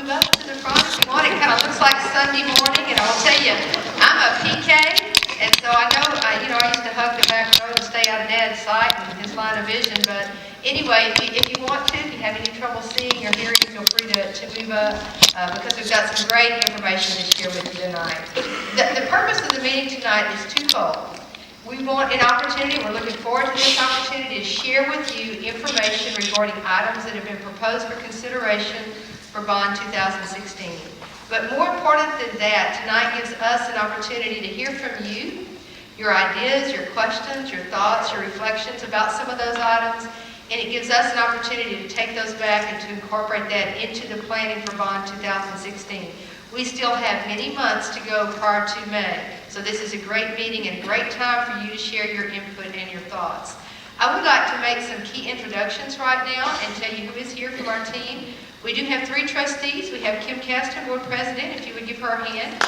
move up to the front if you want. It kind of looks like Sunday morning, and I'll tell you, I'm a PK, and so I know, I used to hug the back row and stay out of Dad's sight and his line of vision, but anyway, if you want to, if you have any trouble seeing or hearing, feel free to move up, because we've got some great information to share with you tonight. The purpose of the meeting tonight is twofold. We want an opportunity, we're looking forward to this opportunity to share with you information regarding items that have been proposed for consideration for Bond 2016. But more important than that, tonight gives us an opportunity to hear from you, your ideas, your questions, your thoughts, your reflections about some of those items, and it gives us an opportunity to take those back and to incorporate that into the planning for Bond 2016. We still have many months to go prior to May, so this is a great meeting and a great time for you to share your input and your thoughts. I would like to make some key introductions right now and tell you who is here from our team. We do have 3 trustees. We have Kim Caston, Board President, if you would give her a hand.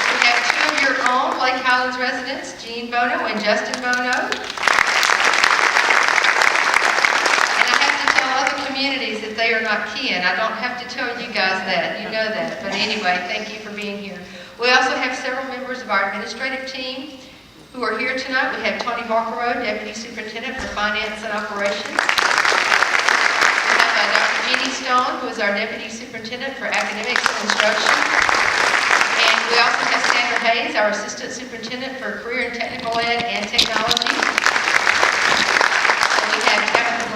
We have 2 of your own Lake Highlands residents, Jean Bono and Justin Bono. Communities that they are not kin. I don't have to tell you guys that. You know that. But anyway, thank you for being here. We also have several members of our administrative team who are here tonight. We have Tony Barkerode, Deputy Superintendent for Finance and Operations. We have Dr. Jeannie Stone, who is our Deputy Superintendent for Academics and Instruction. And we also have Sandra Hayes, our Assistant Superintendent for Career and Technical Ed and Technology.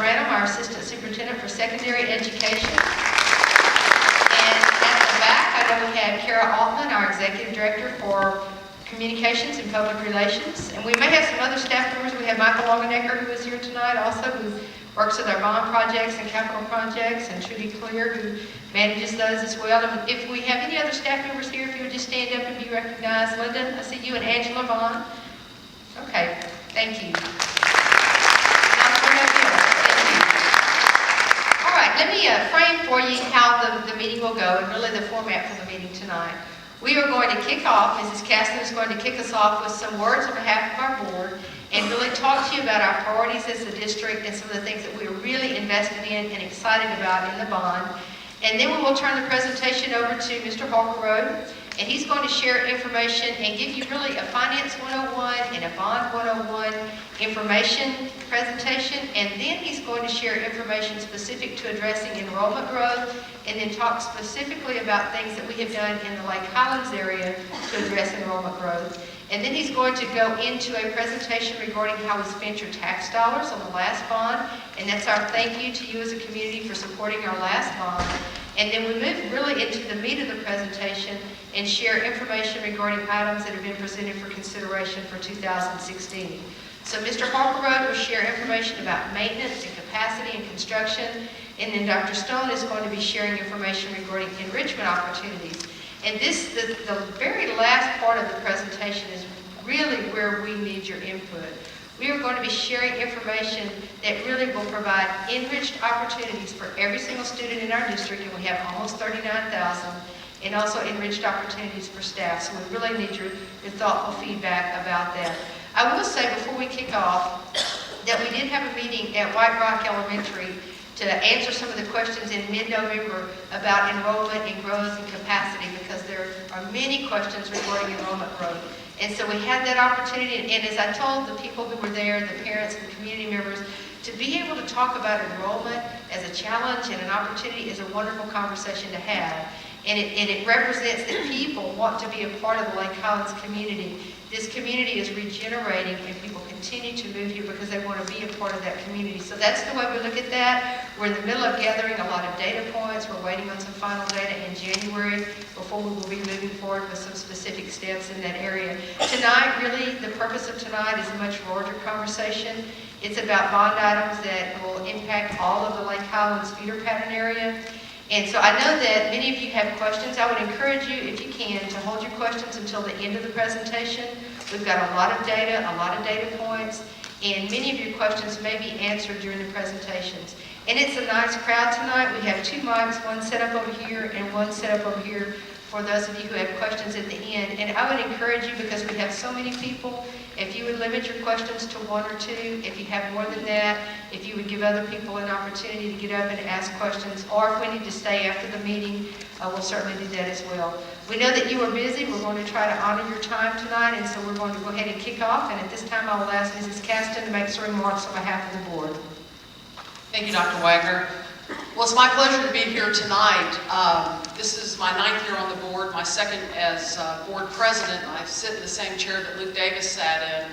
Our Assistant Superintendent for Secondary Education. And at the back, I know we have Kara Altman, our Executive Director for Communications and Public Relations. And we may have some other staff members. We have Michael Longenecker, who is here tonight also, who works with our bond projects and capital projects, and Trudy Clear, who manages those as well. And if we have any other staff members here, if you would just stand up and be recognized. Linda, I see you, and Angela Vaughn. Okay, thank you. Let me frame for you how the meeting will go, and really the format for the meeting tonight. We are going to kick off, Mrs. Caston is going to kick us off with some words on behalf of our board and really talk to you about our priorities as a district and some of the things that we're really invested in and excited about in the bond. And then we will turn the presentation over to Mr. Barkerode, and he's going to share information and give you really a Finance 101 and a Bond 101 information presentation, and then he's going to share information specific to addressing enrollment growth, and then talk specifically about things that we have done in the Lake Highlands area to address enrollment growth. And then he's going to go into a presentation regarding how we spent your tax dollars on the last bond, and that's our thank you to you as a community for supporting our last bond. And then we move really into the meat of the presentation and share information regarding items that have been presented for consideration for 2016. So Mr. Barkerode will share information about maintenance and capacity and construction, and then Dr. Stone is going to be sharing information regarding enrichment opportunities. And this, the very last part of the presentation is really where we need your input. We are going to be sharing information that really will provide enriched opportunities for every single student in our district, and we have almost 39,000, and also enriched opportunities for staff. So we really need your thoughtful feedback about that. I will say before we kick off that we did have a meeting at White Rock Elementary to answer some of the questions in mid-November about enrollment and growth and capacity, because there are many questions regarding enrollment growth. And so we had that opportunity, and as I told the people who were there, the parents and community members, to be able to talk about enrollment as a challenge and an opportunity is a wonderful conversation to have. And it represents that people want to be a part of the Lake Highlands community. This community is regenerating, and people continue to move here because they want to be a part of that community. So that's the way we look at that. We're in the middle of gathering a lot of data points. We're waiting on some final data in January before we will be moving forward with some specific steps in that area. Tonight, really, the purpose of tonight is a much larger conversation. It's about bond items that will impact all of the Lake Highlands feeder pattern area. And so I know that many of you have questions. I would encourage you, if you can, to hold your questions until the end of the presentation. We've got a lot of data points, and many of your questions may be answered during the presentations. And it's a nice crowd tonight. We have 2 mics, one set up over here and one set up over here for those of you who have questions at the end. And I would encourage you, because we have so many people, if if you would limit your questions to 1 or 2, if you have more than that, if you would give other people an opportunity to get up and ask questions, or if we need to stay after the meeting, we'll certainly do that as well. We know that you are busy. We're going to try to honor your time tonight, and so we're going to go ahead and kick off. And at this time, I will ask Mrs. Caston to make some remarks on behalf of the board. Thank you, Dr. Wagner. Well, it's my pleasure to be here tonight. This is my 9th year on the board, my 2nd as board president. I sit in the same chair that Luke Davis sat in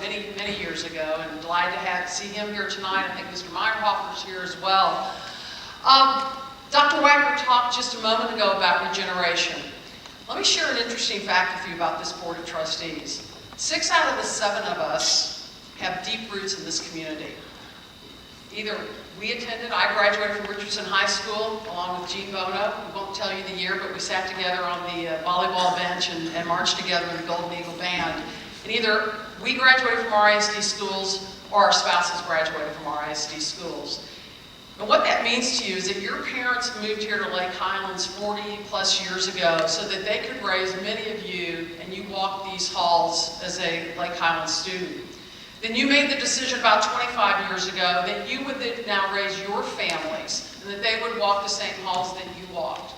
many years ago, and I'm delighted to see him here tonight. I think Mr. Meyerhofer's here as well. Dr. Wagner talked just a moment ago about regeneration. Let me share an interesting fact with you about this Board of Trustees. 6 out of the 7 of us have deep roots in this community. Either I graduated from Richardson High School along with Gene Bono. We won't tell you the year, but we sat together on the volleyball bench and marched together in the Golden Eagle Band. And either we graduated from our ISD schools or our spouses graduated from our ISD schools. And what that means to you is that your parents moved here to Lake Highlands 40 plus years ago so that they could raise many of you, and you walked these halls as a Lake Highlands student. Then you made the decision about 25 years ago that you would now raise your families and that they would walk the same halls that you walked.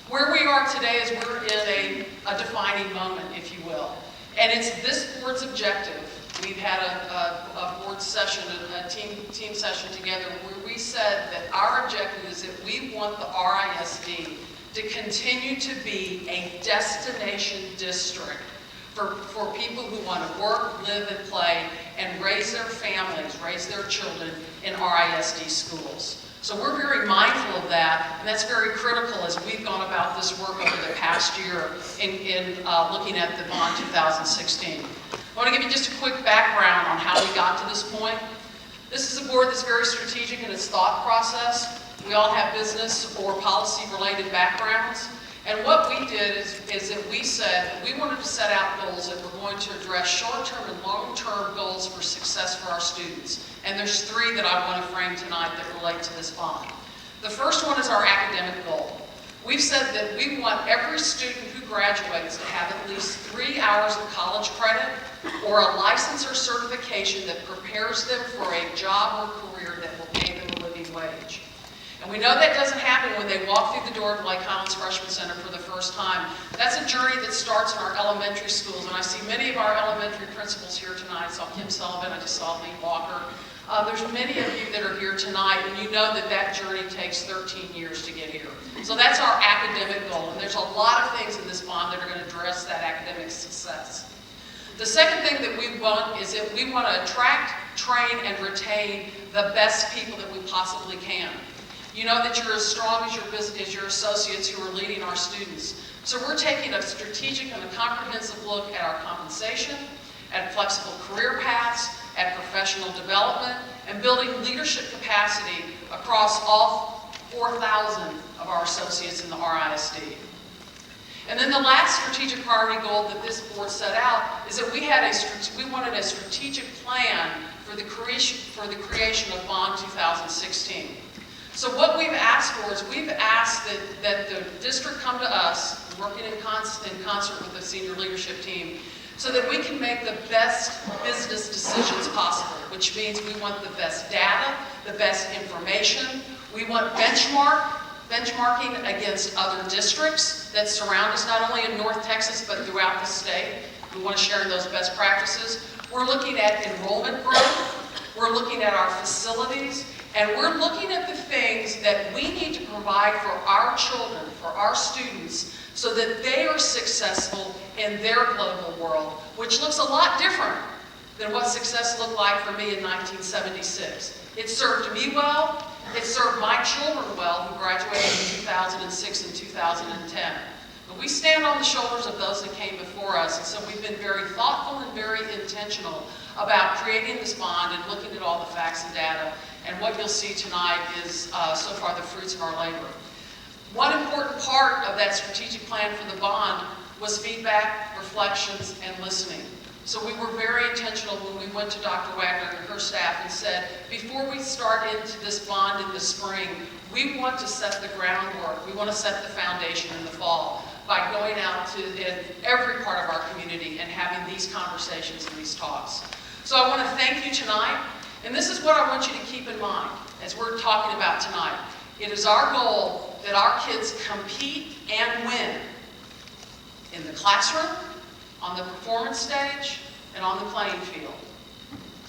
Where we are today is we're in a defining moment, if you will. And it's this board's objective. We've had a board session, a team session together where we said that our objective is that we want the RISD to continue to be a destination district for people who want to work, live, and play, and raise their families, raise their children in RISD schools. So we're very mindful of that, and that's very critical as we've gone about this work over the past year in looking at the bond 2016. I want to give you just a quick background on how we got to this point. This is a board that's very strategic in its thought process. We all have business or policy-related backgrounds. And what we did is that we said we wanted to set out goals that were going to address short-term and long-term goals for success for our students. And there's 3 that I want to frame tonight that relate to this bond. The first one is our academic goal. We've said that we want every student who graduates to have at least 3 hours of college credit or a license or certification that prepares them for a job or career that will pay them a living wage. And we know that doesn't happen when they walk through the door of Lake Highlands Freshman Center for the first time. That's a journey that starts in our elementary schools, and I see many of our elementary principals here tonight. I saw Kim Sullivan, I just saw Lee Walker. There's many of you that are here tonight, and you know that that journey takes 13 years to get here. So that's our academic goal, and there's a lot of things in this bond that are going to address that academic success. The second thing that we want is that we want to attract, train, and retain the best people that we possibly can. You know that you're as strong as your associates who are leading our students. So we're taking a strategic and a comprehensive look at our compensation, at flexible career paths, at professional development, and building leadership capacity across all 4,000 of our associates in the RISD. And then the last strategic priority goal that this board set out is that we wanted a strategic plan for the creation of Bond 2016. So what we've asked for is we've asked that the district come to us, working in concert with the senior leadership team, so that we can make the best business decisions possible, which means we want the best data, the best information. We want benchmarking against other districts that surround us, not only in North Texas, but throughout the state. We want to share those best practices. We're looking at enrollment growth. We're looking at our facilities. And we're looking at the things that we need to provide for our children, for our students, so that they are successful in their global world, which looks a lot different than what success looked like for me in 1976. It served me well. It served my children well who graduated in 2006 and 2010. But we stand on the shoulders of those that came before us, and so we've been very thoughtful and very intentional about creating this bond and looking at all the facts and data. And what you'll see tonight is, so far, the fruits of our labor. One important part of that strategic plan for the bond was feedback, reflections, and listening. So we were very intentional when we went to Dr. Wagner and her staff and said, before we start into this bond in the spring, we want to set the groundwork. We want to set the foundation in the fall by going out to in every part of our community and having these conversations and these talks. So I want to thank you tonight, and this is what I want you to keep in mind as we're talking about tonight. It is our goal that our kids compete and win in the classroom, on the performance stage, and on the playing field.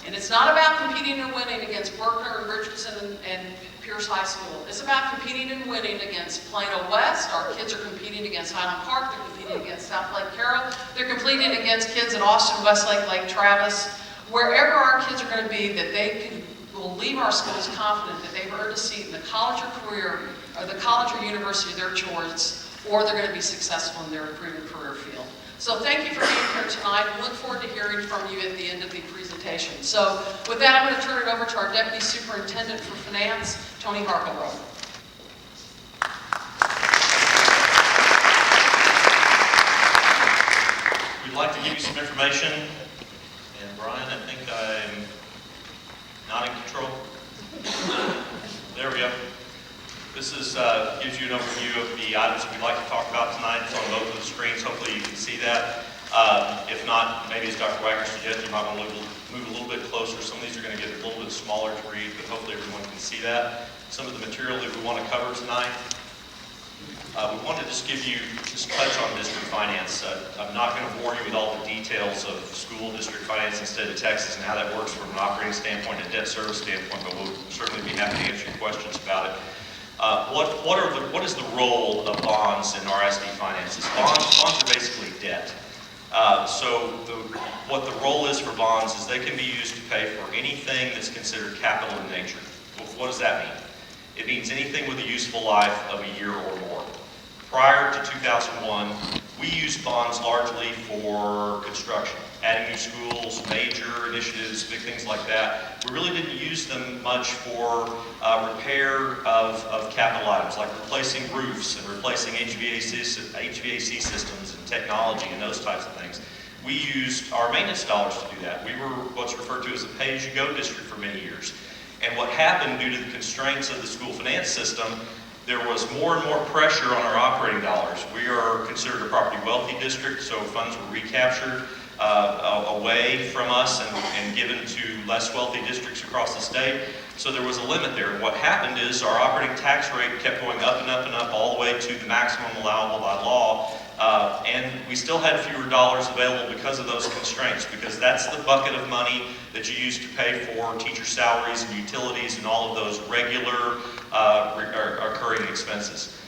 And it's not about competing and winning against Berkner and Richardson and Pierce High School. It's about competing and winning against Plano West. Our kids are competing against Highland Park. They're competing against South Lake Carroll. They're competing against kids in Austin, Westlake, Lake Travis. Wherever our kids are going to be, that they will leave our schools confident that they've earned a seat in the college or career, or the college or university of their choice, or they're going to be successful in their proven career field. So thank you for being here tonight. We look forward to hearing from you at the end of the presentation. So with that, I'm going to turn it over to our Deputy Superintendent for Finance, Tony Harklerow. We'd like to give you some information. And Brian, I think I'm not in control. There we go. This is, gives you an overview of the items we'd like to talk about tonight. It's on both of the screens. Hopefully you can see that. If not, maybe as Dr. Wagner suggested, you might want to move a little bit closer. Some of these are going to get a little bit smaller to read, but hopefully everyone can see that. Some of the material that we want to cover tonight. We want to just touch on district finance. I'm not going to bore you with all the details of school district finance in the state of Texas and how that works from an operating standpoint and debt service standpoint, but we'll certainly be happy to answer your questions about it. What is the role of bonds in RSD finances? Bonds are basically debt. What the role is for bonds is they can be used to pay for anything that's considered capital in nature. Well, what does that mean? It means anything with a useful life of a year or more. Prior to 2001, we used bonds largely for construction, adding new schools, major initiatives, big things like that. We really didn't use them much for repair of capital items, like replacing roofs and replacing HVAC systems and technology and those types of things. We used our maintenance dollars to do that. We were what's referred to as a pay-as-you-go district for many years. And what happened due to the constraints of the school finance system, there was more and more pressure on our operating dollars. We are considered a property wealthy district, so funds were recaptured away from us and given to less wealthy districts across the state. So there was a limit there. And what happened is our operating tax rate kept going up and up and up all the way to the maximum allowable by law. And we still had fewer dollars available because of those constraints, because that's the bucket of money that you use to pay for teacher salaries and utilities and all of those regular occurring expenses.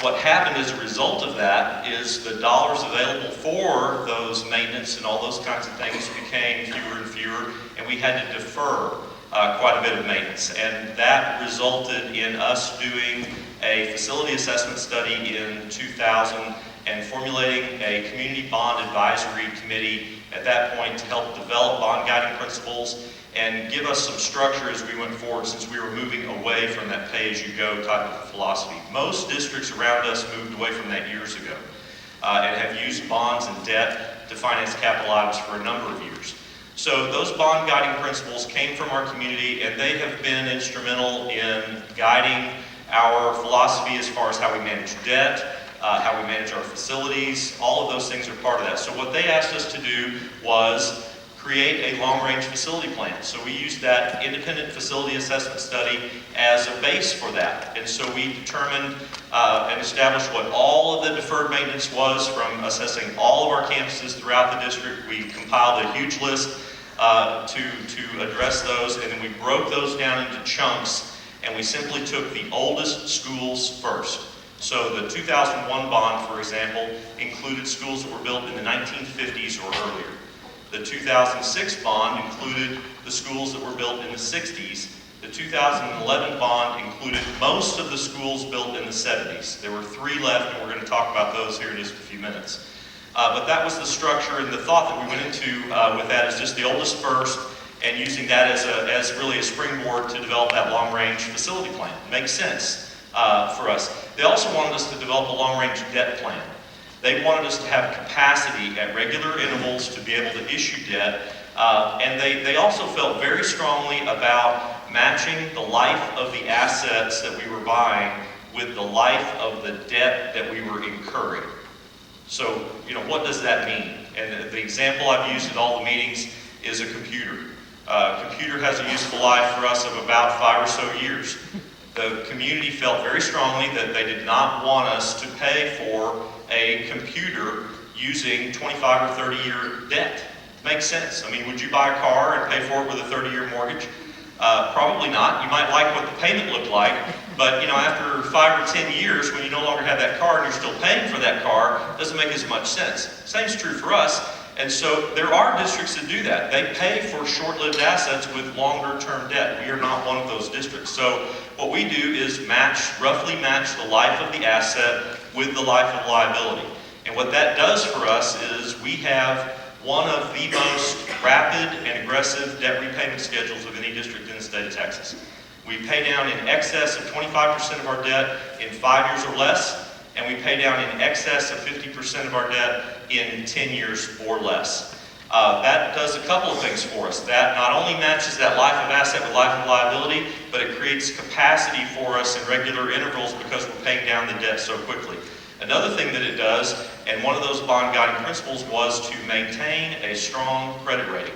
What happened as a result of that is the dollars available for those maintenance and all those kinds of things became fewer and fewer, and we had to defer quite a bit of maintenance. And that resulted in us doing a facility assessment study in 2000 and formulating a community bond advisory committee at that point to help develop bond guiding principles and give us some structure as we went forward, since we were moving away from that pay-as-you-go type of philosophy. Most districts around us moved away from that years ago and have used bonds and debt to finance capital items for a number of years. So those bond guiding principles came from our community, and they have been instrumental in guiding our philosophy as far as how we manage debt, how we manage our facilities. All of those things are part of that. So what they asked us to do was create a long-range facility plan. So we used that independent facility assessment study as a base for that. And so we determined and established what all of the deferred maintenance was from assessing all of our campuses throughout the district. We compiled a huge list to address those, and then we broke those down into chunks, and we simply took the oldest schools first. So the 2001 bond, for example, included schools that were built in the 1950s or earlier. The 2006 bond included the schools that were built in the 60s. The 2011 bond included most of the schools built in the 70s. There were 3 left, and we're going to talk about those here in just a few minutes. But that was the structure, and the thought that we went into with that is just the oldest first, and using that as really a springboard to develop that long-range facility plan. Makes sense for us. They also wanted us to develop a long-range debt plan. They wanted us to have capacity at regular intervals to be able to issue debt, and they also felt very strongly about matching the life of the assets that we were buying with the life of the debt that we were incurring. So, what does that mean? And the example I've used at all the meetings is a computer. A computer has a useful life for us of about 5 or so years. The community felt very strongly that they did not want us to pay for a computer using 25 or 30-year debt. Makes sense. I mean, would you buy a car and pay for it with a 30-year mortgage? Probably not. You might like what the payment looked like, but after 5 or 10 years, when you no longer have that car and you're still paying for that car, it doesn't make as much sense. Same's true for us. And so there are districts that do that. They pay for short-lived assets with longer-term debt. We are not one of those districts. So what we do is roughly match the life of the asset with the life of liability. And what that does for us is we have one of the most rapid and aggressive debt repayment schedules of any district in the state of Texas. We pay down in excess of 25% of our debt in 5 years or less, and we pay down in excess of 50% of our debt in 10 years or less. That does a couple of things for us. That not only matches that life of asset with life of liability, but it creates capacity for us in regular intervals because we're paying down the debt so quickly. Another thing that it does, and one of those bond guiding principles, was to maintain a strong credit rating.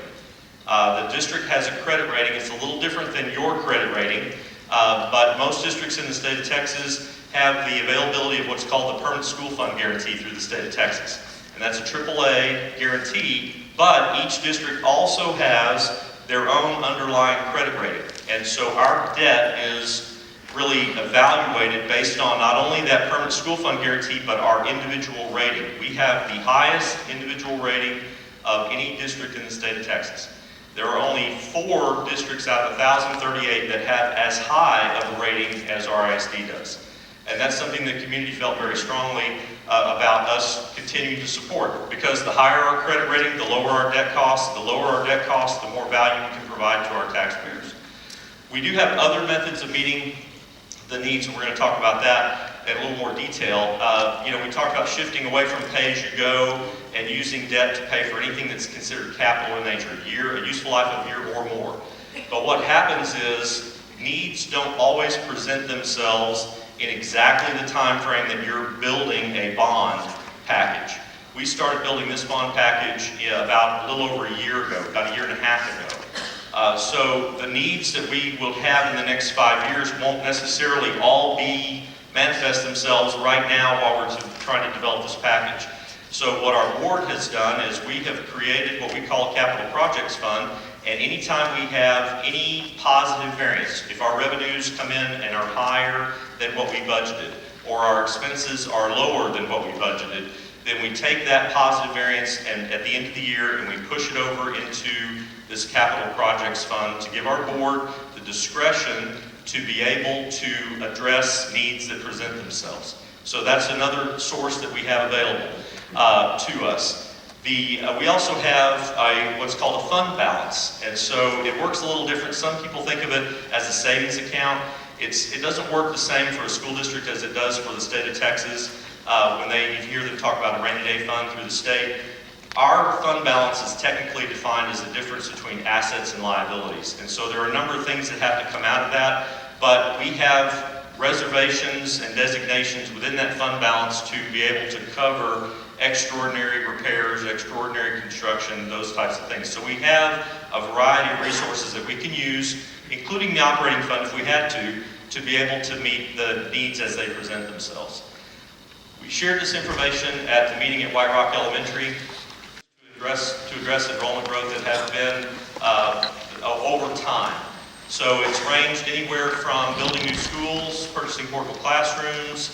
The district has a credit rating. It's a little different than your credit rating, but most districts in the state of Texas have the availability of what's called the Permanent School Fund Guarantee through the state of Texas. And that's a AAA guarantee, but each district also has their own underlying credit rating. And so our debt is really evaluated based on not only that Permanent School Fund Guarantee, but our individual rating. We have the highest individual rating of any district in the state of Texas. There are only 4 districts out of 1,038 that have as high of a rating as RISD does. And that's something the community felt very strongly about us continuing to support. Because the higher our credit rating, the lower our debt costs. The lower our debt costs, the more value we can provide to our taxpayers. We do have other methods of meeting the needs, and we're going to talk about that in a little more detail. We talked about shifting away from pay-as-you-go and using debt to pay for anything that's considered capital in nature, a useful life of a year or more. But what happens is needs don't always present themselves in exactly the time frame that you're building a bond package. We started building this bond package about a little over a year ago, about a year and a half ago. So the needs that we will have in the next 5 years won't necessarily all manifest themselves right now while we're trying to develop this package. So what our board has done is we have created what we call a capital projects fund, and anytime we have any positive variance, if our revenues come in and are higher than what we budgeted, or our expenses are lower than what we budgeted, then we take that positive variance and at the end of the year and we push it over into this capital projects fund to give our board the discretion to be able to address needs that present themselves. So that's another source that we have available to us. We also have what's called a fund balance, and so it works a little different. Some people think of it as a savings account. It doesn't work the same for a school district as it does for the state of Texas. When you hear them talk about a rainy day fund through the state, our fund balance is technically defined as the difference between assets and liabilities. And so there are a number of things that have to come out of that, but we have reservations and designations within that fund balance to be able to cover extraordinary repairs, extraordinary construction, those types of things. So we have a variety of resources that we can use, including the operating fund if we had to be able to meet the needs as they present themselves. We shared this information at the meeting at White Rock Elementary to address enrollment growth that has been over time. So it's ranged anywhere from building new schools, purchasing portable classrooms.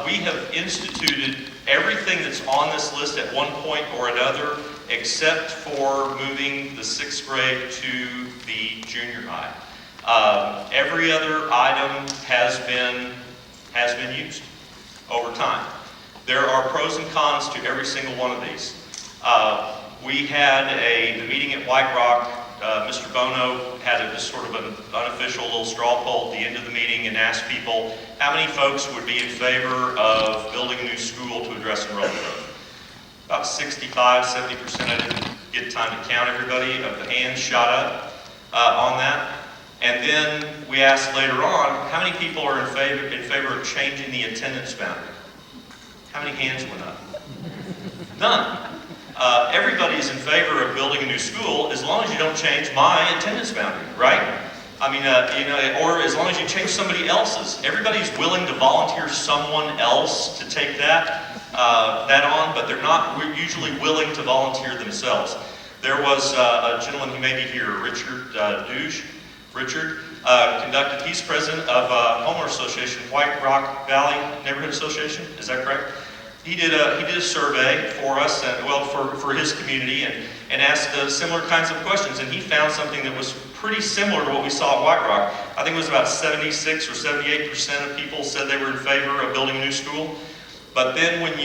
We have instituted everything that's on this list at one point or another, except for moving the 6th grade to the junior high. Every other item has been used over time. There are pros and cons to every single one of these. We had the meeting at White Rock. Mr. Bono had just sort of an unofficial little straw poll at the end of the meeting and asked people how many folks would be in favor of building a new school to address enrollment growth. About 65, 70%. I didn't get time to count everybody. Of the hands shot up on that. And then we asked later on, how many people are in favor of changing the attendance boundary? How many hands went up? None. Everybody's in favor of building a new school as long as you don't change my attendance boundary, right? I mean, or as long as you change somebody else's. Everybody's willing to volunteer someone else to take that on, but they're not usually willing to volunteer themselves. There was a gentleman who may be here, Richard Douche. Richard conducted, he's president of Homeowner Association, White Rock Valley Neighborhood Association, is that correct? He did a survey for us, for his community, and asked similar kinds of questions, and he found something that was pretty similar to what we saw at White Rock. I think it was about 76 or 78% of people said they were in favor of building a new school. But then when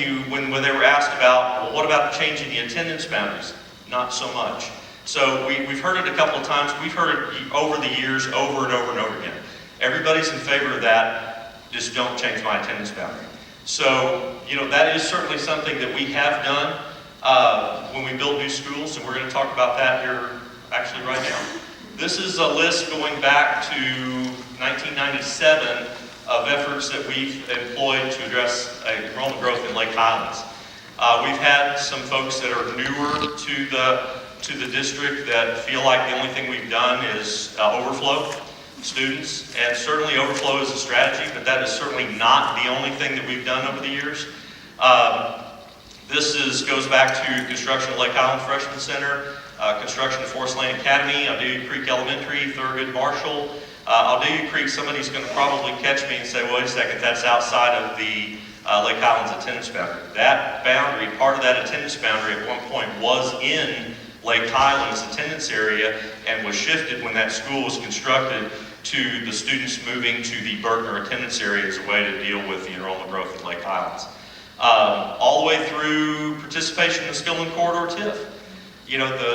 they were asked about, well, what about changing the attendance boundaries? Not so much. So we've heard it a couple of times. We've heard it over the years, over and over and over again. Everybody's in favor of that, just don't change my attendance boundary. So, that is certainly something that we have done when we build new schools, and we're going to talk about that here actually right now. This is a list going back to 1997 of efforts that we've employed to address enrollment growth in Lake Highlands. We've had some folks that are newer to the district that feel like the only thing we've done is overflow students, and certainly overflow is a strategy, but that is certainly not the only thing that we've done over the years. This goes back to construction of Lake Highland Freshman Center, construction of Forest Lane Academy, Aldea Creek Elementary, Thurgood Marshall. Aldea Creek, somebody's going to probably catch me and say, well, wait a second, that's outside of the Lake Highlands attendance boundary. That boundary, part of that attendance boundary at one point was in Lake Highlands attendance area and was shifted when that school was constructed to the students moving to the Berkner attendance area as a way to deal with the enrollment growth in Lake Highlands. All the way through participation in the Skillman Corridor TIF.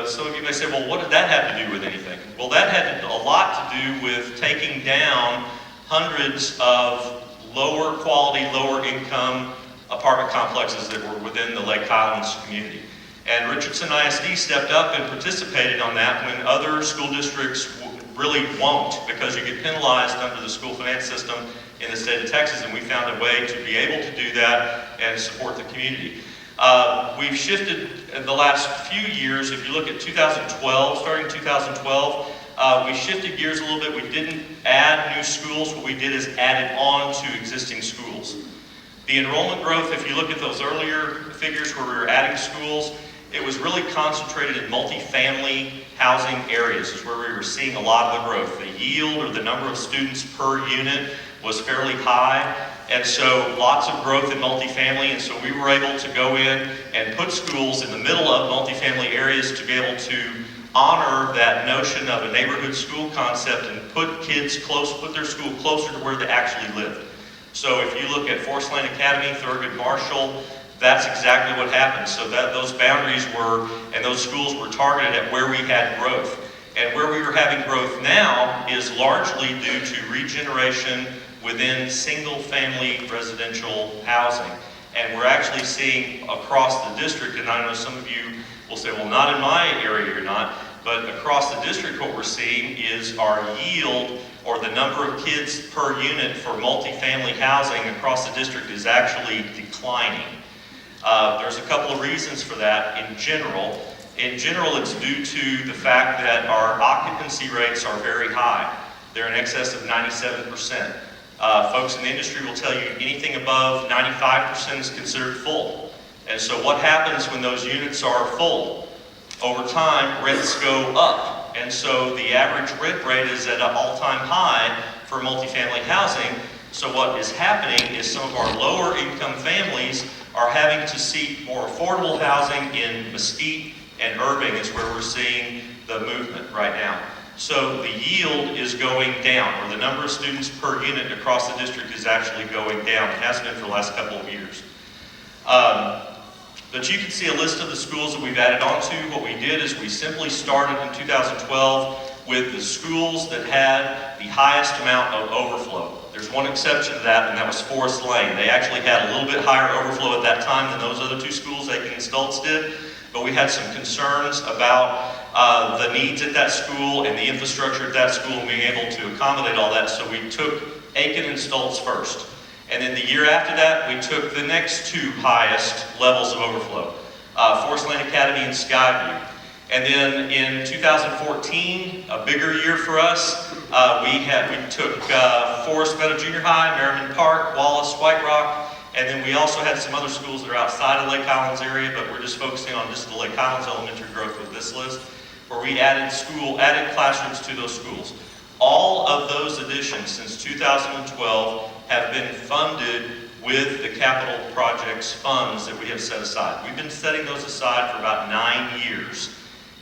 Some of you may say, well, what did that have to do with anything? Well, that had a lot to do with taking down hundreds of lower quality, lower income apartment complexes that were within the Lake Highlands community. And Richardson ISD stepped up and participated on that when other school districts really won't, because you get penalized under the school finance system in the state of Texas, and we found a way to be able to do that and support the community. We've shifted in the last few years. If you look at 2012, starting 2012, we shifted gears a little bit. We didn't add new schools. What we did is added on to existing schools. The enrollment growth, if you look at those earlier figures where we were adding schools, it was really concentrated in multifamily housing areas is where we were seeing a lot of the growth. The yield, or the number of students per unit, was fairly high, and so lots of growth in multifamily, and so we were able to go in and put schools in the middle of multifamily areas to be able to honor that notion of a neighborhood school concept and put their school closer to where they actually lived. So if you look at Forest Lane Academy, Thurgood Marshall, that's exactly what happened. So that those boundaries and those schools were targeted at where we had growth. And where we are having growth now is largely due to regeneration within single-family residential housing. And we're actually seeing across the district, and I know some of you will say, well, not in my area or not, but across the district what we're seeing is our yield, or the number of kids per unit for multifamily housing across the district, is actually declining. There's a couple of reasons for that in general. In general, it's due to the fact that our occupancy rates are very high. They're in excess of 97%. Folks in the industry will tell you anything above 95% is considered full. And so what happens when those units are full? Over time, rents go up. And so the average rent rate is at an all-time high for multifamily housing. So what is happening is some of our lower income families are having to seek more affordable housing in Mesquite and Irving is where we're seeing the movement right now. So the yield is going down, or the number of students per unit across the district is actually going down. It has been for the last couple of years. But you can see a list of the schools that we've added on to. What we did is we simply started in 2012 with the schools that had the highest amount of overflow. There's one exception to that, and that was Forest Lane. They actually had a little bit higher overflow at that time than those other two schools, Aiken and Stoltz, did. but we had some concerns about the needs at that school and the infrastructure at that school and being able to accommodate all that, so we took Aiken and Stoltz first. And then the year after that, we took the next two highest levels of overflow, Forest Lane Academy and Skyview. And then in 2014, a bigger year for us, we took Forest Meadow Junior High, Merriman Park, Wallace, White Rock, and then we also had some other schools that are outside of Lake Highlands area, but we're just focusing on just the Lake Highlands elementary growth with this list, where we added classrooms to those schools. All of those additions since 2012 have been funded with the capital projects funds that we have set aside. We've been setting those aside for about 9 years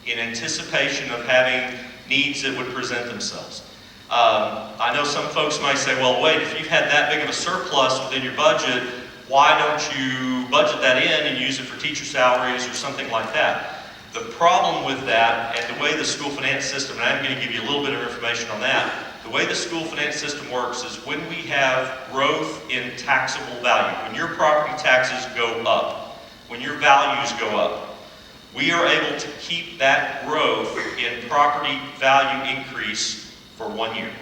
in anticipation of having needs that would present themselves. I know some folks might say, well, wait, if you've had that big of a surplus within your budget, why don't you budget that in and use it for teacher salaries or something like that? The problem with that, and the way the school finance system, and I'm going to give you a little bit of information on that, the way the school finance system works is when we have growth in taxable value, when your property taxes go up, when your values go up, we are able to keep that growth in property value increase for 1 year.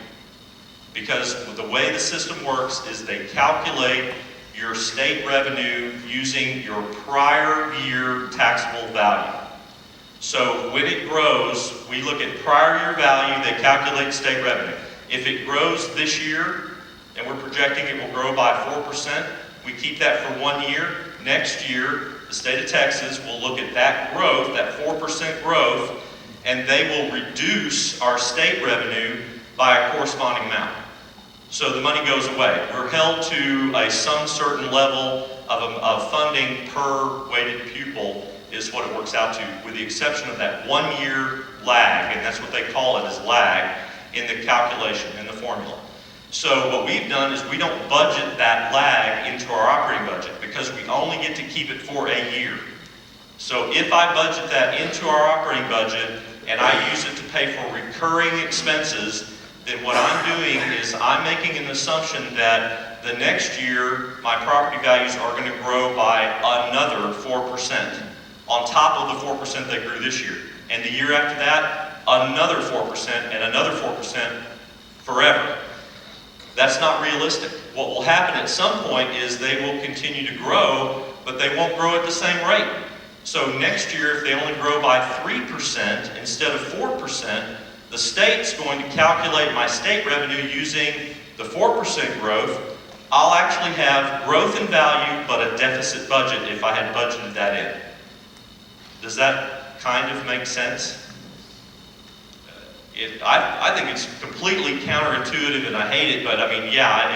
Because the way the system works is they calculate your state revenue using your prior year taxable value. So when it grows, we look at prior year value, they calculate state revenue. If it grows this year, and we're projecting it will grow by 4%, we keep that for 1 year. Next year, the state of Texas will look at that growth, that 4% growth, and they will reduce our state revenue by a corresponding amount. So the money goes away. We're held to some certain level of funding per weighted pupil is what it works out to, with the exception of that 1 year lag, and that's what they call it, is lag, in the calculation, in the formula. So what we've done is we don't budget that lag into our operating budget because we only get to keep it for a year. So if I budget that into our operating budget and I use it to pay for recurring expenses, then what I'm doing is I'm making an assumption that the next year my property values are going to grow by another 4%. On top of the 4% they grew this year. And the year after that, another 4% and another 4% forever. That's not realistic. What will happen at some point is they will continue to grow, but they won't grow at the same rate. So next year, if they only grow by 3% instead of 4%, the state's going to calculate my state revenue using the 4% growth. I'll actually have growth in value, but a deficit budget if I had budgeted that in. Does that kind of make sense? I think it's completely counterintuitive and I hate it, but I mean, yeah,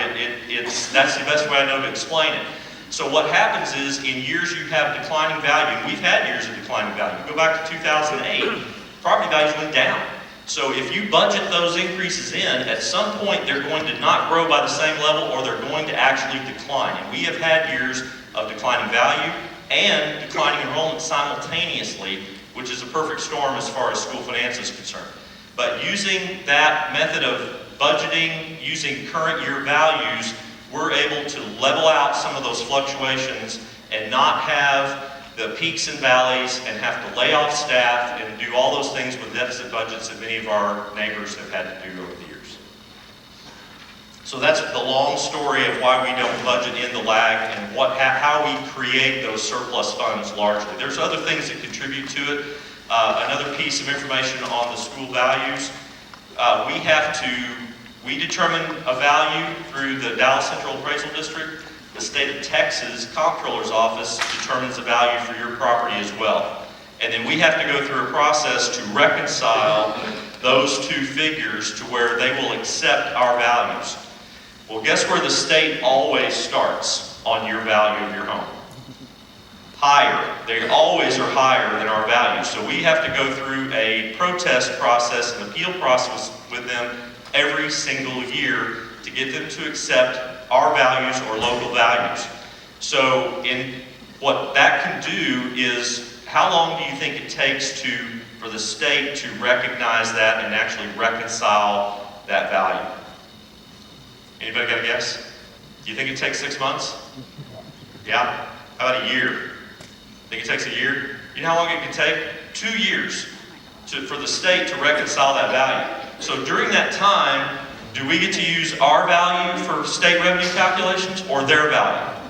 that's the best way I know to explain it. So what happens is in years you have declining value, and we've had years of declining value. Go back to 2008, property values went down. So if you budget those increases in, at some point they're going to not grow by the same level or they're going to actually decline. And we have had years of declining value and declining enrollment simultaneously, which is a perfect storm as far as school finance is concerned. But using that method of budgeting, using current year values, we're able to level out some of those fluctuations and not have the peaks and valleys and have to lay off staff and do all those things with deficit budgets that many of our neighbors have had to do over the years. So that's the long story of why we don't budget in the lag and how we create those surplus funds largely. There's other things that contribute to it. Another piece of information on the school values. We determine a value through the Dallas Central Appraisal District. The state of Texas Comptroller's Office determines a value for your property as well. And then we have to go through a process to reconcile those two figures to where they will accept our values. Well, guess where the state always starts on your value of your home? Higher. They always are higher than our value. So we have to go through a protest process, an appeal process with them every single year to get them to accept our values or local values. So what that can do is, how long do you think it takes for the state to recognize that and actually reconcile that value? Anybody got a guess? Do you think it takes 6 months? Yeah? How about a year? Think it takes a year? You know how long it could take? 2 years for the state to reconcile that value. So during that time, do we get to use our value for state revenue calculations or their value?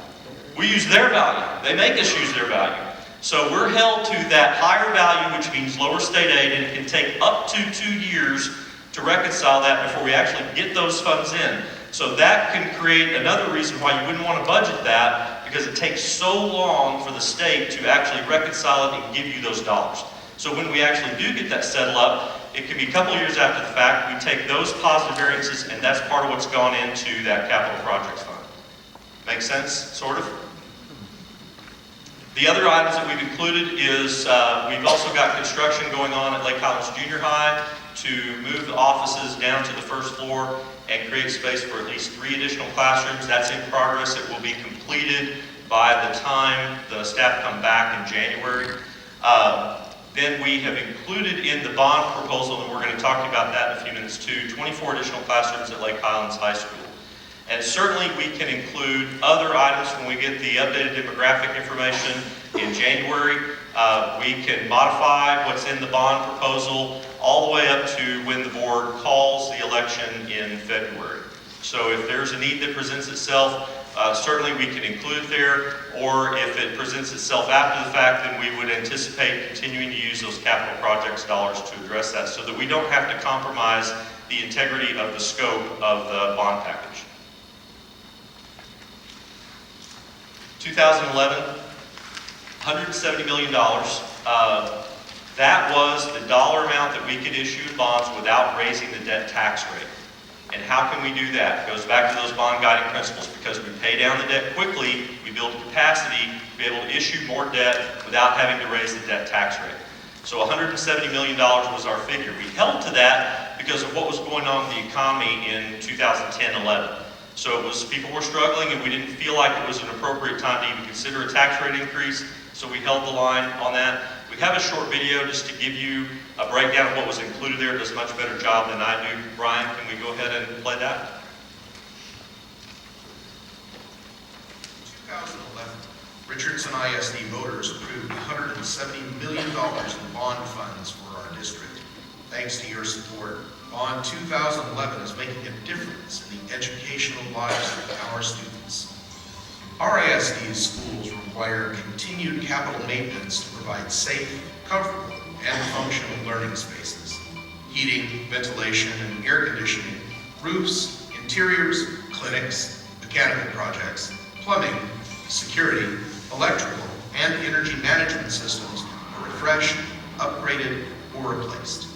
We use their value. They make us use their value. So we're held to that higher value, which means lower state aid, and it can take up to 2 years to reconcile that before we actually get those funds in. So that can create another reason why you wouldn't want to budget that, because it takes so long for the state to actually reconcile it and give you those dollars. So when we actually do get that settled up, it can be a couple of years after the fact. We take those positive variances, and that's part of what's gone into that capital projects fund. Make sense, sort of? The other items that we've included is we've also got construction going on at Lake Highlands Junior High to move the offices down to the first floor and create space for at least 3 additional classrooms. That's in progress. It will be completed by the time the staff come back in January. Then we have included in the bond proposal, and we're going to talk to you about that in a few minutes too, 24 additional classrooms at Lake Highlands High School. And certainly we can include other items when we get the updated demographic information in January. We can modify what's in the bond proposal all the way up to when the board calls the election in February. So if there's a need that presents itself, certainly we can include it there, or if it presents itself after the fact, then we would anticipate continuing to use those capital projects dollars to address that so that we don't have to compromise the integrity of the scope of the bond package. 2011, $170 million. That was the dollar amount that we could issue in bonds without raising the debt tax rate. And how can we do that? It goes back to those bond guiding principles. Because we pay down the debt quickly, we build capacity to be able to issue more debt without having to raise the debt tax rate. So $170 million was our figure. We held to that because of what was going on in the economy in 2010-11. So it was, people were struggling and we didn't feel like it was an appropriate time to even consider a tax rate increase. So we held the line on that. We have a short video just to give you a breakdown of what was included there. It does a much better job than I do. Brian, can we go ahead and play that? 2011, Richardson ISD voters approved $170 million in bond funds for our district. Thanks to your support, Bond 2011 is making a difference in the educational lives of our students. Our ISD schools require continued capital maintenance to provide safe, comfortable, and functional learning spaces. Heating, ventilation, and air conditioning, roofs, interiors, clinics, mechanical projects, plumbing, security, electrical, and energy management systems are refreshed, upgraded, or replaced.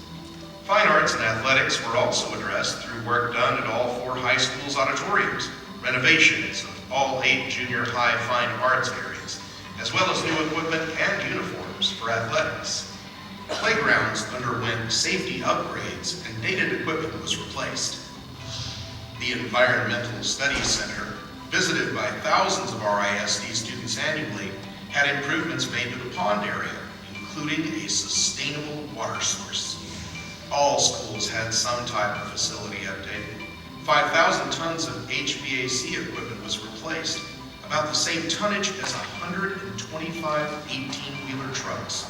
Fine arts and athletics were also addressed through work done at all 4 high schools' auditoriums, renovations of all 8 junior high fine arts areas, as well as new equipment and uniforms for athletics. Playgrounds underwent safety upgrades and dated equipment was replaced. The Environmental Studies Center, visited by thousands of our ISD students annually, had improvements made to the pond area, including a sustainable water source. All schools had some type of facility updated. 5,000 tons of HVAC equipment was replaced, about the same tonnage as 125 18-wheeler trucks.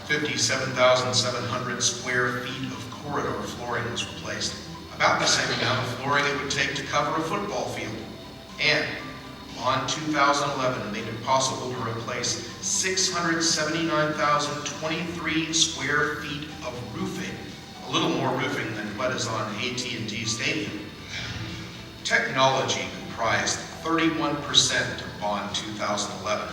57,700 square feet of corridor flooring was replaced, about the same amount of flooring it would take to cover a football field. And Bond 2011 made it possible to replace 679,023 square feet of roofing, a little more roofing than what is on AT&T Stadium. Technology comprised 31% of Bond 2011.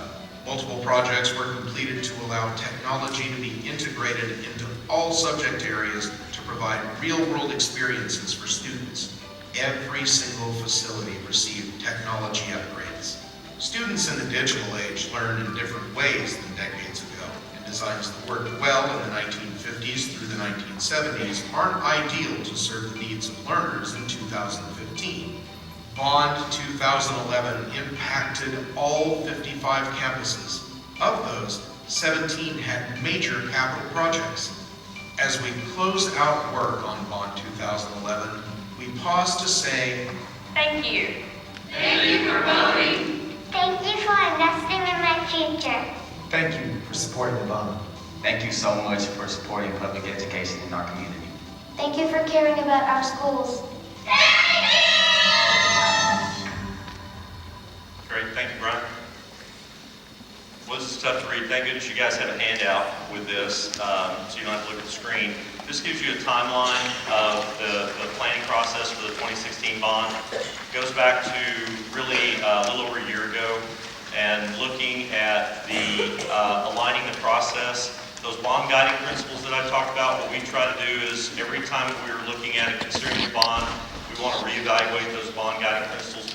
Multiple projects were completed to allow technology to be integrated into all subject areas to provide real-world experiences for students. Every single facility received technology upgrades. Students in the digital age learned in different ways than decades ago, and designs that worked well in the 1950s through the 1970s aren't ideal to serve the needs of learners in 2015. Bond 2011 impacted all 55 campuses. Of those, 17 had major capital projects. As we close out work on Bond 2011, we pause to say, thank you. Thank you for voting. Thank you for investing in my future. Thank you for supporting the bond. Thank you so much for supporting public education in our community. Thank you for caring about our schools. Great, thank you, Brian. Well, this is tough to read. Thank goodness you guys have a handout with this, so you don't have to look at the screen. This gives you a timeline of the planning process for the 2016 bond. It goes back to really a little over a year ago, and looking at the aligning the process. Those bond guiding principles that I talked about, what we try to do is every time that we're looking at it, considering the bond, we want to reevaluate those bond guiding principles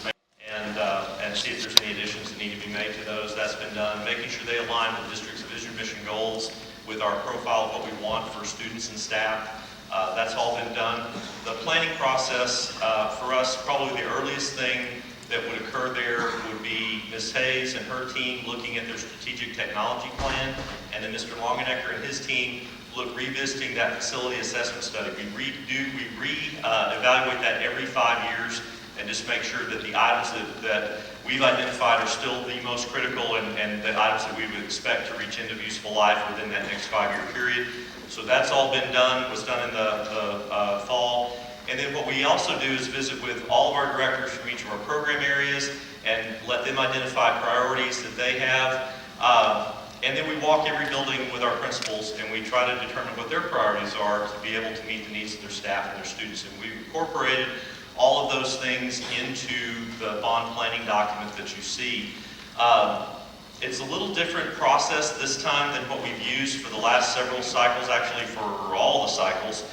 and see if there's any additions that need to be made to those. That's been done. Making sure they align with the district's vision, mission, goals, with our profile of what we want for students and staff. That's all been done. The planning process for us, probably the earliest thing that would occur there would be Ms. Hayes and her team looking at their strategic technology plan, and then Mr. Longenecker and his team revisiting that facility assessment study. We evaluate that every 5 years and just make sure that the items that we've identified are still the most critical and the items that we would expect to reach end of useful life within that next 5-year period. So that's all been done, was done in the fall. And then what we also do is visit with all of our directors from each of our program areas and let them identify priorities that they have. And then we walk every building with our principals and we try to determine what their priorities are to be able to meet the needs of their staff and their students. And we've incorporated all of those things into the bond planning document that you see. It's a little different process this time than what we've used for the last several cycles, actually for all the cycles.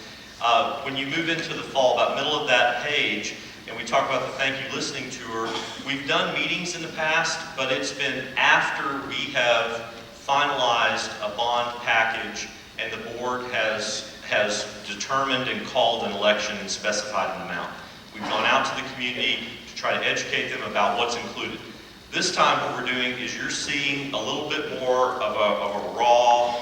When you move into the fall, about middle of that page, and we talk about the thank you listening tour, we've done meetings in the past, but it's been after we have finalized a bond package and the board has determined and called an election and specified an amount. We've gone out to the community to try to educate them about what's included. This time what we're doing is you're seeing a little bit more of a raw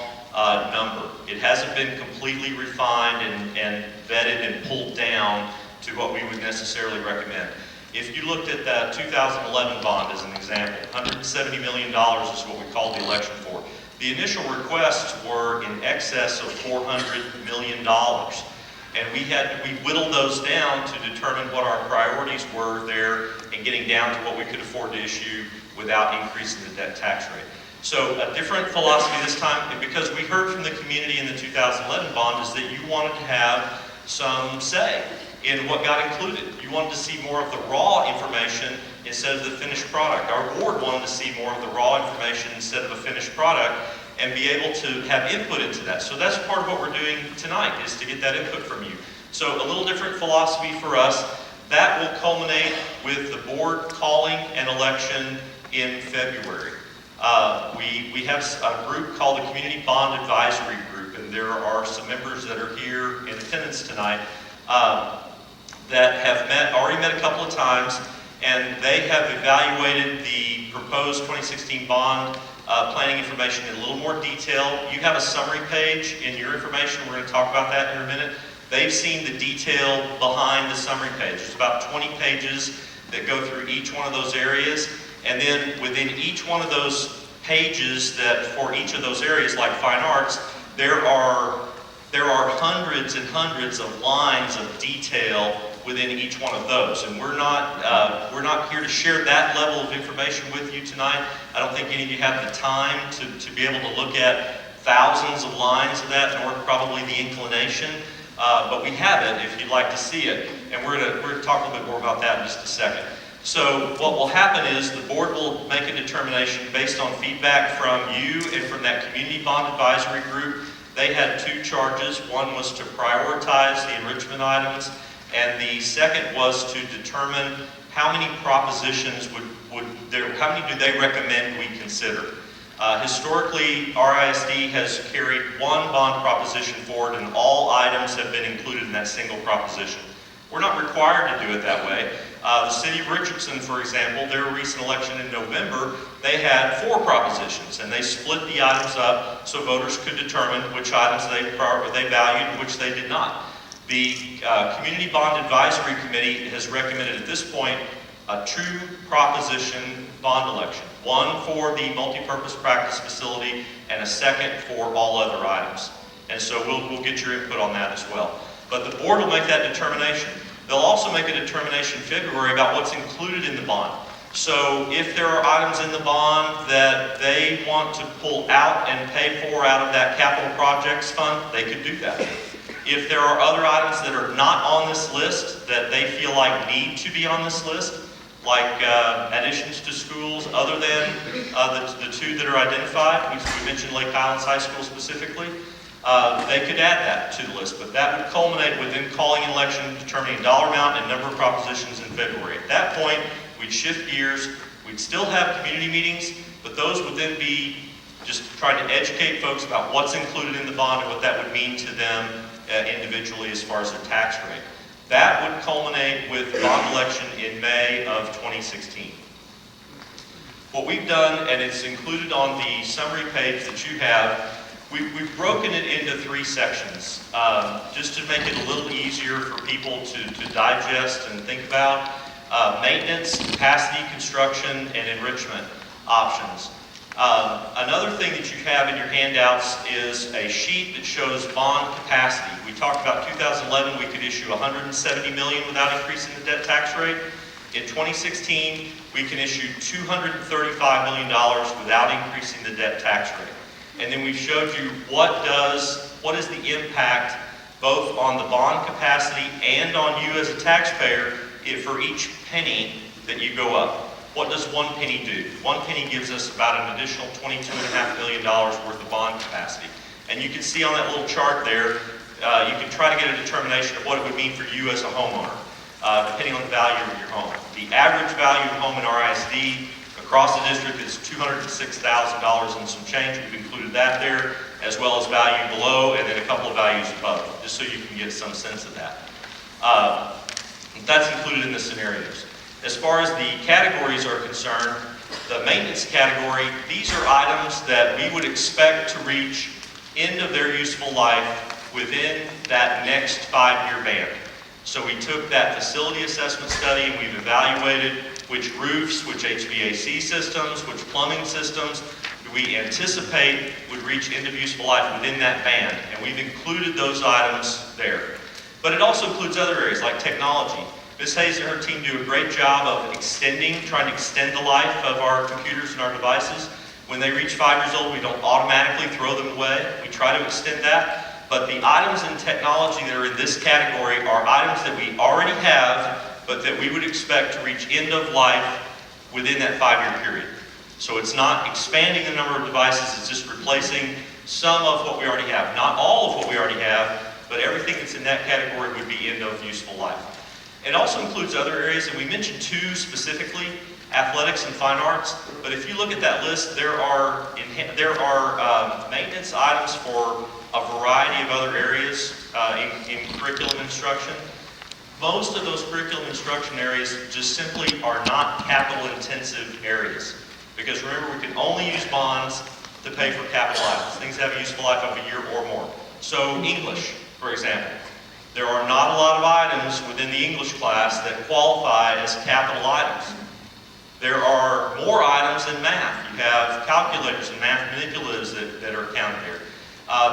number. It hasn't been completely refined and vetted and pulled down to what we would necessarily recommend. If you looked at that 2011 bond as an example, $170 million is what we called the election for. The initial requests were in excess of $400 million. And we whittled those down to determine what our priorities were there and getting down to what we could afford to issue without increasing the debt tax rate. So a different philosophy this time, and because we heard from the community in the 2011 bond, is that you wanted to have some say in what got included. You wanted to see more of the raw information instead of the finished product. Our board wanted to see more of the raw information instead of a finished product and be able to have input into that. So that's part of what we're doing tonight, is to get that input from you. So a little different philosophy for us. That will culminate with the board calling an election in February. We have a group called the Community Bond Advisory Group, and there are some members that are here in attendance tonight that have already met a couple of times, and they have evaluated the proposed 2016 bond planning information in a little more detail. You have a summary page in your information. We're going to talk about that in a minute. They've seen the detail behind the summary page. There's about 20 pages that go through each one of those areas. And then within each one of those pages that for each of those areas, like fine arts, there are hundreds and hundreds of lines of detail within each one of those. And we're not here to share that level of information with you tonight. I don't think any of you have the time to be able to look at thousands of lines of that, nor probably the inclination. But we have it if you'd like to see it. And we're going to talk a little bit more about that in just a second. So what will happen is the board will make a determination based on feedback from you and from that Community Bond Advisory Group. They had two charges. One was to prioritize the enrichment items, and the second was to determine how many propositions how many do they recommend we consider. Historically, RISD has carried one bond proposition forward, and all items have been included in that single proposition. We're not required to do it that way. The city of Richardson, for example, their recent election in November, they had 4 propositions, and they split the items up so voters could determine which items they valued and which they did not. The Community Bond Advisory Committee has recommended at this point a 2-proposition bond election. one for the multipurpose practice facility and a second for all other items. And so we'll get your input on that as well. But the board will make that determination. They'll also make a determination in February about what's included in the bond. So if there are items in the bond that they want to pull out and pay for out of that capital projects fund, they could do that. If there are other items that are not on this list that they feel like need to be on this list, like additions to schools other than the two that are identified, we mentioned Lake Highlands High School specifically, they could add that to the list. But that would culminate with them calling an election, determining dollar amount and number of propositions in February. At that point, we'd shift gears. We'd still have community meetings, but those would then be just trying to educate folks about what's included in the bond and what that would mean to them individually as far as their tax rate. That would culminate with the bond election in May of 2016. What we've done, and it's included on the summary page that you have, we've broken it into 3 sections, just to make it a little easier for people to digest and think about. Maintenance, capacity, construction, and enrichment options. Another thing that you have in your handouts is a sheet that shows bond capacity. We talked about 2011, we could issue $170 million without increasing the debt tax rate. In 2016, we can issue $235 million without increasing the debt tax rate. And then we've showed you what is the impact both on the bond capacity and on you as a taxpayer for each penny that you go up. What does 1 penny do? 1 penny gives us about an additional $22.5 million worth of bond capacity. And you can see on that little chart there, you can try to get a determination of what it would mean for you as a homeowner, depending on the value of your home. The average value of a home in RISD across the district is $206,000 and some change. We've included that there, as well as value below and then a couple of values above, just so you can get some sense of that. That's included in the scenarios. As far as the categories are concerned, the maintenance category, these are items that we would expect to reach end of their useful life within that next 5-year band. So we took that facility assessment study and we've evaluated which roofs, which HVAC systems, which plumbing systems we anticipate would reach end of useful life within that band. And we've included those items there. But it also includes other areas like technology. Ms. Hayes and her team do a great job of trying to extend the life of our computers and our devices. When they reach 5 years old, we don't automatically throw them away. We try to extend that. But the items in technology that are in this category are items that we already have, but that we would expect to reach end of life within that 5-year period. So it's not expanding the number of devices, it's just replacing some of what we already have. Not all of what we already have, but everything that's in that category would be end of useful life. It also includes other areas, and we mentioned 2 specifically, athletics and fine arts. But if you look at that list, there are maintenance items for a variety of other areas in curriculum instruction. Most of those curriculum instruction areas just simply are not capital intensive areas. Because remember, we can only use bonds to pay for capital items. Things have a useful life of a year or more. So English, for example. There are not a lot of items within the English class that qualify as capital items. There are more items in math. You have calculators and math manipulatives that are counted there.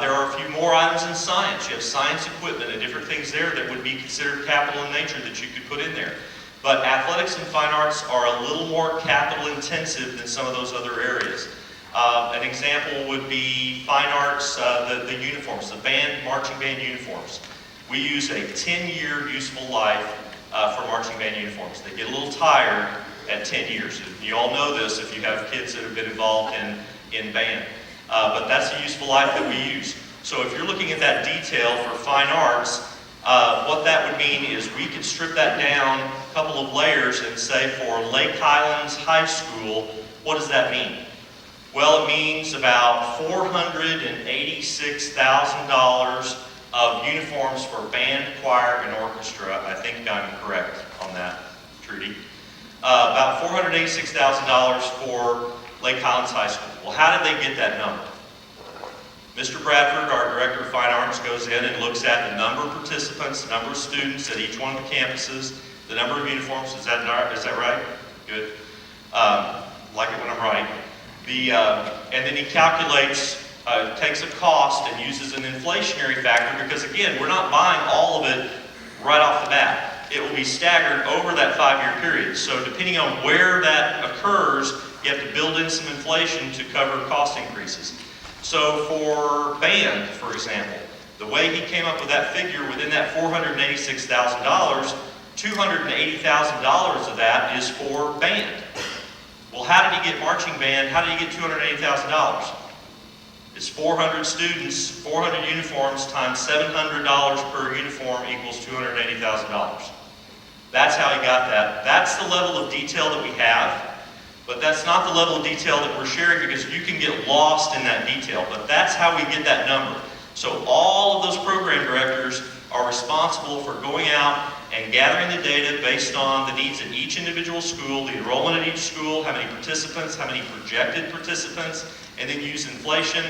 There are a few more items in science. You have science equipment and different things there that would be considered capital in nature that you could put in there. But athletics and fine arts are a little more capital intensive than some of those other areas. An example would be fine arts, the uniforms, the marching band uniforms. We use a 10-year useful life for marching band uniforms. They get a little tired at 10 years. You all know this if you have kids that have been involved in band. But that's a useful life that we use. So if you're looking at that detail for fine arts, what that would mean is we could strip that down a couple of layers and say for Lake Highlands High School, what does that mean? Well, it means about $486,000 of uniforms for band, choir, and orchestra. I think I'm correct on that, Trudy. About $486,000 for Lake Highlands High School. Well, how did they get that number? Mr. Bradford, our Director of Fine Arts, goes in and looks at the number of participants, the number of students at each one of the campuses, the number of uniforms. Is that right? Good. like it when I'm right. And then he calculates, takes a cost and uses an inflationary factor because, again, we're not buying all of it right off the bat. It will be staggered over that 5-year period. So depending on where that occurs, you have to build in some inflation to cover cost increases. So for band, for example, the way he came up with that figure within that $486,000, $280,000 of that is for band. Well, how did he get marching band? How did he get $280,000? It's 400 students, 400 uniforms times $700 per uniform equals $280,000. That's how he got that. That's the level of detail that we have, but that's not the level of detail that we're sharing because you can get lost in that detail, but that's how we get that number. So all of those program directors are responsible for going out and gathering the data based on the needs at each individual school, the enrollment at each school, how many participants, how many projected participants, and then use inflation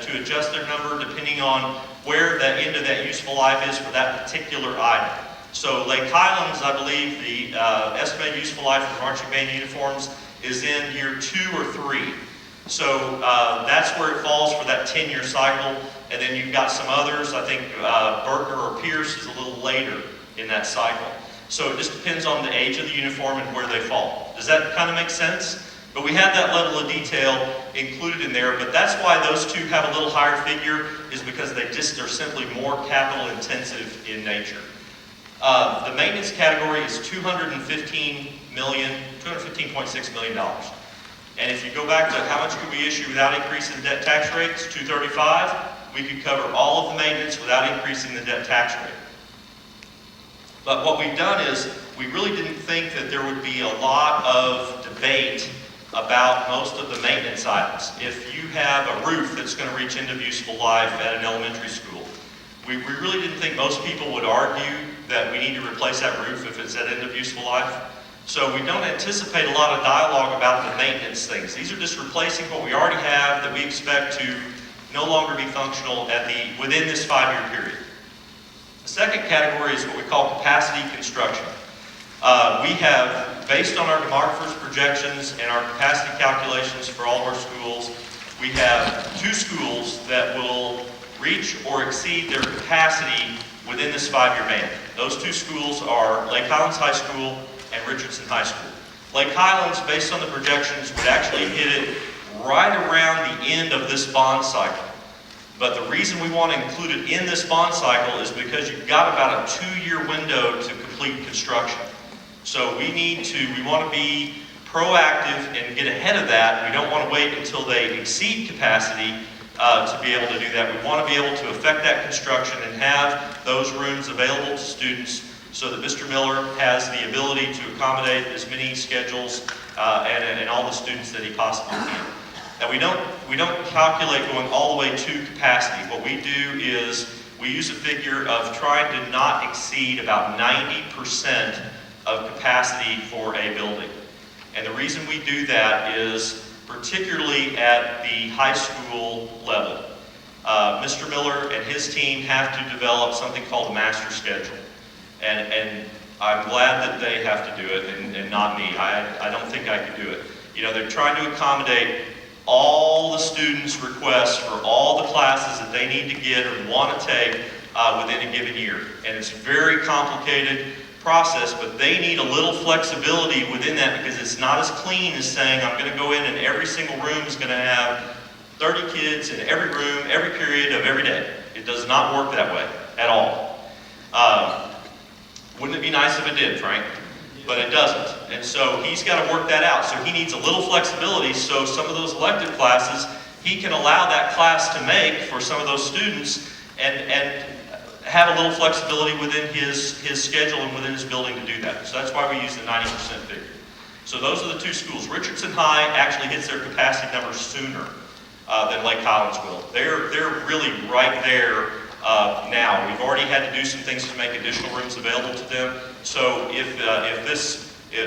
to adjust their number depending on where the end of that useful life is for that particular item. So Lake Highlands, I believe the estimated useful life for marching band uniforms is in year 2 or 3. So that's where it falls for that 10-year cycle. And then you've got some others. I think Berkner or Pierce is a little later in that cycle. So it just depends on the age of the uniform and where they fall. Does that kind of make sense? But we have that level of detail included in there. But that's why those two have a little higher figure, is because they just are simply more capital intensive in nature. The maintenance category is $215.6 million. And if you go back to how much could we issue without increasing the debt tax rates, $235, we could cover all of the maintenance without increasing the debt tax rate. But what we've done is we really didn't think that there would be a lot of debate about most of the maintenance items. If you have a roof that's going to reach end of useful life at an elementary school, we really didn't think most people would argue that we need to replace that roof if it's at end of useful life. So we don't anticipate a lot of dialogue about the maintenance things. These are just replacing what we already have that we expect to no longer be functional within this 5-year period. The second category is what we call capacity construction. We have, based on our demographers' projections and our capacity calculations for all of our schools, we have 2 schools that will reach or exceed their capacity within this 5-year band. Those 2 schools are Lake Highlands High School and Richardson High School. Lake Highlands, based on the projections, would actually hit it right around the end of this bond cycle. But the reason we want to include it in this bond cycle is because you've got about a 2-year window to complete construction. So we want to be proactive and get ahead of that. We don't want to wait until they exceed capacity to be able to do that. We want to be able to affect that construction and have those rooms available to students so that Mr. Miller has the ability to accommodate as many schedules and all the students that he possibly can. Now we don't calculate going all the way to capacity. What we do is we use a figure of trying to not exceed about 90% of capacity for a building. And the reason we do that is particularly at the high school level. Mr. Miller and his team have to develop something called a master schedule. And I'm glad that they have to do it and not me. I don't think I could do it. You know, they're trying to accommodate all the students' requests for all the classes that they need to get or want to take within a given year. And it's a very complicated process, but they need a little flexibility within that because it's not as clean as saying I'm going to go in and every single room is going to have 30 kids in every room, every period of every day. It does not work that way at all. Wouldn't it be nice if it did, Frank? But it doesn't. And so he's got to work that out. So he needs a little flexibility so some of those elective classes, he can allow that class to make for some of those students and have a little flexibility within his schedule and within his building to do that. So that's why we use the 90% figure. So those are the 2 schools. Richardson High actually hits their capacity numbers sooner than Lake Highlands will. They're really right there now. We've already had to do some things to make additional rooms available to them. So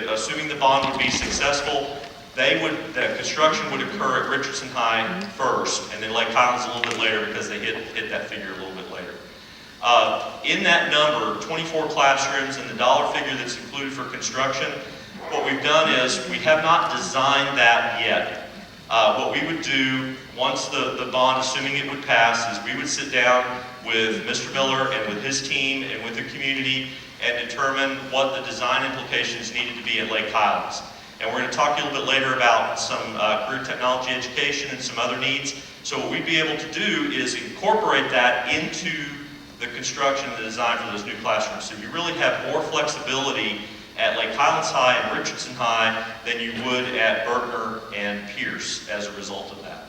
assuming the bond would be successful, the construction would occur at Richardson High first, and then Lake Highlands a little bit later because they hit that figure a little bit later. In that number, 24 classrooms and the dollar figure that's included for construction, what we've done is we have not designed that yet. What we would do once the bond, assuming it would pass, is we would sit down with Mr. Miller and with his team and with the community and determine what the design implications needed to be at Lake Highlands. And we're going to talk to you a little bit later about some career technology education and some other needs. So what we'd be able to do is incorporate that into the construction and the design for those new classrooms. So you really have more flexibility at Lake Highlands High and Richardson High than you would at Berkner and Pierce as a result of that.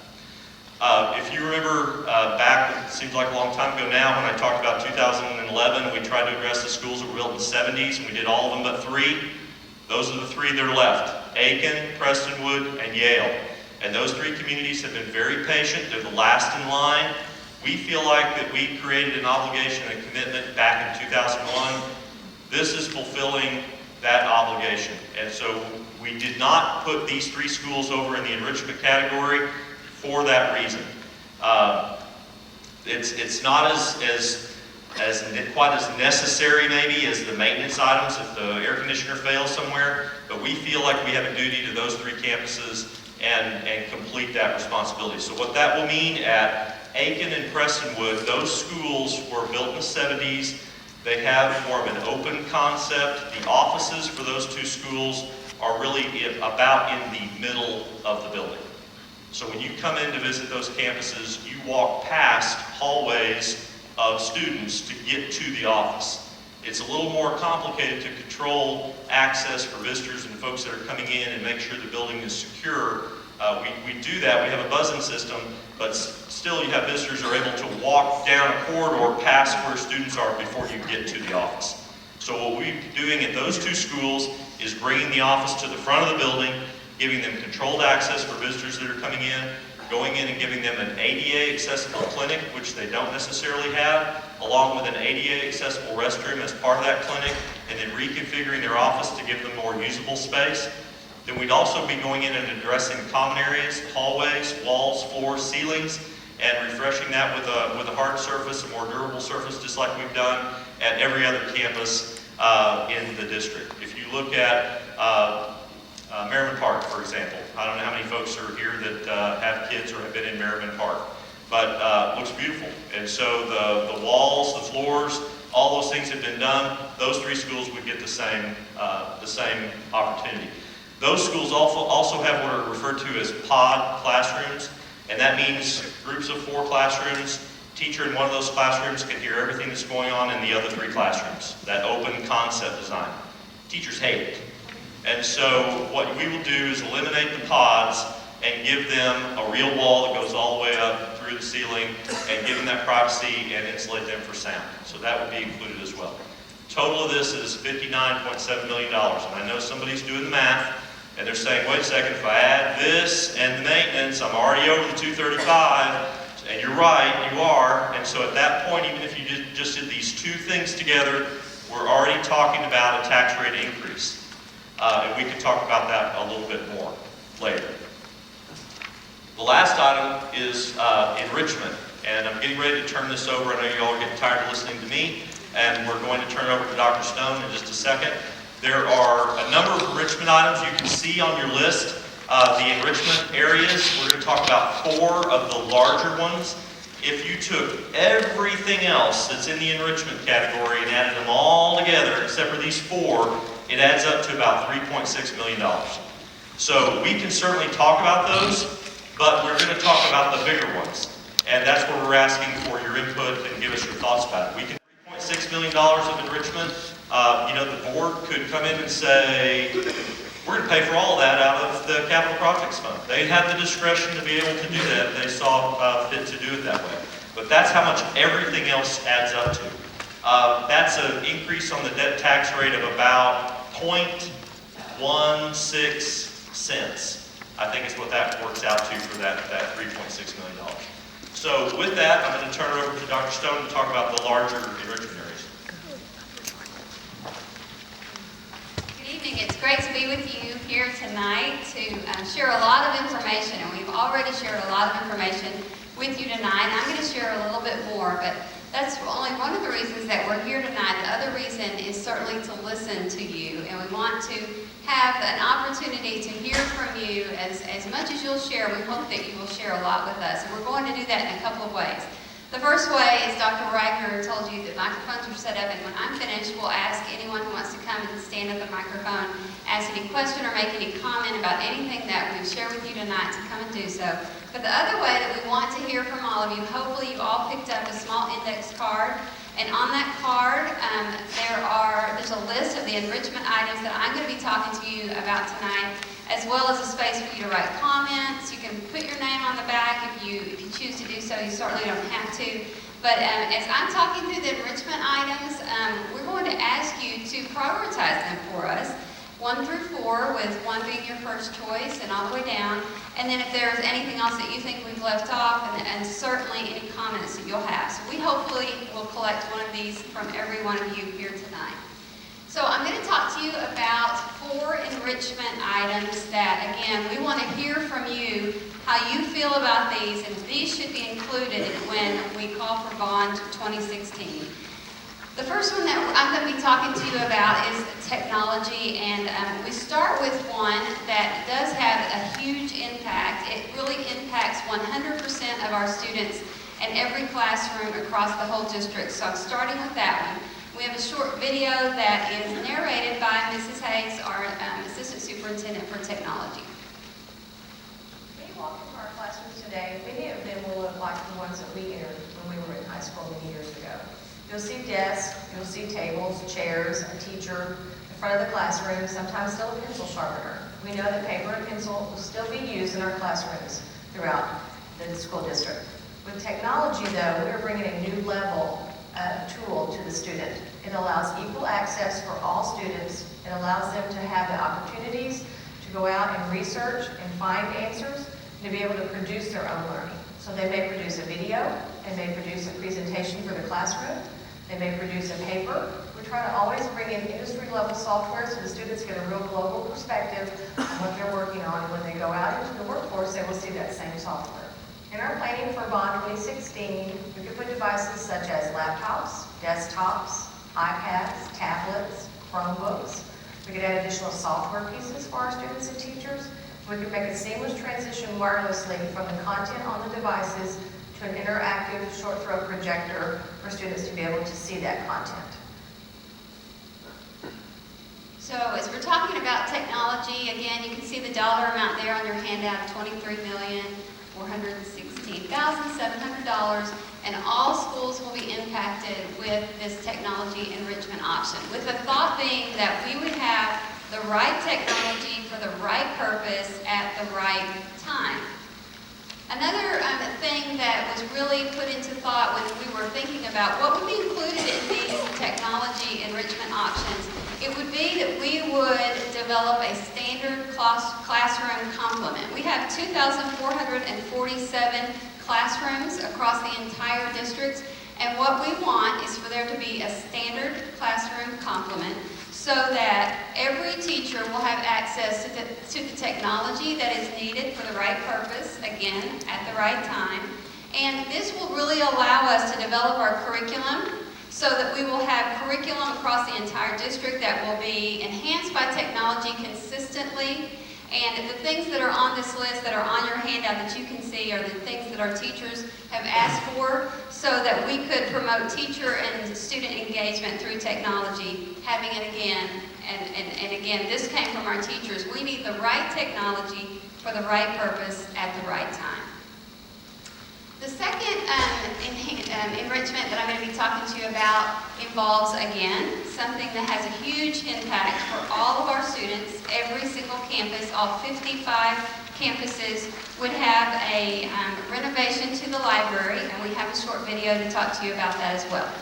If you remember back, it seems like a long time ago now, when I talked about 2011, we tried to address the schools that were built in the 70s, and we did all of them but 3. Those are the 3 that are left: Aiken, Prestonwood, and Yale. And those 3 communities have been very patient. They're the last in line. We feel like that we created an obligation and a commitment back in 2001. This is fulfilling that obligation. And so we did not put these 3 schools over in the enrichment category for that reason. It's not quite as necessary maybe as the maintenance items if the air conditioner fails somewhere, but we feel like we have a duty to those 3 campuses and complete that responsibility. So what that will mean at Aiken and Prestonwood, those schools were built in the 70s. They have more of an open concept. The offices for those 2 schools are really about in the middle of the building. So when you come in to visit those campuses, you walk past hallways of students to get to the office. It's a little more complicated to control access for visitors and folks that are coming in and make sure the building is secure. We do that. We have a buzzing system, but still you have visitors who are able to walk down a corridor past where students are before you get to the office. So what we're doing at those 2 schools is bringing the office to the front of the building, giving them controlled access for visitors that are coming in, going in and giving them an ADA accessible clinic, which they don't necessarily have, along with an ADA accessible restroom as part of that clinic, and then reconfiguring their office to give them more usable space. Then we'd also be going in and addressing common areas, hallways, walls, floors, ceilings, and refreshing that with a hard surface, a more durable surface, just like we've done at every other campus in the district. If you look at Merriman Park, for example. I don't know how many folks are here that have kids or have been in Merriman Park, but it looks beautiful. And so the walls, the floors, all those things have been done. Those 3 schools would get the same opportunity. Those schools also have what are referred to as pod classrooms, and that means groups of 4 classrooms. Teacher in one of those classrooms can hear everything that's going on in the other 3 classrooms. That open concept design. Teachers hate it. And so what we will do is eliminate the pods and give them a real wall that goes all the way up through the ceiling and give them that privacy and insulate them for sound. So that would be included as well. Total of this is $59.7 million. And I know somebody's doing the math and they're saying, wait a second, if I add this and the maintenance, I'm already over the 235. And you're right, you are. And so at that point, even if you just did these 2 things together, we're already talking about a tax rate increase. And we can talk about that a little bit more later. The last item is enrichment. And I'm getting ready to turn this over. I know you all are getting tired of listening to me. And we're going to turn it over to Dr. Stone in just a second. There are a number of enrichment items you can see on your list. The enrichment areas, we're going to talk about 4 of the larger ones. If you took everything else that's in the enrichment category and added them all together, except for these 4, it adds up to about $3.6 million. So we can certainly talk about those, but we're going to talk about the bigger ones. And that's where we're asking for your input and give us your thoughts about it. We can $3.6 million of enrichment. The board could come in and say, we're going to pay for all of that out of the capital projects fund. They have the discretion to be able to do that if they saw fit to do it that way. But that's how much everything else adds up to. That's an increase on the debt tax rate of about 0.16 cents. I think is what that works out to for that $3.6 million. So with that, I'm going to turn it over to Dr. Stone to talk about the larger enrichment areas. Good evening. It's great to be with you here tonight to share a lot of information, and we've already shared a lot of information with you tonight. I'm going to share a little bit more, but That's only one of the reasons that we're here tonight. The other reason is certainly to listen to you, and we want to have an opportunity to hear from you as much as you'll share. We hope that you will share a lot with us, and we're going to do that in a couple of ways. The first way is Dr. Wagner told you that microphones are set up, and when I'm finished, we'll ask anyone who wants to come and stand at the microphone, ask any question or make any comment about anything that we've shared with you tonight to come and do so. But the other way that we want to hear from all of you, hopefully you all picked up a small index card, and on that card there's a list of the enrichment items that I'm going to be talking to you about tonight, as well as a space for you to write comments. You can put your name on the back if you choose to do so. You certainly don't have to. But as I'm talking through the enrichment items, we're going to ask you to prioritize them for us, 1 through 4, with 1 being your first choice and all the way down. And then if there's anything else that you think we've left off, and certainly any comments that you'll have. So we hopefully will collect one of these from every one of you here tonight. So I'm going to talk to you about 4 enrichment items that, again, we want to hear from you how you feel about these, and these should be included when we call for Bond 2016. The first one that I'm going to be talking to you about is technology, and we start with one that does have a huge impact. It really impacts 100% of our students in every classroom across the whole district. So I'm starting with that one. We have a short video that is narrated by Mrs. Hayes, our Assistant Superintendent for Technology. When you walk into our classrooms today, many of them will look like the ones that we entered when we were in high school many years ago. You'll see desks, you'll see tables, chairs, a teacher in front of the classroom, sometimes still a pencil sharpener. We know that paper and pencil will still be used in our classrooms throughout the school district. With technology, though, we're bringing a new level tool to the student. It allows equal access for all students. It allows them to have the opportunities to go out and research and find answers, and to be able to produce their own learning. So they may produce a video, they may produce a presentation for the classroom, they may produce a paper. We try to always bring in industry-level software so the students get a real global perspective on what they're working on, and when they go out into the workforce, they will see that same software. In our planning for Bond 2016, we could put devices such as laptops, desktops, iPads, tablets, Chromebooks. We could add additional software pieces for our students and teachers. We could make a seamless transition wirelessly from the content on the devices to an interactive short-throw projector for students to be able to see that content. So as we're talking about technology, again, you can see the dollar amount there on your handout, $23,416,700, and all schools will be impacted with this technology enrichment option, with the thought being that we would have the right technology for the right purpose at the right time. Another thing that was really put into thought when we were thinking about what would be included in these technology enrichment options, it would be that we would develop a standard classroom complement. We have 2,447 classrooms across the entire district, and what we want is for there to be a standard classroom complement so that every teacher will have access to the technology that is needed for the right purpose, again, at the right time. And this will really allow us to develop our curriculum so that we will have curriculum across the entire district that will be enhanced by technology consistently. And the things that are on this list that are on your handout that you can see are the things that our teachers have asked for so that we could promote teacher and student engagement through technology, having it again. And again, this came from our teachers. We need the right technology for the right purpose at the right time. The second enrichment that I'm going to be talking to you about involves, again, something that has a huge impact for all of our students. Every single campus, all 55 campuses, would have a renovation to the library, and we have a short video to talk to you about that as well.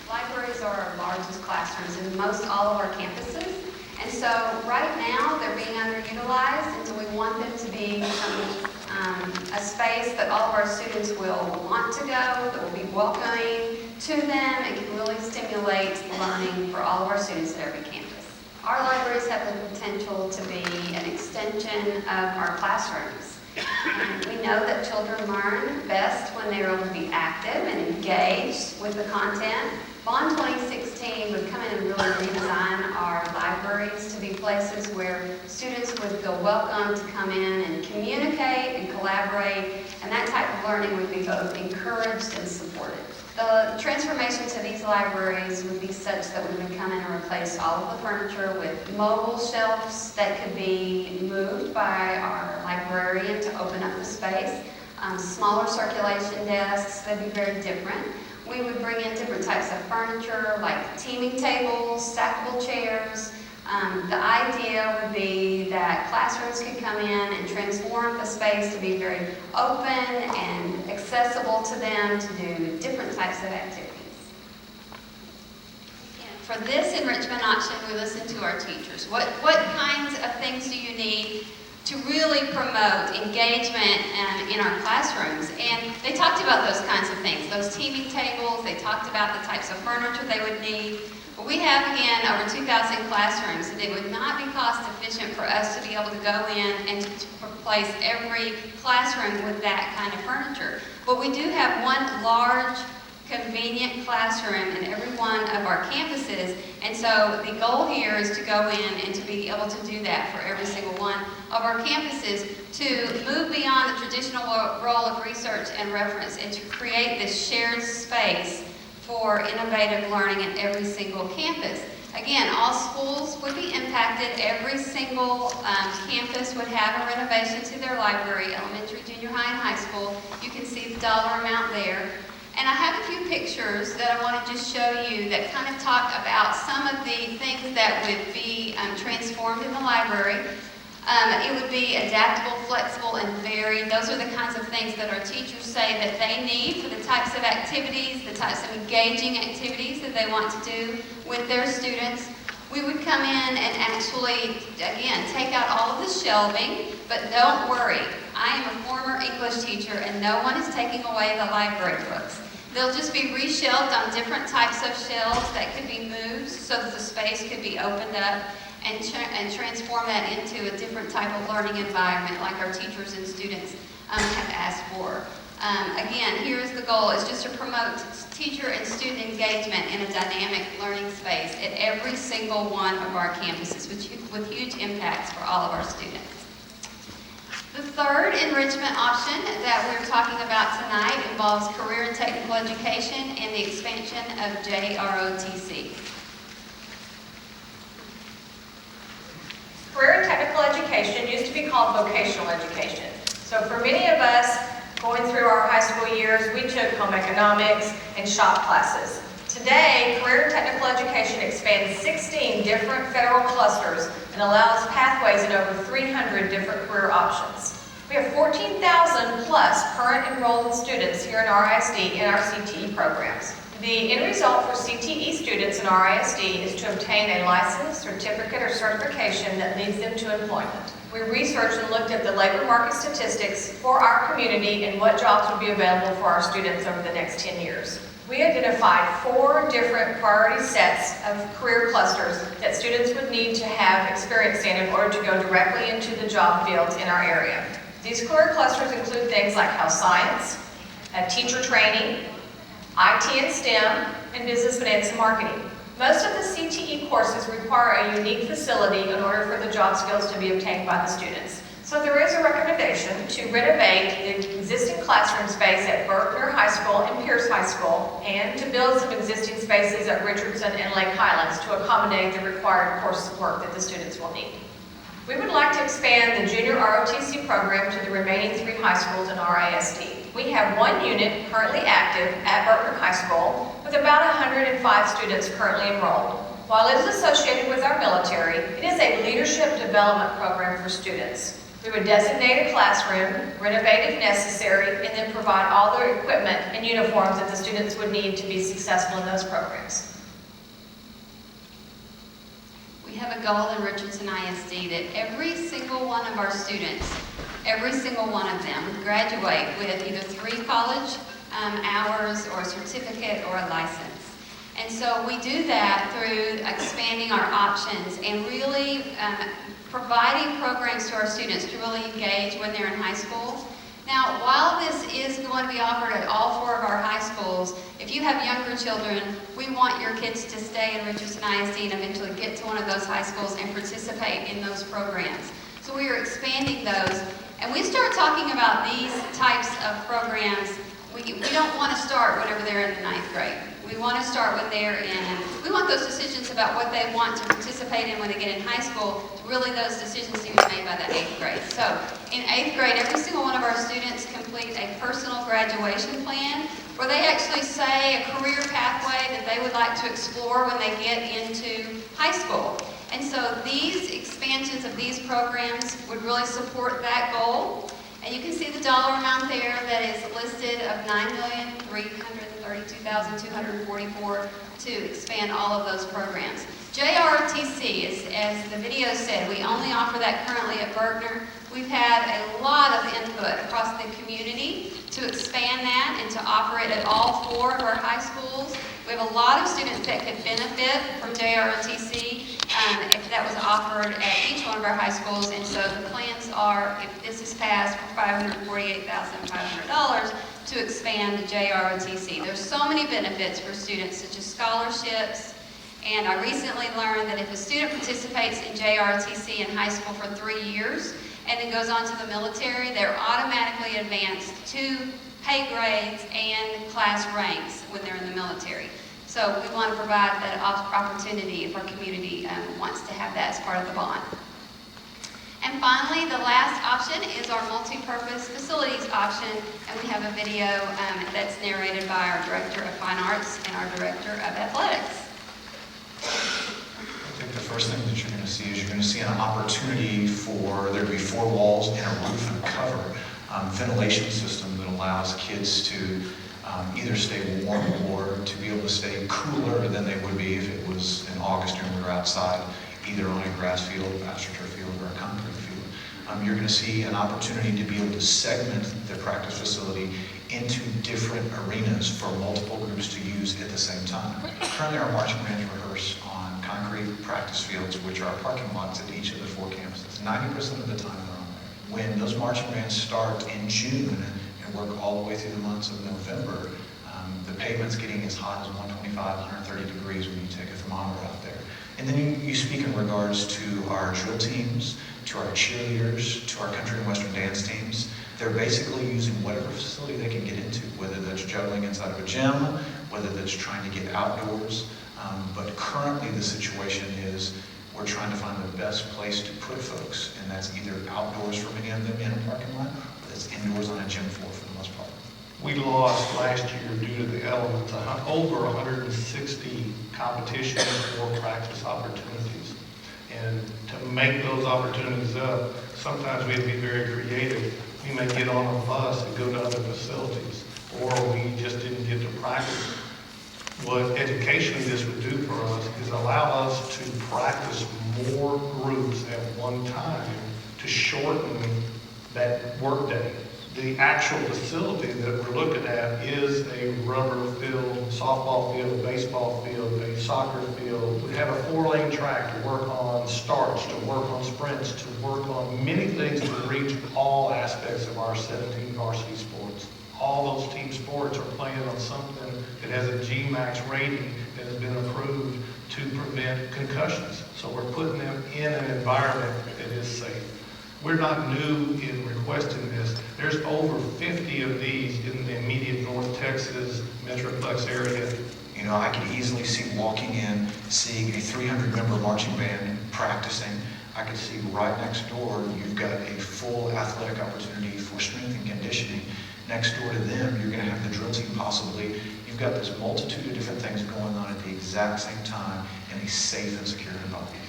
Libraries are our largest classrooms in most all of our campuses, and so right now they're being underutilized, and so we want them to be a space that all of our students will want to go, that will be welcoming to them, and can really stimulate learning for all of our students at every campus. Our libraries have the potential to be an extension of our classrooms. We know that children learn best when they're able to be active and engaged with the content. Bond 2016 would come in and really redesign our libraries to be places where students would feel welcome to come in and communicate and collaborate, and that type of learning would be both encouraged and supported. The transformation to these libraries would be such that we would come in and replace all of the furniture with mobile shelves that could be moved by our librarian to open up the space, smaller circulation desks that would be very different. We would bring in different types of furniture like teaming tables, stackable chairs. The idea would be that classrooms could come in and transform the space to be very open and accessible to them to do different types of activities. For this enrichment option, we listen to our teachers. What kinds of things do you need to really promote engagement in our classrooms? And they talked about those kinds of things, those teaming tables. They talked about the types of furniture they would need. But we have, again, over 2,000 classrooms, and it would not be cost efficient for us to be able to go in and to replace every classroom with that kind of furniture. But we do have one large, convenient classroom in every one of our campuses, and so the goal here is to go in and to be able to do that for every single one of our campuses, to move beyond the traditional role of research and reference and to create this shared space for innovative learning at every single campus. Again, all schools would be impacted. Every single campus would have a renovation to their library, elementary, junior high, and high school. You can see the dollar amount there. And I have a few pictures that I want to just show you that kind of talk about some of the things that would be transformed in the library. It would be adaptable, flexible, and varied. Those are the kinds of things that our teachers say that they need for the types of activities, the types of engaging activities that they want to do with their students. We would come in and actually, again, take out all of the shelving, but don't worry. I am a former English teacher, and no one is taking away the library books. They'll just be reshelved on different types of shelves that could be moved so that the space could be opened up and transform that into a different type of learning environment like our teachers and students have asked for. Again, here's the goal, is just to promote teacher and student engagement in a dynamic learning space at every single one of our campuses, with huge impacts for all of our students. The third enrichment option that we're talking about tonight involves career and technical education and the expansion of JROTC. Career and technical education used to be called vocational education. So for many of us, going through our high school years, we took home economics and shop classes. Today, career and technical education expands 16 different federal clusters and allows pathways in over 300 different career options. We have 14,000 plus current enrolled students here in RISD in our CTE programs. The end result for CTE students in RISD is to obtain a license, certificate, or certification that leads them to employment. We researched and looked at the labor market statistics for our community and what jobs would be available for our students over the next 10 years. We identified 4 different priority sets of career clusters that students would need to have experience in order to go directly into the job fields in our area. These career clusters include things like health science, teacher training, IT and STEM, and business, finance, and marketing. Most of the CTE courses require a unique facility in order for the job skills to be obtained by the students. So there is a recommendation to renovate the existing classroom space at Berkner High School and Pierce High School, and to build some existing spaces at Richardson and Lake Highlands to accommodate the required course of work that the students will need. We would like to expand the junior ROTC program to the remaining 3 high schools in RISD. We have 1 unit currently active at Berkner High School with about 105 students currently enrolled. While it is associated with our military, it is a leadership development program for students. We would designate a classroom, renovate if necessary, and then provide all the equipment and uniforms that the students would need to be successful in those programs. We have a goal in Richardson ISD that every single one of our students, every single one of them, would graduate with either 3 college hours or a certificate or a license. And so we do that through expanding our options and really providing programs to our students to really engage when they're in high school. Now, while this is going to be offered at all 4 of our high schools, if you have younger children, we want your kids to stay in Richardson ISD and eventually get to one of those high schools and participate in those programs. So we are expanding those. And we start talking about these types of programs, we don't want to start whenever they're in the 9th grade. We want to start when they're we want those decisions about what they want to participate in when they get in high school, really those decisions need to be made by the 8th grade. So in 8th grade, every single one of our students complete a personal graduation plan where they actually say a career pathway that they would like to explore when they get into high school. And so these expansions of these programs would really support that goal. And you can see the dollar amount there that is listed of $9,332,244 to expand all of those programs. JROTC, as the video said, we only offer that currently at Bergner. We've had a lot of input across the community to expand that and to offer it at all 4 of our high schools. We have a lot of students that could benefit from JROTC if that was offered at each one of our high schools. And so the plans are, if this is passed, for $548,500 to expand JROTC. There's so many benefits for students, such as scholarships. And I recently learned that if a student participates in JROTC in high school for 3 years and then goes on to the military, they're automatically advanced to pay grades and class ranks when they're in the military. So we want to provide that opportunity if our community wants to have that as part of the bond. And finally, the last option is our multi-purpose facilities option, and we have a video that's narrated by our Director of Fine Arts and our Director of Athletics. I think the first thing that you're going to see is you're going to see an opportunity for there to be 4 walls and a roof and cover, ventilation system that allows kids to either stay warm or to be able to stay cooler than they would be if it was in August and we were outside, either on a grass field, astroturf field, or a concrete field. You're going to see an opportunity to be able to segment the practice facility into different arenas for multiple groups to use at the same time. Currently, our marching bands rehearse on concrete practice fields, which are parking lots at each of the 4 campuses. 90% of the time they're on there. When those marching bands start in June and work all the way through the months of November, the pavement's getting as hot as 125, 130 degrees when you take a thermometer out there. And then you speak in regards to our drill teams, to our cheerleaders, to our country and western dance teams. They're basically using whatever facility they can get into, whether that's juggling inside of a gym, whether that's trying to get outdoors. But currently the situation is we're trying to find the best place to put folks, and that's either outdoors for many of them in a parking lot, or that's indoors on a gym floor for the most part. We lost last year due to the elements over 160 competitions or practice opportunities. And to make those opportunities up, sometimes we have to be very creative. We may get on a bus and go to other facilities, or we just didn't get to practice. What educationally this would do for us is allow us to practice more groups at one time to shorten that workday. The actual facility that we're looking at is a rubber field, softball field, baseball field, a soccer field. We have a 4-lane track to work on starts, to work on sprints, to work on many things to reach all aspects of our 17 varsity sports. All those team sports are playing on something that has a GMAX rating that has been approved to prevent concussions. So we're putting them in an environment that is safe. We're not new in requesting this. There's over 50 of these in the immediate North Texas Metroplex area. You know, I could easily see walking in, seeing a 300-member marching band practicing. I could see right next door, you've got a full athletic opportunity for strength and conditioning. Next door to them, you're going to have the drill team possibly. You've got this multitude of different things going on at the exact same time in a safe and secure environment.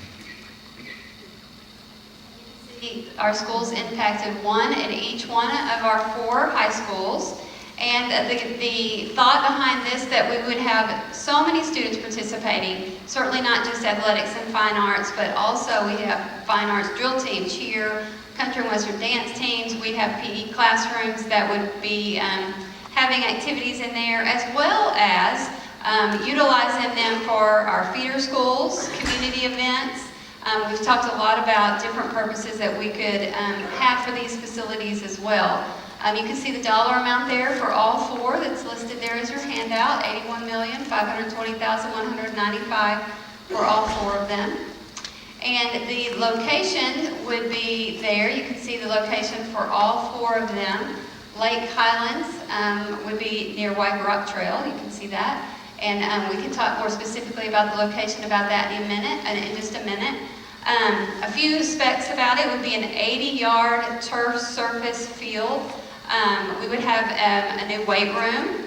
Our schools impacted 1 at each one of our 4 high schools. And the thought behind this, that we would have so many students participating, certainly not just athletics and fine arts, but also we have fine arts drill team, cheer, country and western dance teams. We have PE classrooms that would be having activities in there, as well as utilizing them for our feeder schools, community events. We've talked a lot about different purposes that we could have for these facilities as well. You can see the dollar amount there for all four that's listed there as your handout, $81,520,195 for all four of them. And the location would be there. You can see the location for all four of them. Lake Highlands would be near White Rock Trail. You can see that. And we can talk more specifically about the location about that in just a minute. A few specs about it would be an 80-yard turf surface field. We would have a new weight room.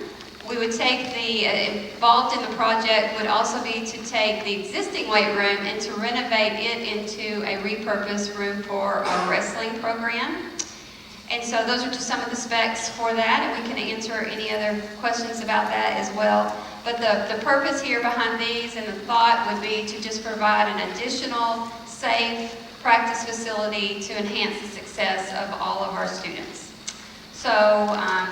We would take involved in the project would also be to take the existing weight room and to renovate it into a repurposed room for our wrestling program. And so those are just some of the specs for that, and we can answer any other questions about that as well. But the purpose here behind these and the thought would be to just provide an additional safe practice facility to enhance the success of all of our students. So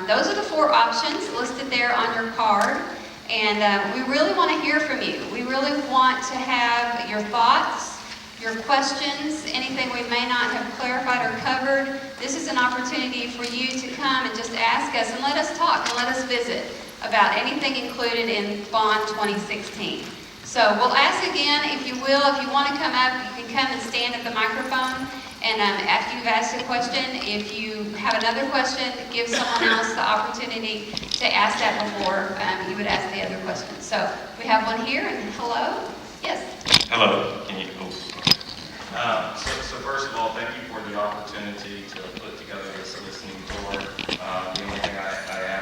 those are the four options listed there on your card. And we really want to hear from you. We really want to have your thoughts, your questions, anything we may not have clarified or covered. This is an opportunity for you to come and just ask us and let us talk and let us visit about anything included in Bond 2016. So we'll ask again, if you will, if you want to come up, you can come and stand at the microphone. And after you've asked a question, if you have another question, give someone else the opportunity to ask that before you would ask the other question. So we have one here, and hello? Yes? Hello. Can you? So first of all, thank you for the opportunity to put together this listening tour. The only thing I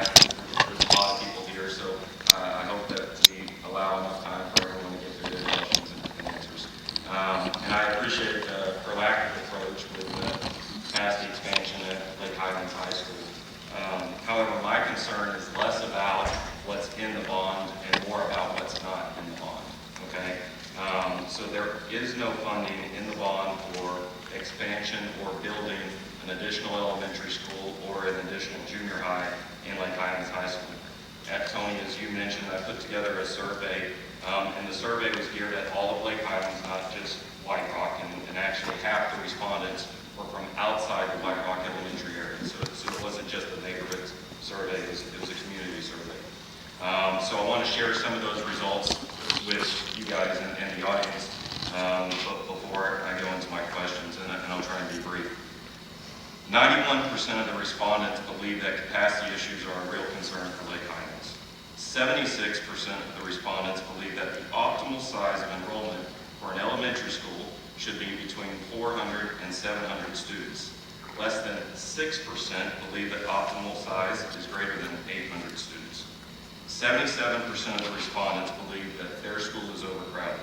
ask is there's a lot of people here, so I hope that we allow enough time for everyone to get through their questions and answers. And I appreciate the proactive approach with the capacity expansion at Lake Highlands High School. However, my concern is less about what's in the bond and more about what's not in the bond. Okay? So there is no funding in the bond for expansion or building an additional elementary school or an additional junior high in Lake Highlands High School. Tony, as you mentioned, I put together a survey, and the survey was geared at all of Lake Highlands, not just White Rock, and actually half the respondents were from outside the White Rock elementary area. So it wasn't just a neighborhood survey, it was a community survey. So I want to share some of those results with you guys and the audience before I go into my questions, and I'll try and be brief. 91% of the respondents believe that capacity issues are a real concern for Lake Highlands. 76% of the respondents believe that the optimal size of enrollment for an elementary school should be between 400 and 700 students. Less than 6% believe that optimal size is greater than 800 students. 77% of the respondents believe that their school is overcrowded.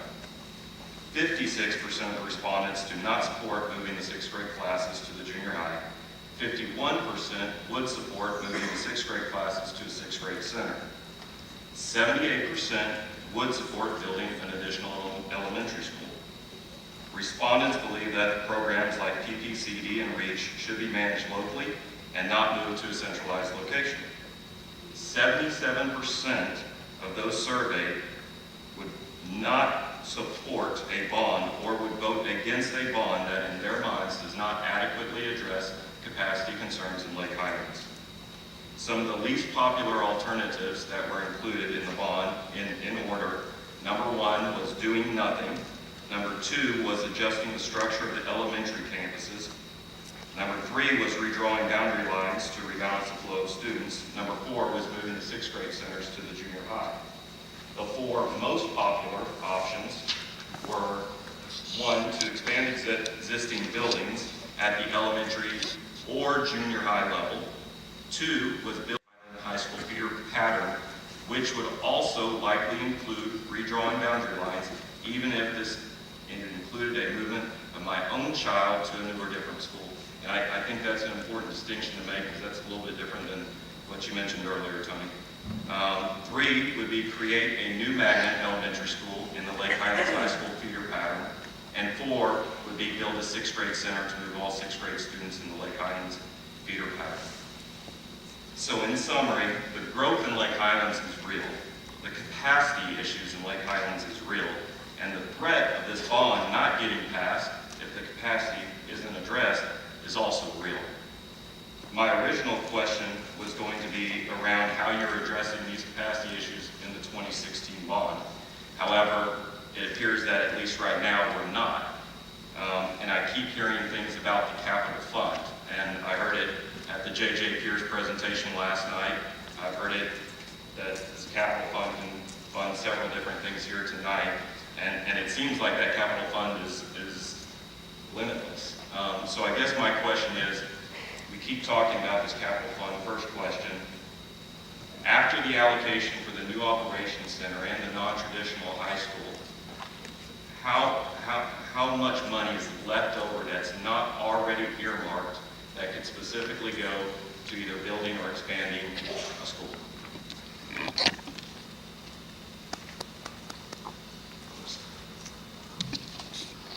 56% of the respondents do not support moving the 6th grade classes to the junior high. 51% would support moving the 6th grade classes to the 6th grade center. 78% would support building an additional elementary school. Respondents believe that programs like PPCD and REACH should be managed locally and not moved to a centralized location. 77% of those surveyed would not support a bond or would vote against a bond that in their minds does not adequately address capacity concerns in Lake Highlands. Some of the least popular alternatives that were included in the bond in order, number 1 was doing nothing. Number 2 was adjusting the structure of the elementary campuses. Number 3 was redrawing boundary lines to rebalance the flow of students. Number 4 was moving the 6th grade centers to the junior high. The 4 most popular options were 1, to expand existing buildings at the elementary or junior high level. 2 was build a high school feeder pattern, which would also likely include redrawing boundary lines, even if this included a movement of my own child to a new or different school. And I think that's an important distinction to make, because that's a little bit different than what you mentioned earlier, Tony. 3 would be create a new magnet elementary school in the Lake Highlands High School feeder pattern. And 4 would be build a 6th grade center to move all 6th grade students in the Lake Highlands feeder pattern. So in summary, the growth in Lake Highlands is real. The capacity issues in Lake Highlands is real. And the threat of this bond not getting passed, if the capacity isn't addressed, is also real. My original question was going to be around how you're addressing these capacity issues in the 2016 bond. However, it appears that at least right now we're not. And I keep hearing things about the capital fund, and I heard it at the J.J. Pierce presentation last night. I've heard it that this capital fund can fund several different things here tonight, and it seems like that capital fund is limitless. So I guess my question is, we keep talking about this capital fund. First question, after the allocation for the new operations center and the non-traditional high school, how much money is left over that's not already earmarked that could specifically go to either building or expanding a school?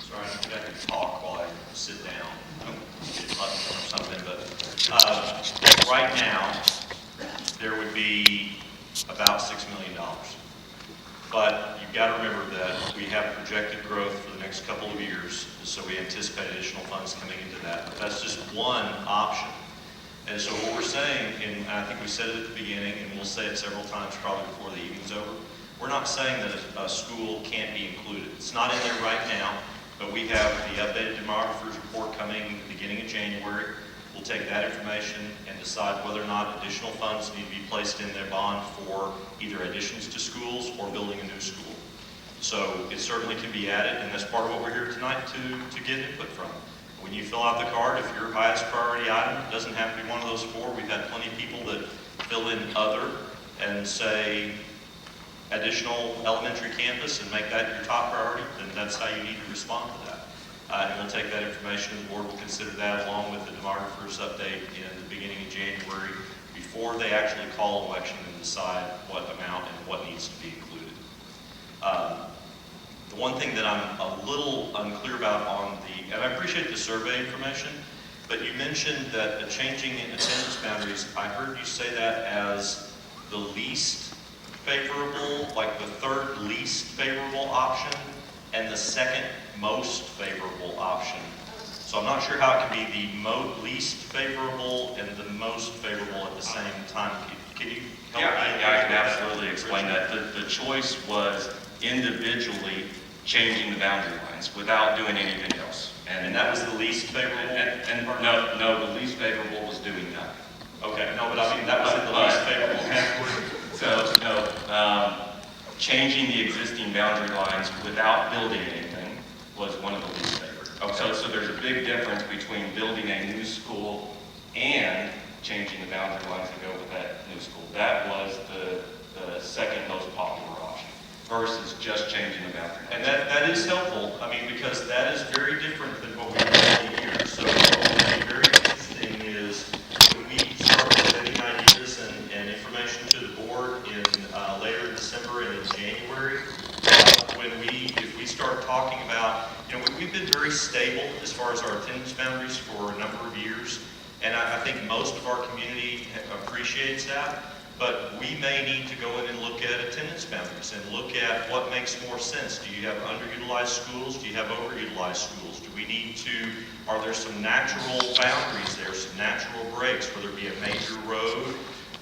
Sorry, I think I can talk while I sit down. I don't get lunch or something, but right now, there would be about $6 million. But you've got to remember that we have projected growth for the next couple of years, so we anticipate additional funds coming into that. But that's just one option. And so what we're saying, and I think we said it at the beginning, and we'll say it several times probably before the evening's over, we're not saying that a school can't be included. It's not in there right now, but we have the updated demographer's report coming at the beginning of January. We'll take that information and decide whether or not additional funds need to be placed in their bond for either additions to schools or building a new school. So it certainly can be added, and that's part of what we're here tonight to get input from. When you fill out the card, if your highest priority item doesn't have to be one of those four, we've had plenty of people that fill in other and say additional elementary campus and make that your top priority, then that's how you need to respond to that. And we'll take that information, and the board will consider that along with the demographer's update in the beginning of January before they actually call an election and decide what amount and what needs to be included. The one thing that I'm a little unclear about and I appreciate the survey information, but you mentioned that the changing in attendance boundaries, I heard you say that as the least favorable, like the third least favorable option and the second most favorable option. So I'm not sure how it can be the least favorable and the most favorable at the same time. Can you help me? I can absolutely explain that. The choice was individually changing the boundary lines without doing anything else. And that was the least favorable? No, the least favorable was doing nothing. Okay, no, but I mean, that was in the least favorable category. So, no, changing the existing boundary lines without building anything was one of the least favored. Okay. So there's a big difference between building a new school and changing the boundary lines to go with that new school. That was the second most popular option versus just changing the boundary lines. And that is helpful, I mean, because that is very different than what we've done here. So what will be very interesting is when we start presenting ideas and information to the board in later in December and in January, if we start talking about, we've been very stable as far as our attendance boundaries for a number of years, and I think most of our community appreciates that. But we may need to go in and look at attendance boundaries and look at what makes more sense. Do you have underutilized schools? Do you have overutilized schools? Are there some natural boundaries there, some natural breaks, whether it be a major road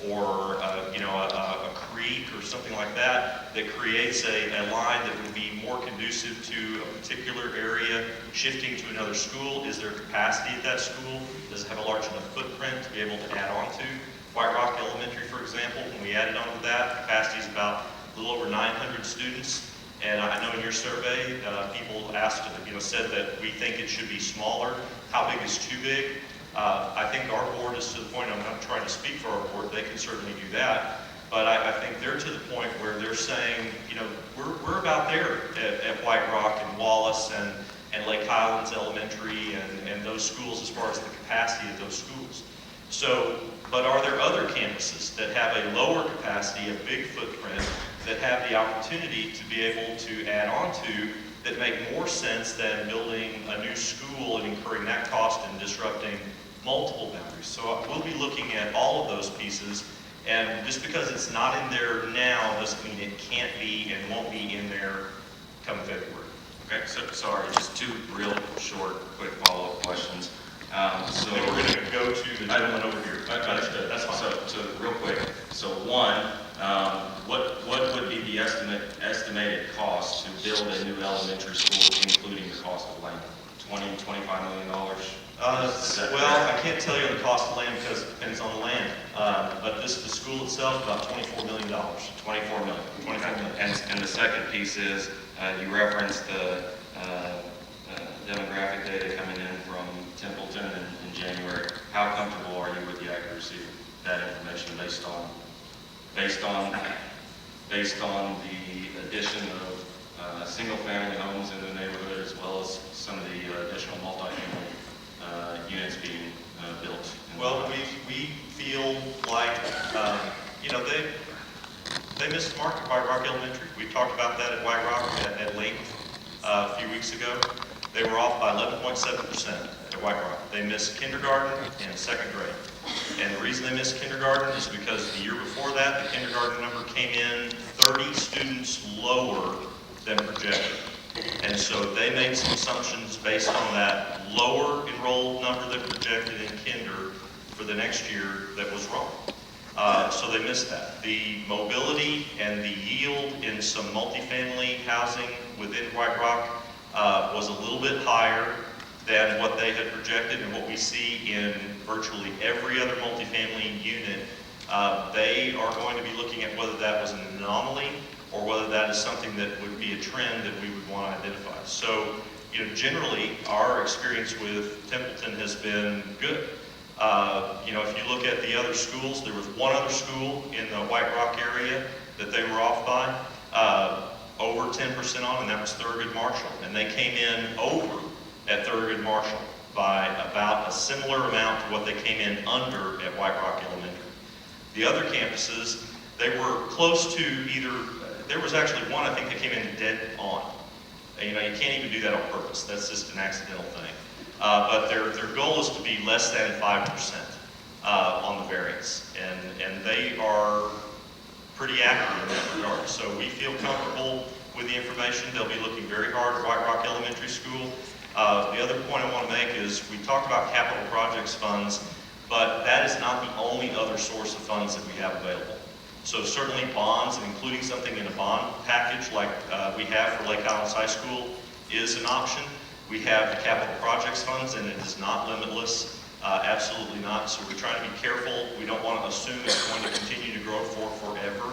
or a creek or something like that creates a line that would be more conducive to a particular area shifting to another school? Is there capacity at that school? Does it have a large enough footprint to be able to add on to? White Rock Elementary, for example, when we added on to that, capacity is about a little over 900 students. And I know in your survey, people said that we think it should be smaller. How big is too big? I think our board is to the point, I'm not trying to speak for our board, they can certainly do that. But I think they're to the point where they're saying, we're about there at White Rock and Wallace and Lake Highlands Elementary and those schools as far as the capacity of those schools. So, but are there other campuses that have a lower capacity, a big footprint, that have the opportunity to be able to add on to that make more sense than building a new school and incurring that cost and disrupting multiple boundaries? So we'll be looking at all of those pieces, and just because it's not in there now doesn't mean it can't be and won't be in there come February. Okay, so sorry, just two real short, quick follow-up questions. So Then we're going to go to the gentleman over here. Understood. That's fine. So real quick, so one, what would be the estimated cost to build a new elementary school, including the cost of land? $20–25 million? Well, I can't tell you the cost of land because it depends on the land. But the school itself, about $24 million. 24 million. 24 million. And the second piece is, you referenced the demographic data coming in from Templeton in January. How comfortable are you with the accuracy of that information based on the addition of single-family homes in the neighborhood, as well as some of the additional multifamily units being built? Well, we feel like, they missed the mark at White Rock Elementary. We talked about that at White Rock at length a few weeks ago. They were off by 11.7% at White Rock. They missed kindergarten and second grade. And the reason they missed kindergarten is because the year before that, the kindergarten number came in 30 students lower than projected. And so they made some assumptions based on that lower enrolled number than projected in kinder for the next year that was wrong. So they missed that. The mobility and the yield in some multifamily housing within White Rock was a little bit higher than what they had projected and what we see in virtually every other multifamily unit. They are going to be looking at whether that was an anomaly or whether that is something that would be a trend that we would want to identify. So, generally, our experience with Templeton has been good. If you look at the other schools, there was one other school in the White Rock area that they were off by over 10% on, and that was Thurgood Marshall. And they came in over at Thurgood Marshall by about a similar amount to what they came in under at White Rock Elementary. The other campuses, they were close to either, there was actually one I think that came in dead on. You can't even do that on purpose. That's just an accidental thing. But their goal is to be less than 5% on the variance. And they are pretty accurate in that regard. So we feel comfortable with the information. They'll be looking very hard at White Rock Elementary School. The other point I want to make is we talked about capital projects funds, but that is not the only other source of funds that we have available. So certainly bonds, and including something in a bond package like we have for Lake Highlands High School is an option. We have the capital projects funds, and it is not limitless, absolutely not. So we're trying to be careful. We don't want to assume it's going to continue to grow for forever.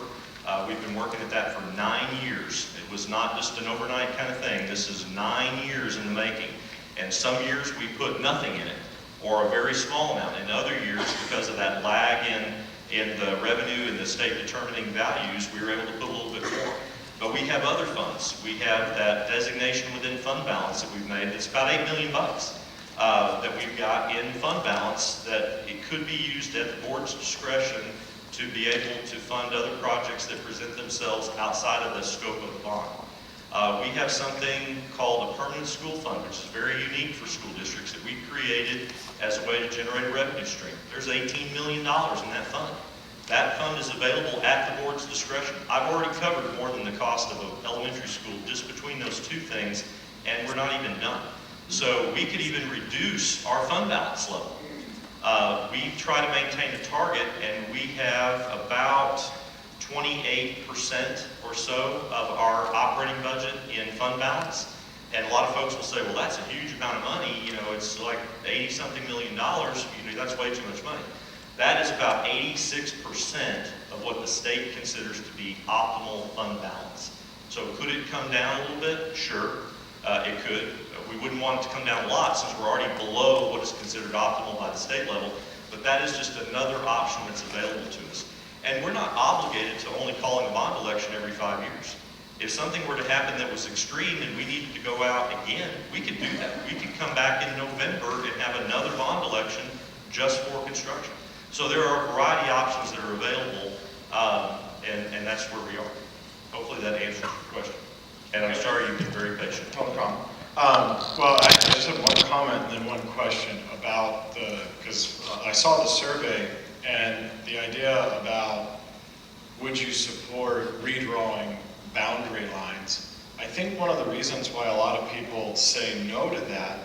We've been working at that for 9 years. It was not just an overnight kind of thing. This is 9 years in the making. And some years we put nothing in it, or a very small amount. In other years, because of that lag in the revenue and the state determining values, we were able to put a little bit more. But we have other funds. We have that designation within fund balance that we've made. It's about $8 million that we've got in fund balance that it could be used at the board's discretion to be able to fund other projects that present themselves outside of the scope of the bond. We have something called a permanent school fund, which is very unique for school districts that we created as a way to generate a revenue stream. There's $18 million in that fund. That fund is available at the board's discretion. I've already covered more than the cost of an elementary school just between those two things, and we're not even done. So we could even reduce our fund balance level. We try to maintain a target, and we have about 28% or so of our operating budget in fund balance. And a lot of folks will say, well, that's a huge amount of money. It's like 80-something million dollars. That's way too much money. That is about 86% of what the state considers to be optimal fund balance. So could it come down a little bit? Sure, it could. We wouldn't want it to come down a lot since we're already below what is considered optimal by the state level, but that is just another option that's available to us. And we're not obligated to only calling a bond election every 5 years. If something were to happen that was extreme and we needed to go out again, we could do that. We could come back in November and have another bond election just for construction. So there are a variety of options that are available, and that's where we are. Hopefully that answers your question. And I'm sorry you've been very patient. No problem. Well, I just have one comment and then one question about because I saw the survey and the idea about would you support redrawing boundary lines. I think one of the reasons why a lot of people say no to that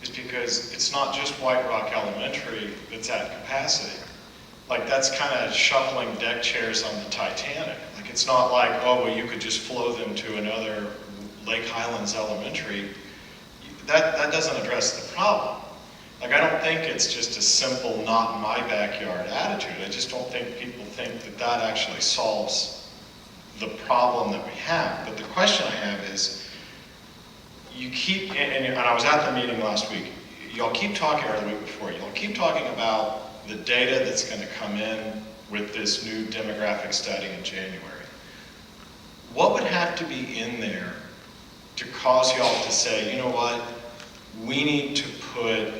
is because it's not just White Rock Elementary that's at capacity. Like, that's kind of shuffling deck chairs on the Titanic. Like, it's not like, oh, well, you could just flow them to another Lake Highlands Elementary. That doesn't address the problem. Like, I don't think it's just a simple not in my backyard attitude. I just don't think people think that that actually solves the problem that we have. But the question I have is, you keep, and I was at the meeting last week, y'all keep talking, or the week before, y'all keep talking about the data that's going to come in with this new demographic study in January. What would have to be in there to cause y'all to say, you know what, we need to put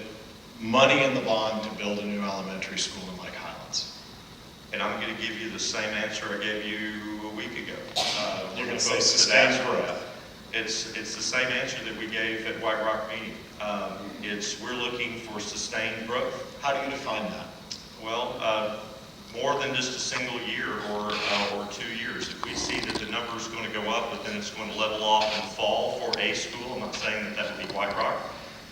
money in the bond to build a new elementary school in Lake Highlands? And I'm going to give you the same answer I gave you a week ago. You're going to say sustained growth. It's the same answer that we gave at White Rock meeting. We're looking for sustained growth. How do you define that? Well, more than just a single year or 2 years. If we see that the number is going to go up, but then it's going to level off and fall for a school, I'm not saying that that would be White Rock,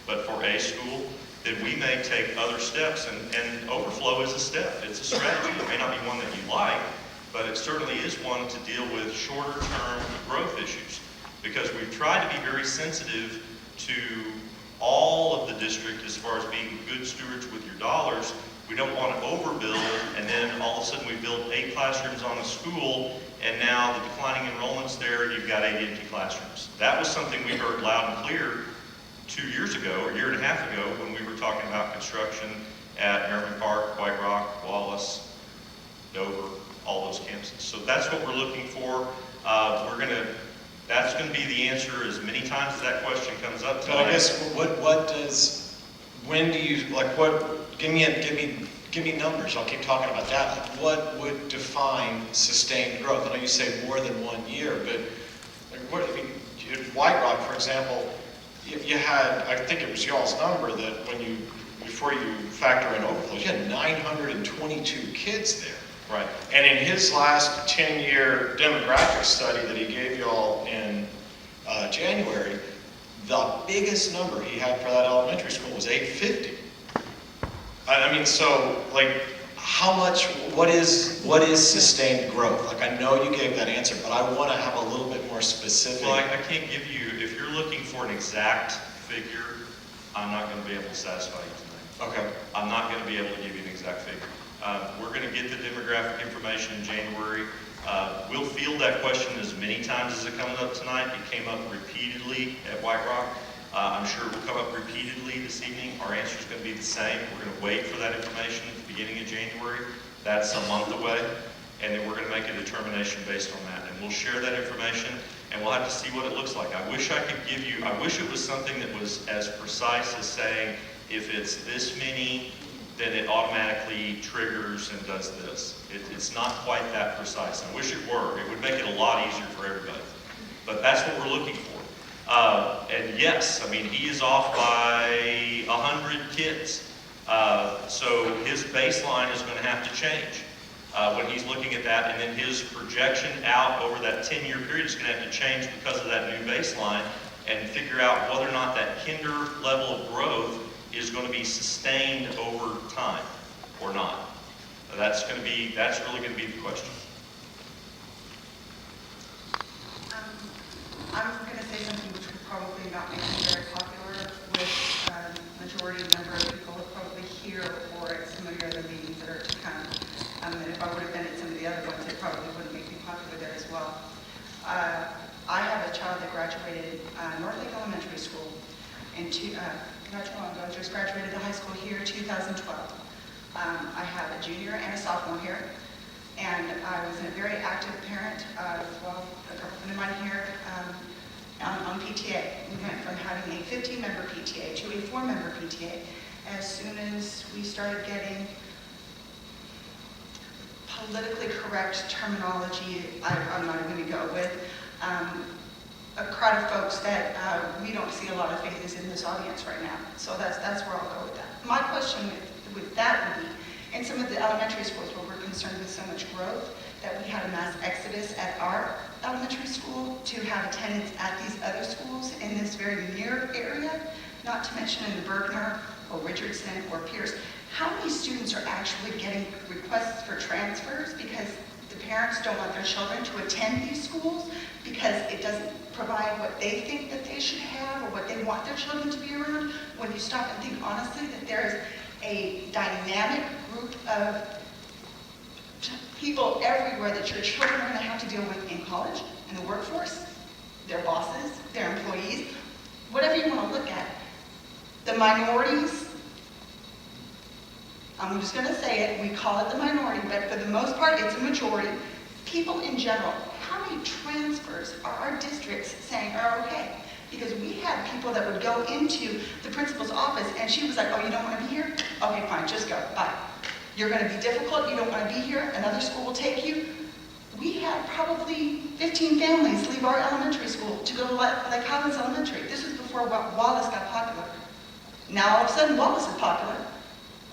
but for a school, then we may take other steps, and overflow is a step. It's a strategy. It may not be one that you like, but it certainly is one to deal with shorter term growth issues, because we've tried to be very sensitive to all of the district as far as being good stewards with your dollars. We don't want to overbuild, and then all of a sudden we build 8 classrooms on a school, and now the declining enrollment's there, and you've got 8 empty classrooms. That was something we heard loud and clear 2 years ago, or a year and a half ago, when we were talking about construction at Merriman Park, White Rock, Wallace, Dover, all those campuses. So that's what we're looking for. That's going to be the answer as many times as that question comes up tonight. But I guess when do you, like, give me numbers. I'll keep talking about that. Like, what would define sustained growth? I know you say more than 1 year, but like, at White Rock, for example, you had, I think it was y'all's number that before you factor in overflows, you had 922 kids there. Right. And in his last 10-year demographic study that he gave y'all in January, the biggest number he had for that elementary school was 850. I mean, so, like, what is sustained growth? Like, I know you gave that answer, but I want to have a little bit more specific. Well, I can't give you, if you're looking for an exact figure, I'm not going to be able to satisfy you tonight. Okay. I'm not going to be able to give you an exact figure. We're going to get the demographic information in January. We'll field that question as many times as it comes up tonight. It came up repeatedly at White Rock. I'm sure it will come up repeatedly this evening. Our answer is going to be the same. We're going to wait for that information at the beginning of January. That's a month away. And then we're going to make a determination based on that. And we'll share that information, and we'll have to see what it looks like. I wish I wish it was something that was as precise as saying, if it's this many, then it automatically triggers and does this. It's not quite that precise. I wish it were. It would make it a lot easier for everybody. But that's what we're looking for. And yes, I mean, he is off by 100 kids. So his baseline is going to have to change when he's looking at that. And then his projection out over that 10-year period is going to have to change because of that new baseline, and figure out whether or not that kinder level of growth is going to be sustained over time or not. That's really going to be the question. I'm going to say something which would probably not make me very popular with majority number of people who probably hear or at some of the other meetings that are to come. And if I would have been at some of the other ones, it probably wouldn't make me popular there as well. I have a child that graduated North Lake Elementary School in just graduated the high school here in 2012. I have a junior and a sophomore here, and I was a very active parent of, well, a couple of mine here on PTA. We went from having a 15-member PTA to a 4-member PTA as soon as we started getting politically correct terminology. I'm not going to go with. A crowd of folks that we don't see a lot of faces in this audience right now. So that's where I'll go with that. My question with that would be, in some of the elementary schools where we're concerned with so much growth, that we had a mass exodus at our elementary school to have attendance at these other schools in this very near area, not to mention in the Bergner or Richardson or Pierce, how many students are actually getting requests for transfers because the parents don't want their children to attend these schools because it doesn't provide what they think that they should have or what they want their children to be around? When you stop and think honestly that there is a dynamic group of people everywhere that your children are going to have to deal with in college, in the workforce, their bosses, their employees, whatever you want to look at. The minorities, I'm just going to say it, we call it the minority, but for the most part, it's a majority. People in general, how many transfers are our districts saying are okay? Because we had people that would go into the principal's office and she was like, oh, you don't want to be here? Okay, fine, just go, bye. You're going to be difficult, you don't want to be here, another school will take you. We had probably 15 families leave our elementary school to go to Lake Highlands Elementary. This was before Wallace got popular. Now all of a sudden Wallace is popular.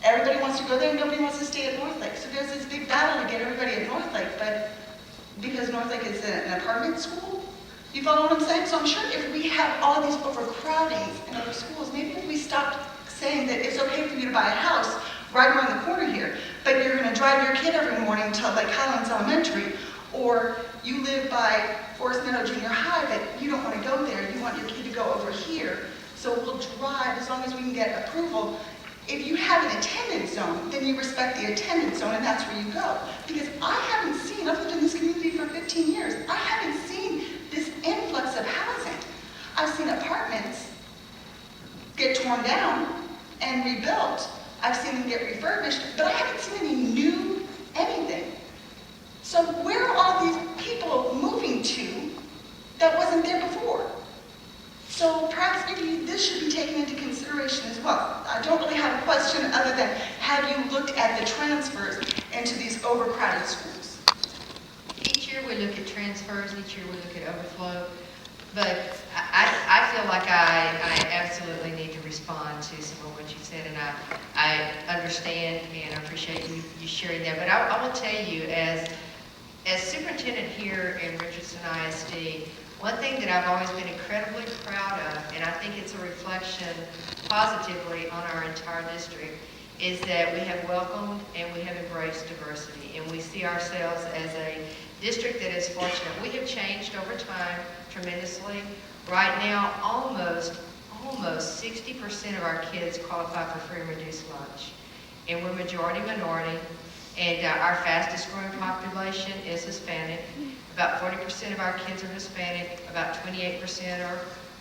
Everybody wants to go there and nobody wants to stay at Northlake. So there's this big battle to get everybody at Northlake, but because Northlake is an apartment school, you follow what I'm saying? So I'm sure if we have all of these overcrowdings in other schools, maybe if we stopped saying that it's okay for you to buy a house right around the corner here, but you're going to drive your kid every morning to Lake Highlands Elementary, or you live by Forest Meadow Junior High, but you don't want to go there, you want your kid to go over here, so we'll drive as long as we can get approval. If you have an attendance zone, then you respect the attendance zone and that's where you go. Because I haven't seen, I've lived in this community for 15 years, I haven't seen this influx of housing. I've seen apartments get torn down and rebuilt. I've seen them get refurbished, but I haven't seen any new anything. So where are all these people moving to that wasn't there before? So perhaps maybe this should be taken into consideration as well. I don't really have a question other than, have you looked at the transfers into these overcrowded schools? Each year we look at transfers, each year we look at overflow, but I feel like I absolutely need to respond to some of what you said, and I understand and I appreciate you sharing that. But I will tell you, as superintendent here in Richardson ISD, one thing that I've always been incredibly proud of, and I think it's a reflection positively on our entire district, is that we have welcomed and we have embraced diversity, and we see ourselves as a district that is fortunate. We have changed over time tremendously. Right now, almost 60% of our kids qualify for free and reduced lunch, and we're majority minority, and our fastest growing population is Hispanic. About 40% of our kids are Hispanic, about 28%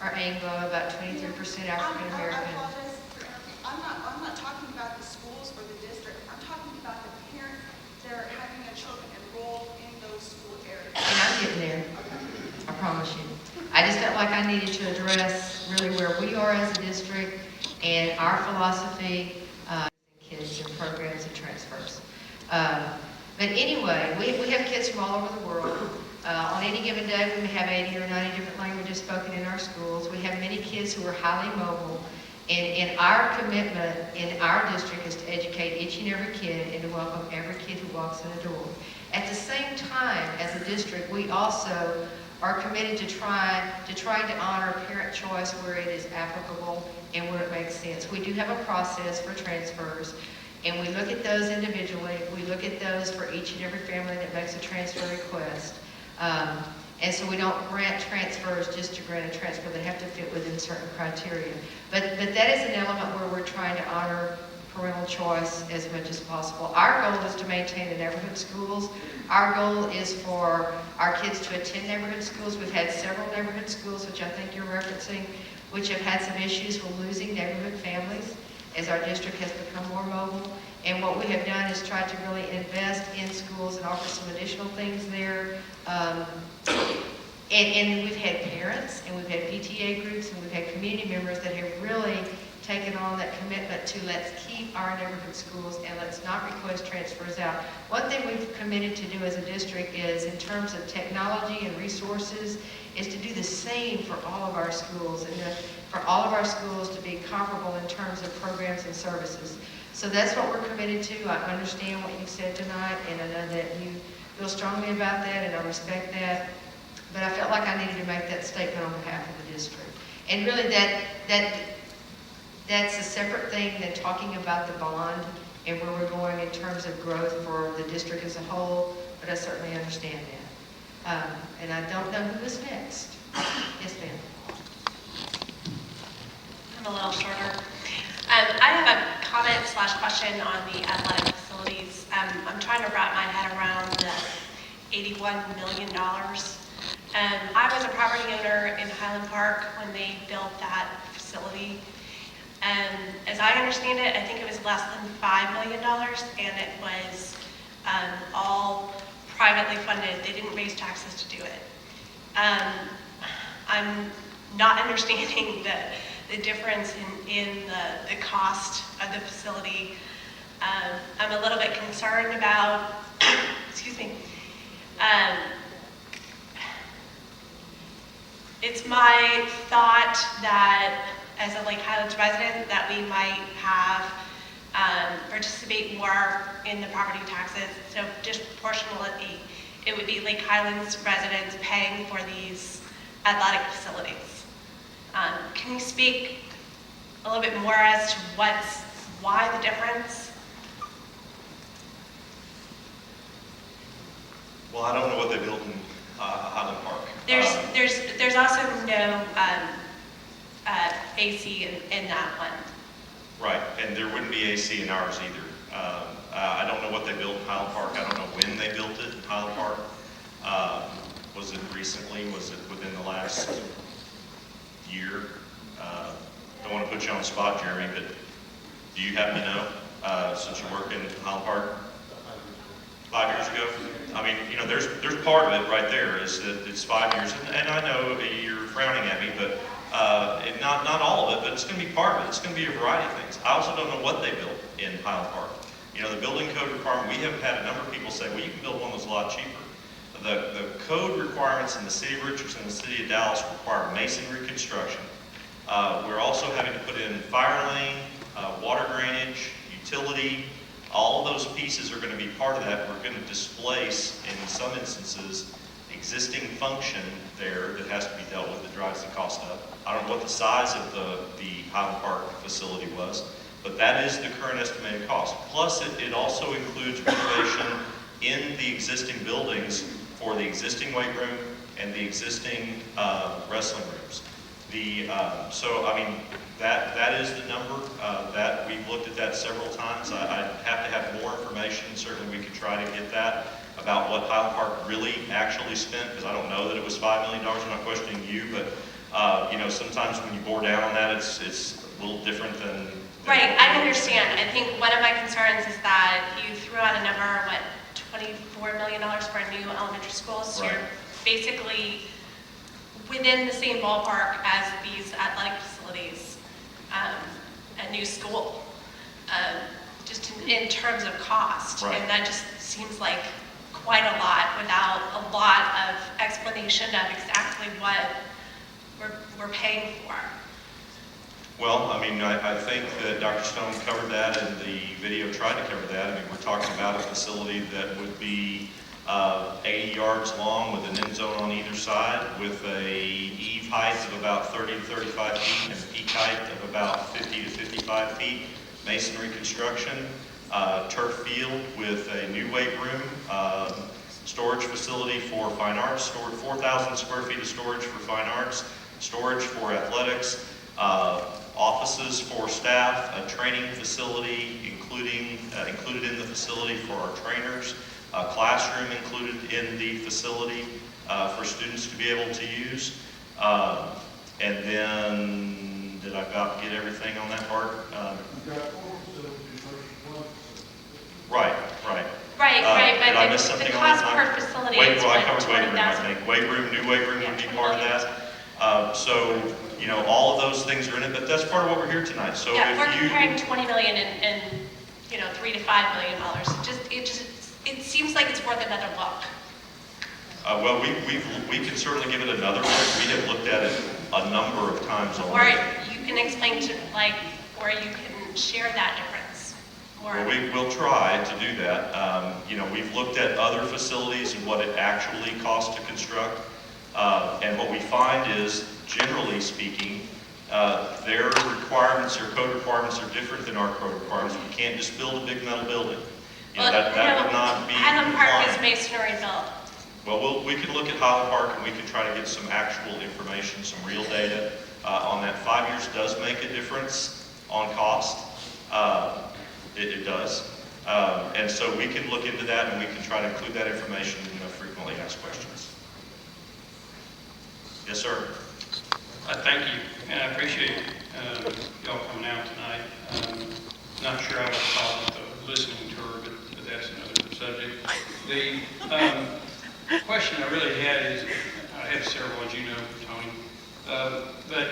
are Anglo, about 23% African American. I apologize for interrupting. I'm not talking about the schools or the district. I'm talking about the parents that are having their children enrolled in those school areas. And I'm getting there, I promise you. I just felt like I needed to address really where we are as a district and our philosophy, kids and programs and transfers. But anyway, we have kids from all over the world. On any given day, we may have 80 or 90 different languages spoken in our schools. We have many kids who are highly mobile. And our commitment in our district is to educate each and every kid and to welcome every kid who walks in the door. At the same time, as a district, we also are committed to trying to honor parent choice where it is applicable and where it makes sense. We do have a process for transfers, and we look at those individually. We look at those for each and every family that makes a transfer request. And so we don't grant transfers just to grant a transfer. They have to fit within certain criteria. But that is an element where we're trying to honor parental choice as much as possible. Our goal is to maintain the neighborhood schools. Our goal is for our kids to attend neighborhood schools. We've had several neighborhood schools, which I think you're referencing, which have had some issues with losing neighborhood families as our district has become more mobile. And what we have done is try to really invest in schools and offer some additional things there. And we've had parents, and we've had PTA groups, and we've had community members that have really taken on that commitment to let's keep our neighborhood schools and let's not request transfers out. One thing we've committed to do as a district is, in terms of technology and resources, is to do the same for all of our schools, and for all of our schools to be comparable in terms of programs and services. So that's what we're committed to. I understand what you said tonight, and I know that you feel strongly about that, and I respect that. But I felt like I needed to make that statement on behalf of the district. And really that that's a separate thing than talking about the bond and where we're going in terms of growth for the district as a whole, but I certainly understand that. And I don't know who is next. Yes, ma'am. I'm a little shorter. I have a comment / question on the athletic facilities. I'm trying to wrap my head around the $81 million. I was a property owner in Highland Park when they built that facility. As I understand it, I think it was less than $5 million, and it was all privately funded. They didn't raise taxes to do it. I'm not understanding the difference in the cost of the facility. I'm a little bit concerned about, excuse me, it's my thought that as a Lake Highlands resident that we might have participate more in the property taxes. So disproportionately, it would be Lake Highlands residents paying for these athletic facilities. Can you speak a little bit more as to why the difference? Well, I don't know what they built in Highland Park. There's also no AC in that one. Right, and there wouldn't be AC in ours either. I don't know what they built in Highland Park. I don't know when they built it in Highland Park. Was it recently? Was it within the last year? Don't want to put you on the spot, Jeremy, but do you happen to know, since you work in Highland Park? 5 years ago? I mean, you know, there's part of it right there is that it's 5 years, and I know you're frowning at me, but not all of it, but it's going to be part of it. It's going to be a variety of things. I also don't know what they built in Highland Park. You know, the building code requirement, we have had a number of people say, well, you can build one that's a lot cheaper. The code requirements in the city of Richardson and the city of Dallas require masonry construction. We're also having to put in fire lane, water drainage, utility. All of those pieces are going to be part of that. We're going to displace, in some instances, existing function there that has to be dealt with that drives the cost up. I don't know what the size of the Highland Park facility was, but that is the current estimated cost. Plus, it also includes renovation in the existing buildings for the existing weight room and the existing wrestling rooms. So, I mean, that is the number. That we've looked at that several times. I have to have more information. Certainly, we could try to get that about what Highland Park really actually spent, because I don't know that it was $5 million. I'm not questioning you, but you know, sometimes when you bore down on that, it's a little different than right, I understand. I think one of my concerns is that you threw out a number, $24 million for a new elementary school. So right. You're basically within the same ballpark as these athletic facilities, a new school, just in terms of cost. Right. And that just seems like quite a lot without a lot of explanation of exactly what we're paying for. Well, I mean, I think that Dr. Stone covered that and the video tried to cover that. I mean, we're talking about a facility that would be 80 yards long with an end zone on either side with a eave height of about 30 to 35 feet and a peak height of about 50 to 55 feet. Masonry construction, turf field with a new weight room, storage facility for fine arts, 4,000 square feet of storage for fine arts, storage for athletics, offices for staff, a training facility included in the facility for our trainers, a classroom included in the facility for students to be able to use. And then, did I about get everything on that part? Right. Right, Did I miss something the on cost per facility is I covered weight room, I 20,000. think. New weight room would be part of that. So, you know, all of those things are in it, but that's part of what we're here tonight. So Yeah, if we're you, comparing 20 million and $3 to $5 million. It seems like it's worth another look. well, we can certainly give it another look. We have looked at it a number of times Or already. you can explain or you can share that difference. Well, we'll try to do that. You know, we've looked at other facilities and what it actually costs to construct. And what we find is, generally speaking, Their requirements, their code requirements are different than our code requirements. We can't just build a big metal building. You know, that would not be Highland Park is compliant. masonry built. Well, we can look at Highland Park and we can try to get some actual information, some real data on that. 5 years does make a difference on cost. It does. And so we can look into that and we can try to include that information in frequently asked questions. Yes, sir. Thank you, and I appreciate y'all coming out tonight. Not sure I was called with the listening tour, but that's another subject. The question I really had is, I have several, as you know, Tony, but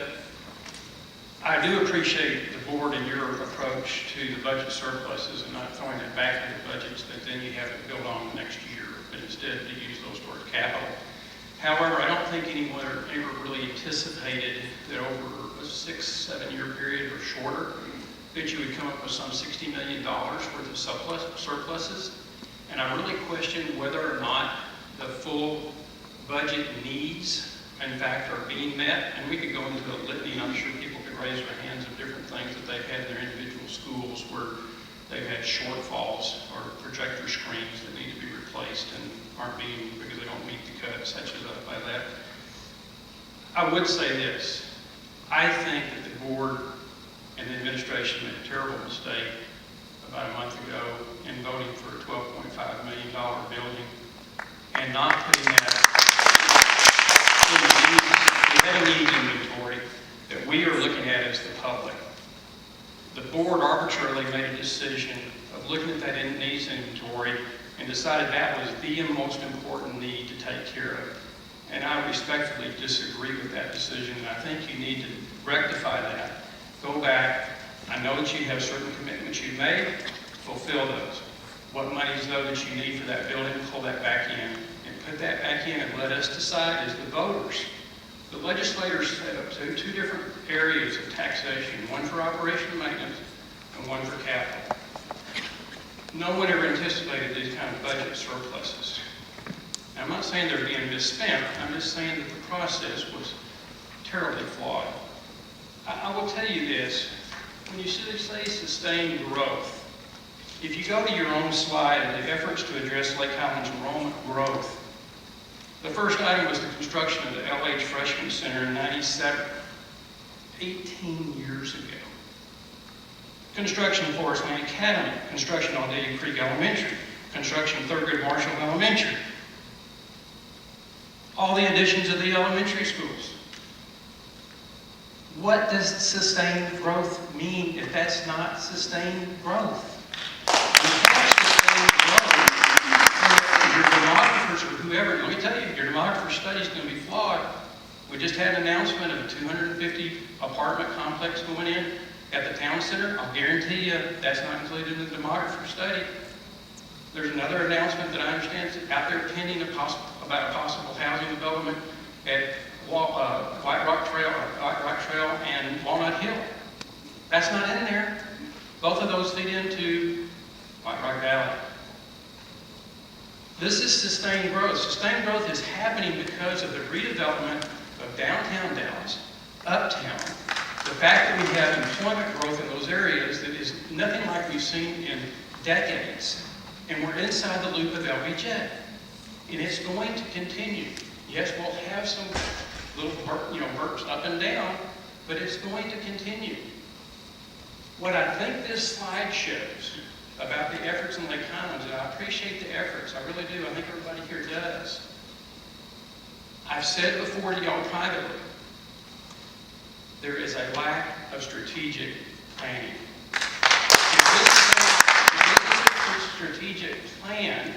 I do appreciate the board and your approach to the budget surpluses and not throwing it back into budgets that then you have to build on the next year, but instead to use those towards capital. However, I don't think anyone ever really anticipated that over a 6-7 year period or shorter, that you would come up with some $60 million worth of surpluses. And I really question whether or not the full budget needs, in fact, are being met. And we could go into a litany, and I'm sure people could raise their hands of different things that they've had in their individual schools where they've had shortfalls or projector screens that need to be replaced and aren't being, because they don't meet the cut, such as by that. I would say this. I think that the board and the administration made a terrible mistake about a month ago in voting for a $12.5 million building and not putting that in the needs inventory that we are looking at as the public. The board arbitrarily made a decision of looking at that needs inventory and decided that was the most important need to take care of. And I respectfully disagree with that decision, and I think you need to rectify that. Go back. I know that you have certain commitments you've made. Fulfill those. What monies, though, that you need for that building, pull that back in and put that back in and let us decide as the voters. The legislators set up two different areas of taxation, one for operation and maintenance and one for capital. No one ever anticipated these kind of budget surpluses. Now, I'm not saying they're being misspent. I'm just saying that the process was terribly flawed. I will tell you this. When you say sustained growth, if you go to your own slide and the efforts to address Lake Highlands enrollment growth, the first item was the construction of the LH Freshman Center in '97, 18 years ago. Construction of Forest Lane Academy, construction on Dayton Creek Elementary, construction of Thurgood Grade Marshall Elementary. All the additions of the elementary schools. What does sustained growth mean if that's not sustained growth? You can't sustain growth. Your demographers or whoever, let me tell you, your demographer study is going to be flawed. We just had an announcement of a 250 apartment complex going in at the town center. I'll guarantee you that's not included in the demographer study. There's another announcement that I understand is out there pending about a possible housing development at White Rock Trail and Walnut Hill. That's not in there. Both of those feed into White Rock Valley. This is sustained growth. Sustained growth is happening because of the redevelopment of downtown Dallas, uptown. The fact that we have employment growth in those areas that is nothing like we've seen in decades. And we're inside the loop of LBJ. And it's going to continue. Yes, we'll have some little burps up and down, but it's going to continue. What I think this slide shows about the efforts in Lake Highlands, and I appreciate the efforts, I really do, I think everybody here does. I've said before to y'all privately, there is a lack of strategic planning. If this is a strategic plan,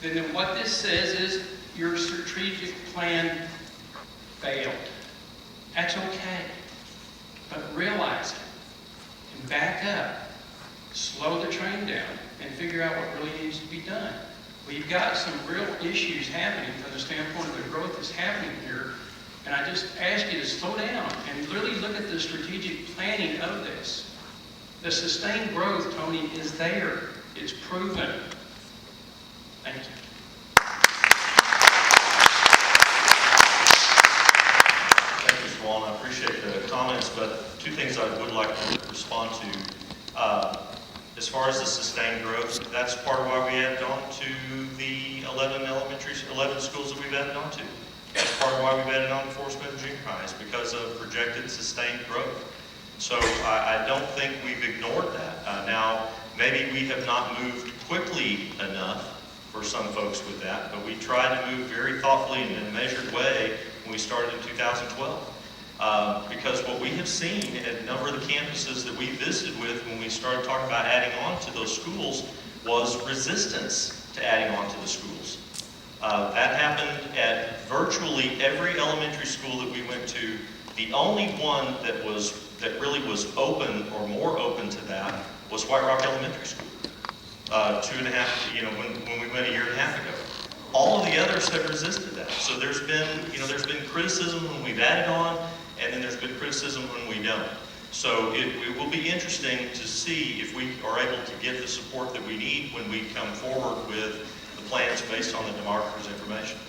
then what this says is your strategic plan failed. That's okay. But realize it and back up. Slow the train down and figure out what really needs to be done. We've got some real issues happening from the standpoint of the growth that's happening here. And I just ask you to slow down and really look at the strategic planning of this. The sustained growth, Tony, is there. It's proven. Thank you. Thank you, Swan. all, and I appreciate the comments, but two things I would like to respond to. As far as the sustained growth, that's part of why we added on to the 11 schools that we've added on to. That's part of why we've added on to Forest Middle Junior High, is because of projected sustained growth. So I don't think we've ignored that. Now, maybe we have not moved quickly enough for some folks with that, but we tried to move very thoughtfully and in a measured way when we started in 2012. Because what we have seen at a number of the campuses that we visited with when we started talking about adding on to those schools was resistance to adding on to the schools. That happened at virtually every elementary school that we went to. The only one that really was open or more open to that was White Rock Elementary School. 2.5, when we went a year and a half ago. All of the others have resisted that. So there's been criticism when we've added on, and then there's been criticism when we don't. So it will be interesting to see if we are able to get the support that we need when we come forward with the plans based on the demographer's information.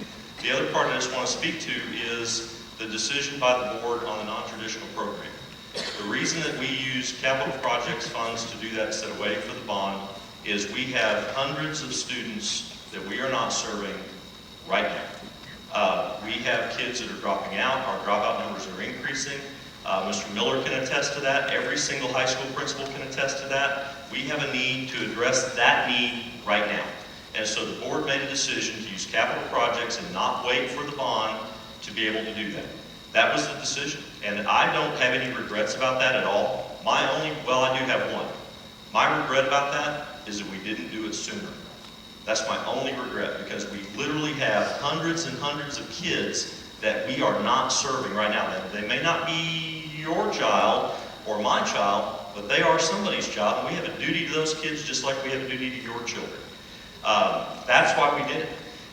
The other part I just want to speak to is the decision by the board on the non-traditional program. The reason that we use capital projects funds to do that instead of waiting for the bond is we have hundreds of students that we are not serving right now. We have kids that are dropping out. Our dropout numbers are increasing. Mr. Miller can attest to that. Every single high school principal can attest to that. We have a need to address that need right now. And so the board made a decision to use capital projects and not wait for the bond to be able to do that. That was the decision. And I don't have any regrets about that at all. I do have one. My regret about that is that we didn't do it sooner. That's my only regret, because we literally have hundreds and hundreds of kids that we are not serving right now. They may not be your child or my child, but they are somebody's child, and we have a duty to those kids just like we have a duty to your children. That's why we did it.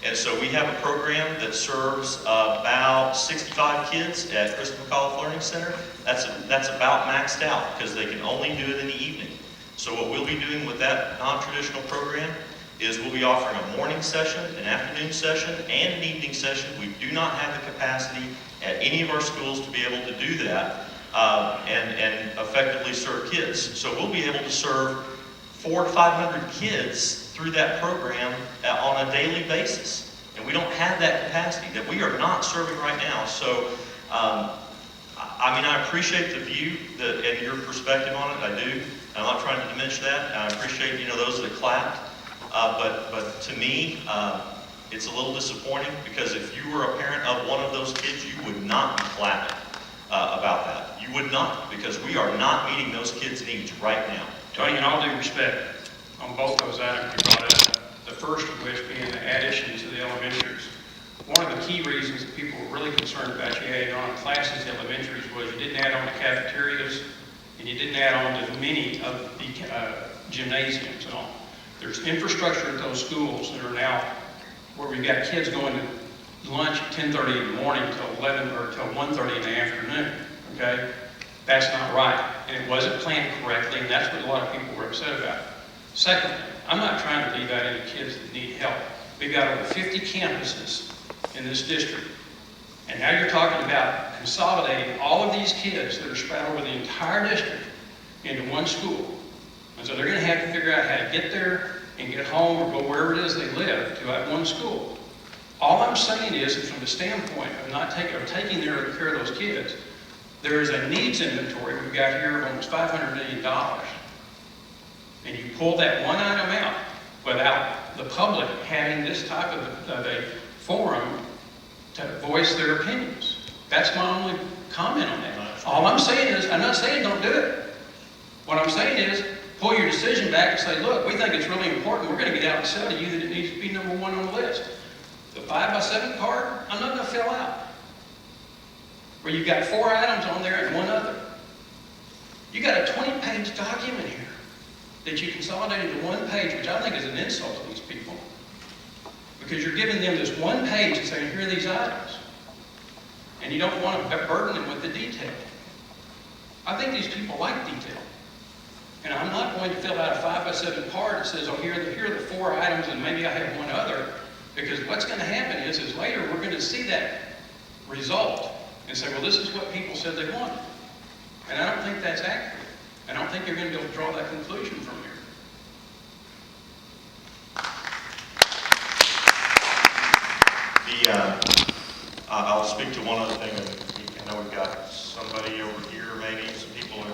And so we have a program that serves about 65 kids at Kristen McAuliffe Learning Center. That's about maxed out because they can only do it in the evening. So what we'll be doing with that non-traditional program is we'll be offering a morning session, an afternoon session, and an evening session. We do not have the capacity at any of our schools to be able to do that and effectively serve kids. So we'll be able to serve 400 to 500 kids through that program on a daily basis. And we don't have that capacity that we are not serving right now. So, I appreciate the view and your perspective on it. I do. I'm not trying to diminish that. I appreciate, those that clapped. But to me, it's a little disappointing because if you were a parent of one of those kids, you would not be clapping about that. You would not, because we are not meeting those kids' needs right now. Tony, in all due respect, on both those items you brought up, the first of which being the addition to the elementaries. One of the key reasons that people were really concerned about you adding on classes to elementaries was you didn't add on to cafeterias and you didn't add on to many of the gymnasiums and all. There's infrastructure at those schools that are now where we've got kids going to lunch at 10:30 in the morning till 11 or till 1:30 in the afternoon, okay? That's not right, and it wasn't planned correctly, and that's what a lot of people were upset about. Secondly, I'm not trying to leave out any kids that need help. We've got over 50 campuses in this district, and now you're talking about consolidating all of these kids that are spread over the entire district into one school. And so they're going to have to figure out how to get there and get home or go wherever it is they live to that one school. All I'm saying is that from the standpoint of taking care of those kids, there is a needs inventory we've got here of almost $500 million. And you pull that one item out without the public having this type of a forum to voice their opinions. That's my only comment on that. All I'm saying is, I'm not saying don't do it. What I'm saying is, pull your decision back and say, look, we think it's really important. We're going to get out and sell to you that it needs to be number one on the list. The 5x7 card, I'm not going to fill out. Where you've got 4 items on there and one other. You got a 20-page document here that you consolidated to one page, which I think is an insult to these people. Because you're giving them this one page and saying, here are these items. And you don't want to burden them with the detail. I think these people like detail. And I'm not going to fill out a 5x7 card that says, oh, here are the 4 items and maybe I have one other. Because what's going to happen is later we're going to see that result and say, well, this is what people said they wanted. And I don't think that's accurate. I don't think you're going to be able to draw that conclusion from here. I'll speak to one other thing. I know we've got somebody over here, maybe some people are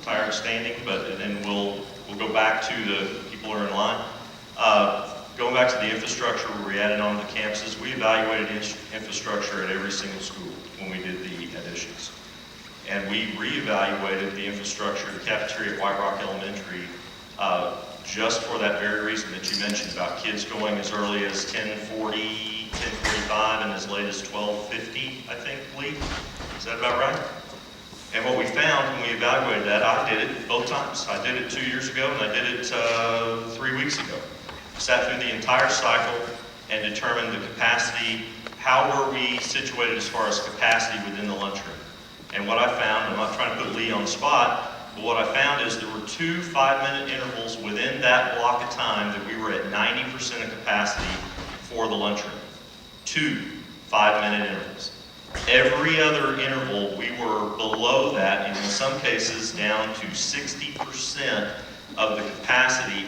tired of standing, but then we'll go back to the people who are in line. Going back to the infrastructure where we added on the campuses, we evaluated infrastructure at every single school when we did the additions. And we reevaluated the infrastructure, the cafeteria at White Rock Elementary, just for that very reason that you mentioned about kids going as early as 10:40, 10:45, and as late as 12:50, I think, Lee. Is that about right? And what we found when we evaluated that, I did it both times. I did it 2 years ago, and I did it 3 weeks ago. Sat through the entire cycle and determined the capacity, how were we situated as far as capacity within the lunchroom. And what I found, I'm not trying to put Lee on the spot, but what I found is there were 2 5-minute intervals within that block of time that we were at 90% of capacity for the lunchroom. 2 5-minute intervals. Every other interval, we were below that, and in some cases down to 60% of the capacity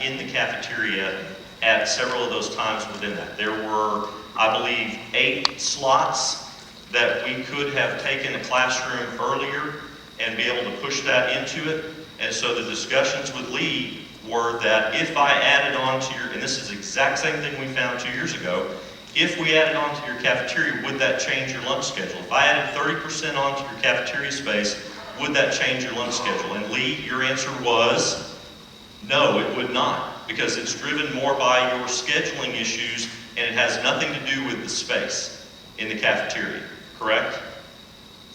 in the cafeteria at several of those times within that. There were, I believe, 8 slots that we could have taken a classroom earlier and be able to push that into it. And so the discussions with Lee were that if I added on to your, and this is the exact same thing we found 2 years ago, if we added on to your cafeteria, would that change your lunch schedule? If I added 30% onto your cafeteria space, would that change your lunch schedule? And Lee, your answer was, no, it would not, because it's driven more by your scheduling issues, and it has nothing to do with the space in the cafeteria, correct?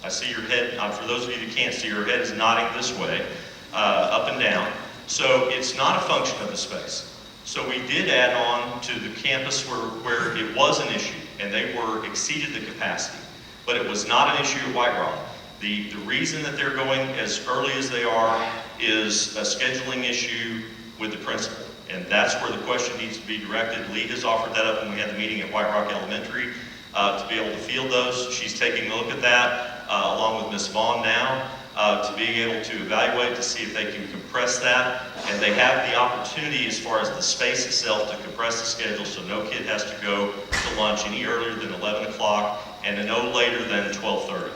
I see your head, for those of you that can't see, your head is nodding this way, up and down. So it's not a function of the space. So we did add on to the campus where it was an issue, and they exceeded the capacity. But it was not an issue at White Rock. The reason that they're going as early as they are is a scheduling issue with the principal. And that's where the question needs to be directed. Lee has offered that up when we had the meeting at White Rock Elementary to be able to field those. She's taking a look at that along with Ms. Vaughn now to be able to evaluate to see if they can compress that. And they have the opportunity as far as the space itself to compress the schedule so no kid has to go to lunch any earlier than 11 o'clock and no later than 12:30.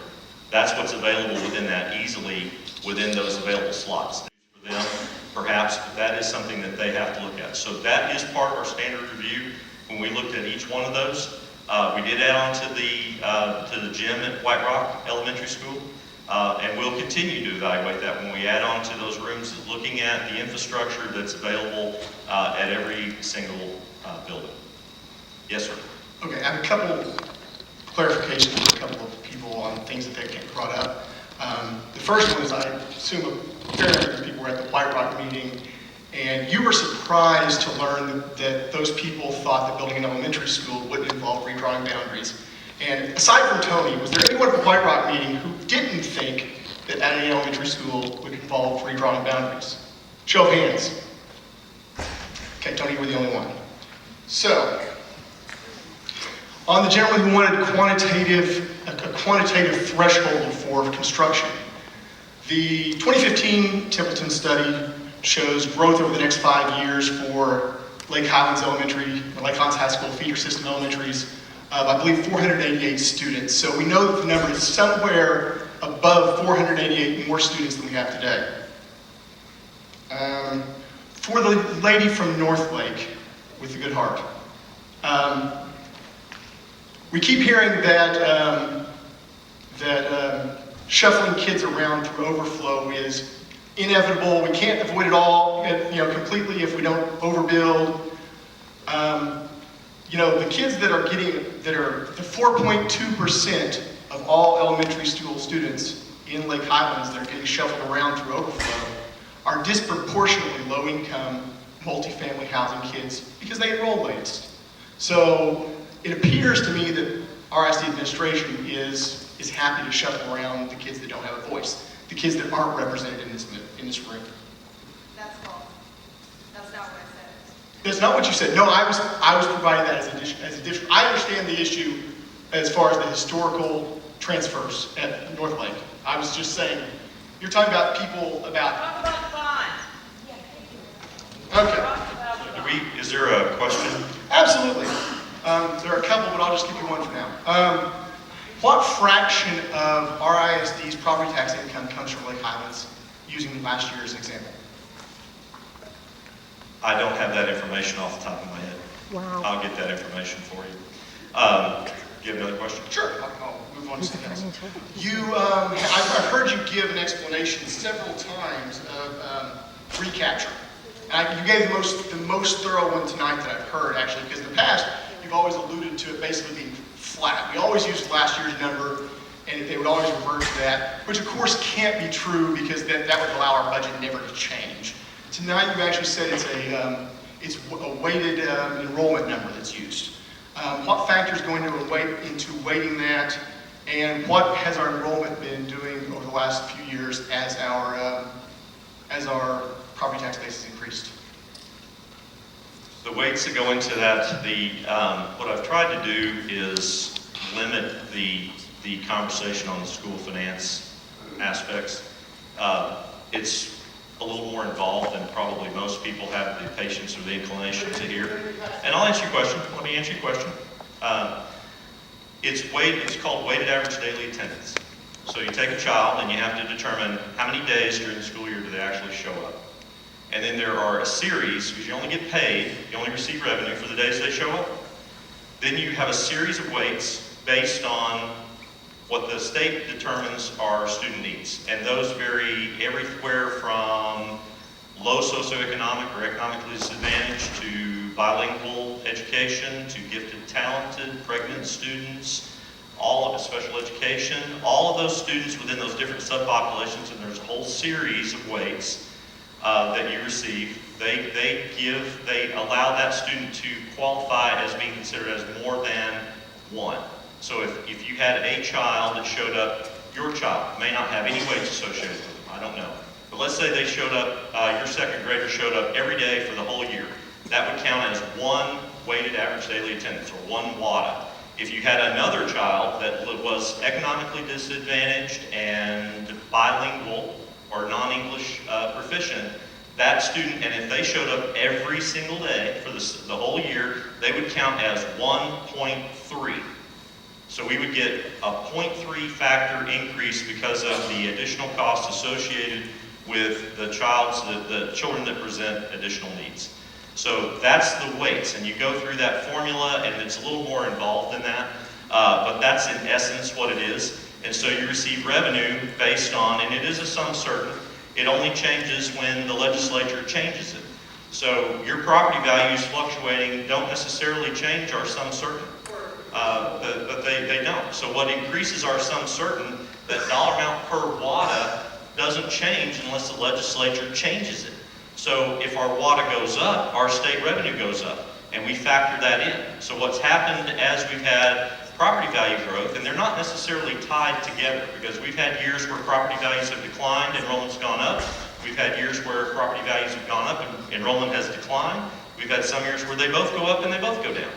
That's what's available within that, easily within those available slots. For them, perhaps, but that is something that they have to look at. So that is part of our standard review when we looked at each one of those. We did add on to the gym at White Rock Elementary School, and we'll continue to evaluate that when we add on to those rooms, looking at the infrastructure that's available at every single building. Yes, sir. Okay, I have a couple clarifications for a couple of people on things that they brought up. The first one is, I assume a fair number of people were at the White Rock meeting, and you were surprised to learn that those people thought that building an elementary school wouldn't involve redrawing boundaries. And aside from Tony, was there anyone at the White Rock meeting who didn't think that adding an elementary school would involve redrawing boundaries? Show of hands. Okay, Tony, you were the only one. So, on the gentleman who wanted a quantitative threshold for construction, the 2015 Templeton study shows growth over the next 5 years for Lake Highlands Elementary, or Lake Highlands High School feeder system elementaries, of I believe 488 students. So we know that the number is somewhere above 488 more students than we have today. For the lady from North Lake with the good heart, we keep hearing that shuffling kids around through overflow is inevitable. We can't avoid it all, completely if we don't overbuild. The kids that are the 4.2% of all elementary school students in Lake Highlands that are getting shuffled around through overflow are disproportionately low-income, multifamily housing kids because they enroll latest. So it appears to me that RISD administration is happy to shuffle around the kids that don't have a voice, the kids that aren't represented in this room. That's false. That's not what I said. That's not what you said. No, I was providing that as addition. I understand the issue as far as the historical transfers at North Lake. I was just saying, you're talking about people about. Talk about the bond. Okay. Is there a question? Absolutely. There are a couple, but I'll just give you one for now. What fraction of RISD's property tax income comes from Lake Highlands, using last year as an example? I don't have that information off the top of my head. Wow. I'll get that information for you. Do you have another question? Sure. I'll move on to something else. I've heard you give an explanation several times of recapture. And you gave the most thorough one tonight that I've heard, actually, because in the past, you've always alluded to it basically being flat. We always used last year's number, and they would always revert to that, which of course can't be true because that would allow our budget never to change. Tonight, you actually said it's a weighted enrollment number that's used. What factors go into weighting that, and what has our enrollment been doing over the last few years as our property tax base has increased? The weights that go into that, what I've tried to do is limit the conversation on the school finance aspects. It's a little more involved than probably most people have the patience or the inclination to hear. And I'll answer your question. Let me answer your question. It's called weighted average daily attendance. So you take a child and you have to determine how many days during the school year do they actually show up. And then there are a series, because you only get paid, you only receive revenue for the days they show up. Then you have a series of weights based on what the state determines are student needs. And those vary everywhere from low socioeconomic or economically disadvantaged to bilingual education to gifted, talented, pregnant students, all of it, special education, all of those students within those different subpopulations, and there's a whole series of weights that you receive. They allow that student to qualify as being considered as more than one. So if you had a child that showed up, your child may not have any weights associated with them, I don't know. But let's say they showed up, your second grader showed up every day for the whole year. That would count as one weighted average daily attendance, or one WADA. If you had another child that was economically disadvantaged and bilingual or non-English proficient, that student, and if they showed up every single day for the whole year, they would count as 1.3. So we would get a 0.3 factor increase because of the additional costs associated with the children that present additional needs. So that's the weights, and you go through that formula, and it's a little more involved than that, but that's in essence what it is. And so you receive revenue based on, and it is a sum certain, it only changes when the legislature changes it. So your property values fluctuating don't necessarily change our sum certain, but they don't. So what increases our sum certain, that dollar amount per WADA doesn't change unless the legislature changes it. So if our WADA goes up, our state revenue goes up, and we factor that in. So what's happened as we've had property value growth, and they're not necessarily tied together, because we've had years where property values have declined, enrollment's gone up. We've had years where property values have gone up and enrollment has declined. We've had some years where they both go up and they both go down.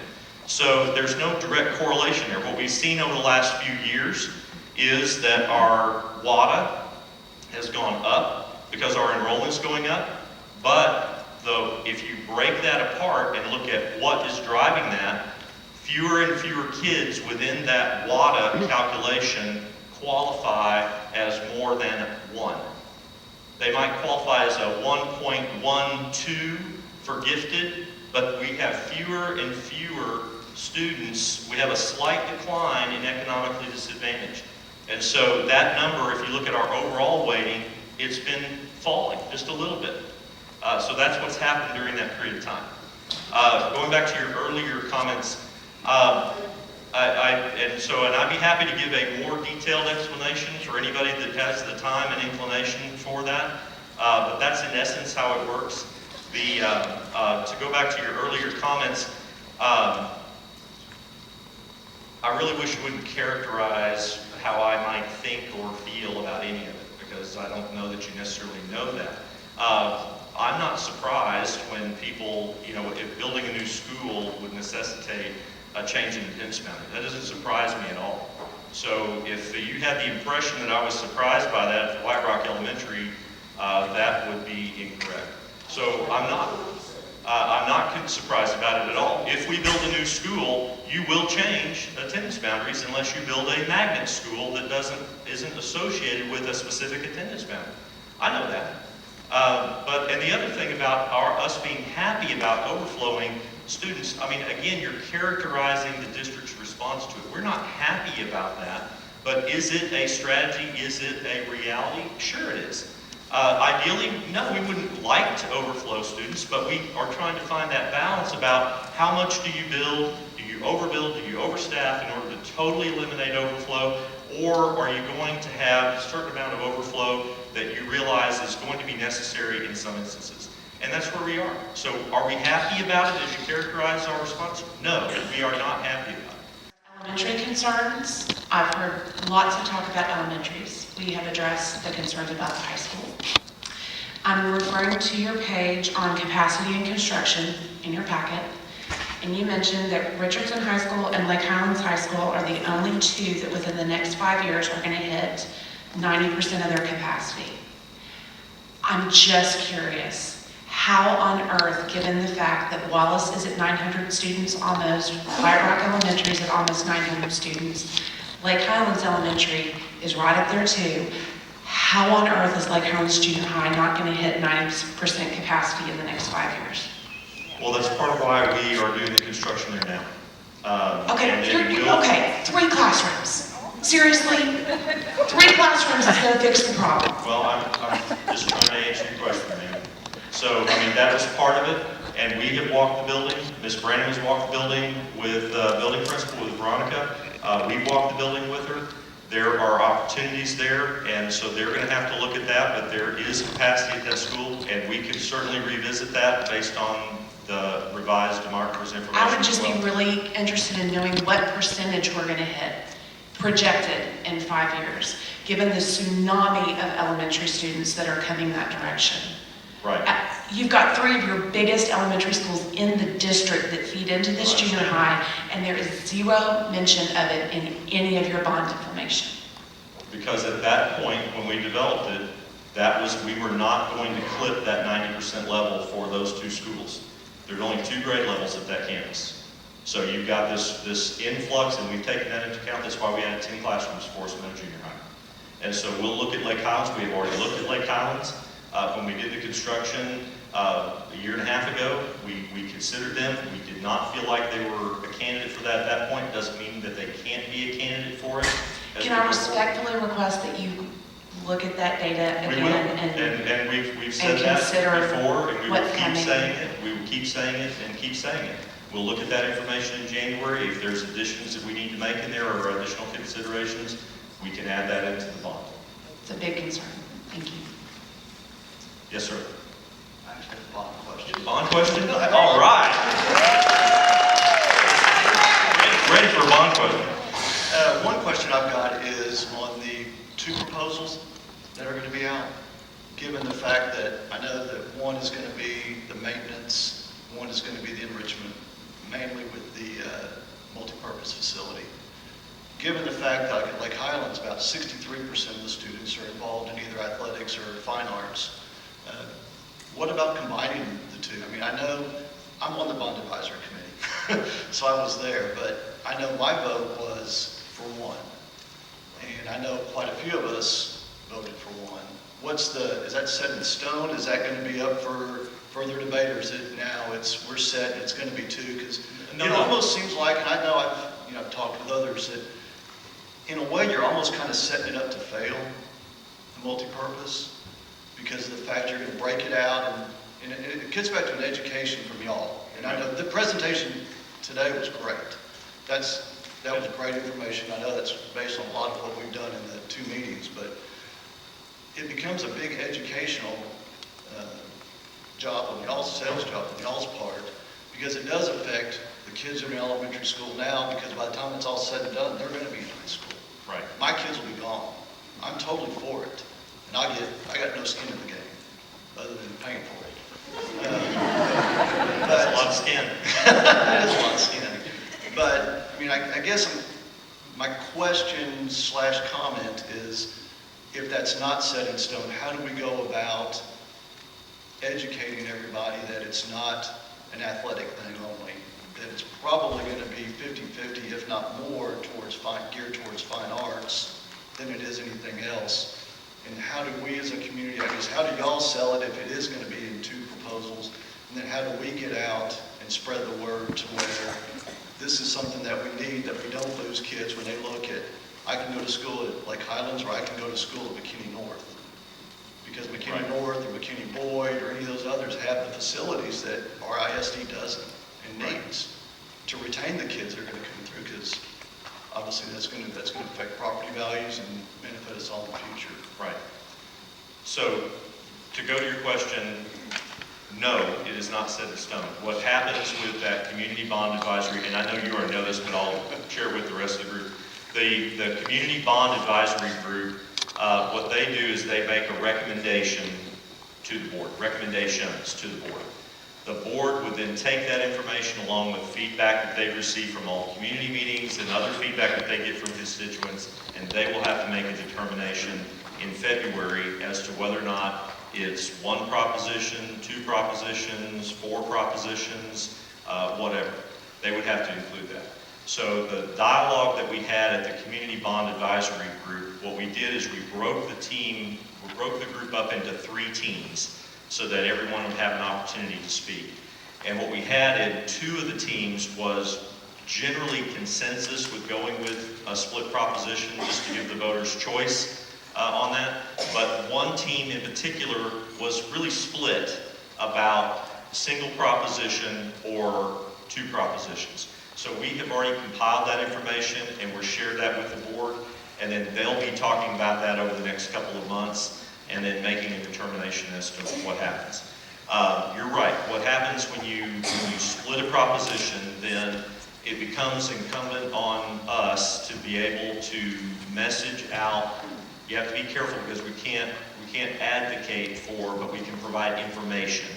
So there's no direct correlation there. What we've seen over the last few years is that our WADA has gone up because our enrollment's going up. But if you break that apart and look at what is driving that, fewer and fewer kids within that WADA calculation qualify as more than one. They might qualify as a 1.12 for gifted, but we have fewer and fewer students. We have a slight decline in economically disadvantaged. And so that number, if you look at our overall weighting, it's been falling just a little bit. So that's what's happened during that period of time. Going back to your earlier comments, and I'd be happy to give a more detailed explanation for anybody that has the time and inclination for that. But that's in essence how it works. To go back to your earlier comments, I really wish you wouldn't characterize how I might think or feel about any of it, because I don't know that you necessarily know that. I'm not surprised when people, if building a new school would necessitate a change in attendance boundary. That doesn't surprise me at all. So if you had the impression that I was surprised by that for White Rock Elementary, that would be incorrect. So I'm not surprised about it at all. If we build a new school, you will change attendance boundaries unless you build a magnet school that isn't associated with a specific attendance boundary. I know that. And the other thing about us being happy about overflowing students, I mean, again, you're characterizing the district's response to it. We're not happy about that, but is it a strategy? Is it a reality? Sure it is. Ideally, no, we wouldn't like to overflow students, but we are trying to find that balance about how much do you build, do you overbuild, do you overstaff in order to totally eliminate overflow, or are you going to have a certain amount of overflow that you realize is going to be necessary in some instances. And that's where we are. So are we happy about it as you characterize our response? No, we are not happy about it. Elementary concerns, I've heard lots of talk about elementaries. We have addressed the concerns about the high school. I'm referring to your page on capacity and construction in your packet. And you mentioned that Richardson High School and Lake Highlands High School are the only two that within the next 5 years are going to hit 90% of their capacity. I'm just curious, how on earth, given the fact that Wallace is at 900 students almost, White Rock Elementary is at almost 900 students, Lake Highlands Elementary is right up there too, how on earth is Lake Highlands Junior High not going to hit 90% capacity in the next 5 years? Well, that's part of why we are doing the construction there now. Okay, 3 classrooms. Seriously? 3 classrooms is going to fix the problem. Well, I'm just trying to answer your question, ma'am. So, I mean, that was part of it, and we have walked the building. Ms. Brandon has walked the building with the building principal, with Veronica. We walked the building with her. There are opportunities there, and so they're going to have to look at that, but there is capacity at that school, and we can certainly revisit that based on the revised demographics information. I would just be really interested in knowing what percentage we're going to hit, projected in 5 years, given the tsunami of elementary students that are coming that direction. Right. You've got 3 of your biggest elementary schools in the district that feed into this junior high, and there is 0 mention of it in any of your bond information. Because at that point, when we developed it, we were not going to clip that 90% level for those 2 schools. There's only 2 grade levels at that campus. So you've got this influx, and we've taken that into account. That's why we added 10 classrooms for us in the junior high. And so we'll look at Lake Highlands. We've already looked at Lake Highlands. When we did the construction a year and a half ago, we considered them. We did not feel like they were a candidate for that at that point. It doesn't mean that they can't be a candidate for it. Can I respectfully request that you look at that data again and we've said that before, and we will keep saying it. We will keep saying it and keep saying it. We'll look at that information in January. If there's additions that we need to make in there or additional considerations, we can add that into the bond. It's a big concern. Thank you. Yes, sir. I actually have a bond question. Bond question? All right. Ready for a bond question. One question I've got is on the 2 proposals that are going to be out, given the fact that I know that one is going to be the maintenance, one is going to be the enrichment, mainly with the multipurpose facility. Given the fact that at Lake Highlands, about 63% of the students are involved in either athletics or fine arts, what about combining the 2? I mean, I know I'm on the bond advisory committee, so I was there, but I know my vote was for 1. And I know quite a few of us voted for 1. Is that set in stone? Is that going to be up for further debate, or is it now we're set and it's going to be 2? Because it almost seems like, and I know I've talked with others, that in a way you're almost kind of setting it up to fail, the multipurpose, because of the fact you're going to break it out, and it gets back to an education from y'all. And I know the presentation today was great. That was great information. I know that's based on a lot of what we've done in the 2 meetings, but it becomes a big educational job on y'all's sales job on y'all's part, because it does affect the kids in elementary school now, because by the time it's all said and done, they're going to be in high school. Right. My kids will be gone. I'm totally for it. And I got no skin in the game, other than paying for it. That's a lot of skin. It is a lot of skin. But, I mean, I guess My question slash comment is, if that's not set in stone, how do we go about educating everybody that it's not an athletic thing only, that it's probably going to be 50-50, if not more, geared towards fine arts than it is anything else? And how do we as a community, I guess, how do y'all sell it if it is going to be in 2 proposals? And then how do we get out and spread the word to where this is something that we need, that we don't lose kids when they look at, I can go to school at like Highlands, or I can go to school at McKinney North. Because McKinney North or McKinney Boyd or any of those others have the facilities that our ISD doesn't and needs to retain the kids that are going to come through, because obviously that's going to affect property values and benefit us all in the future. Right. So, to go to your question, no, it is not set in stone. What happens with that community bond advisory, and I know you already know this, but I'll share with the rest of the group. The community bond advisory group, what they do is they make a recommendation to the board, recommendations to the board. The board would then take that information along with feedback that they've received from all community meetings and other feedback that they get from constituents, and they will have to make a determination in February as to whether or not it's 1 proposition, 2 propositions, 4 propositions, whatever. They would have to include that. So the dialogue that we had at the Community Bond Advisory Group, what we did is we broke the group up into 3 teams so that everyone would have an opportunity to speak. And what we had in 2 of the teams was generally consensus with going with a split proposition just to give the voters choice on that. But 1 team in particular was really split about single proposition or 2 propositions. So we have already compiled that information and we're shared that with the board, and then they'll be talking about that over the next couple of months and then making a determination as to what happens. You're right. What happens when you split a proposition, then it becomes incumbent on us to be able to message out. You have to be careful because we can't advocate for, but we can provide information.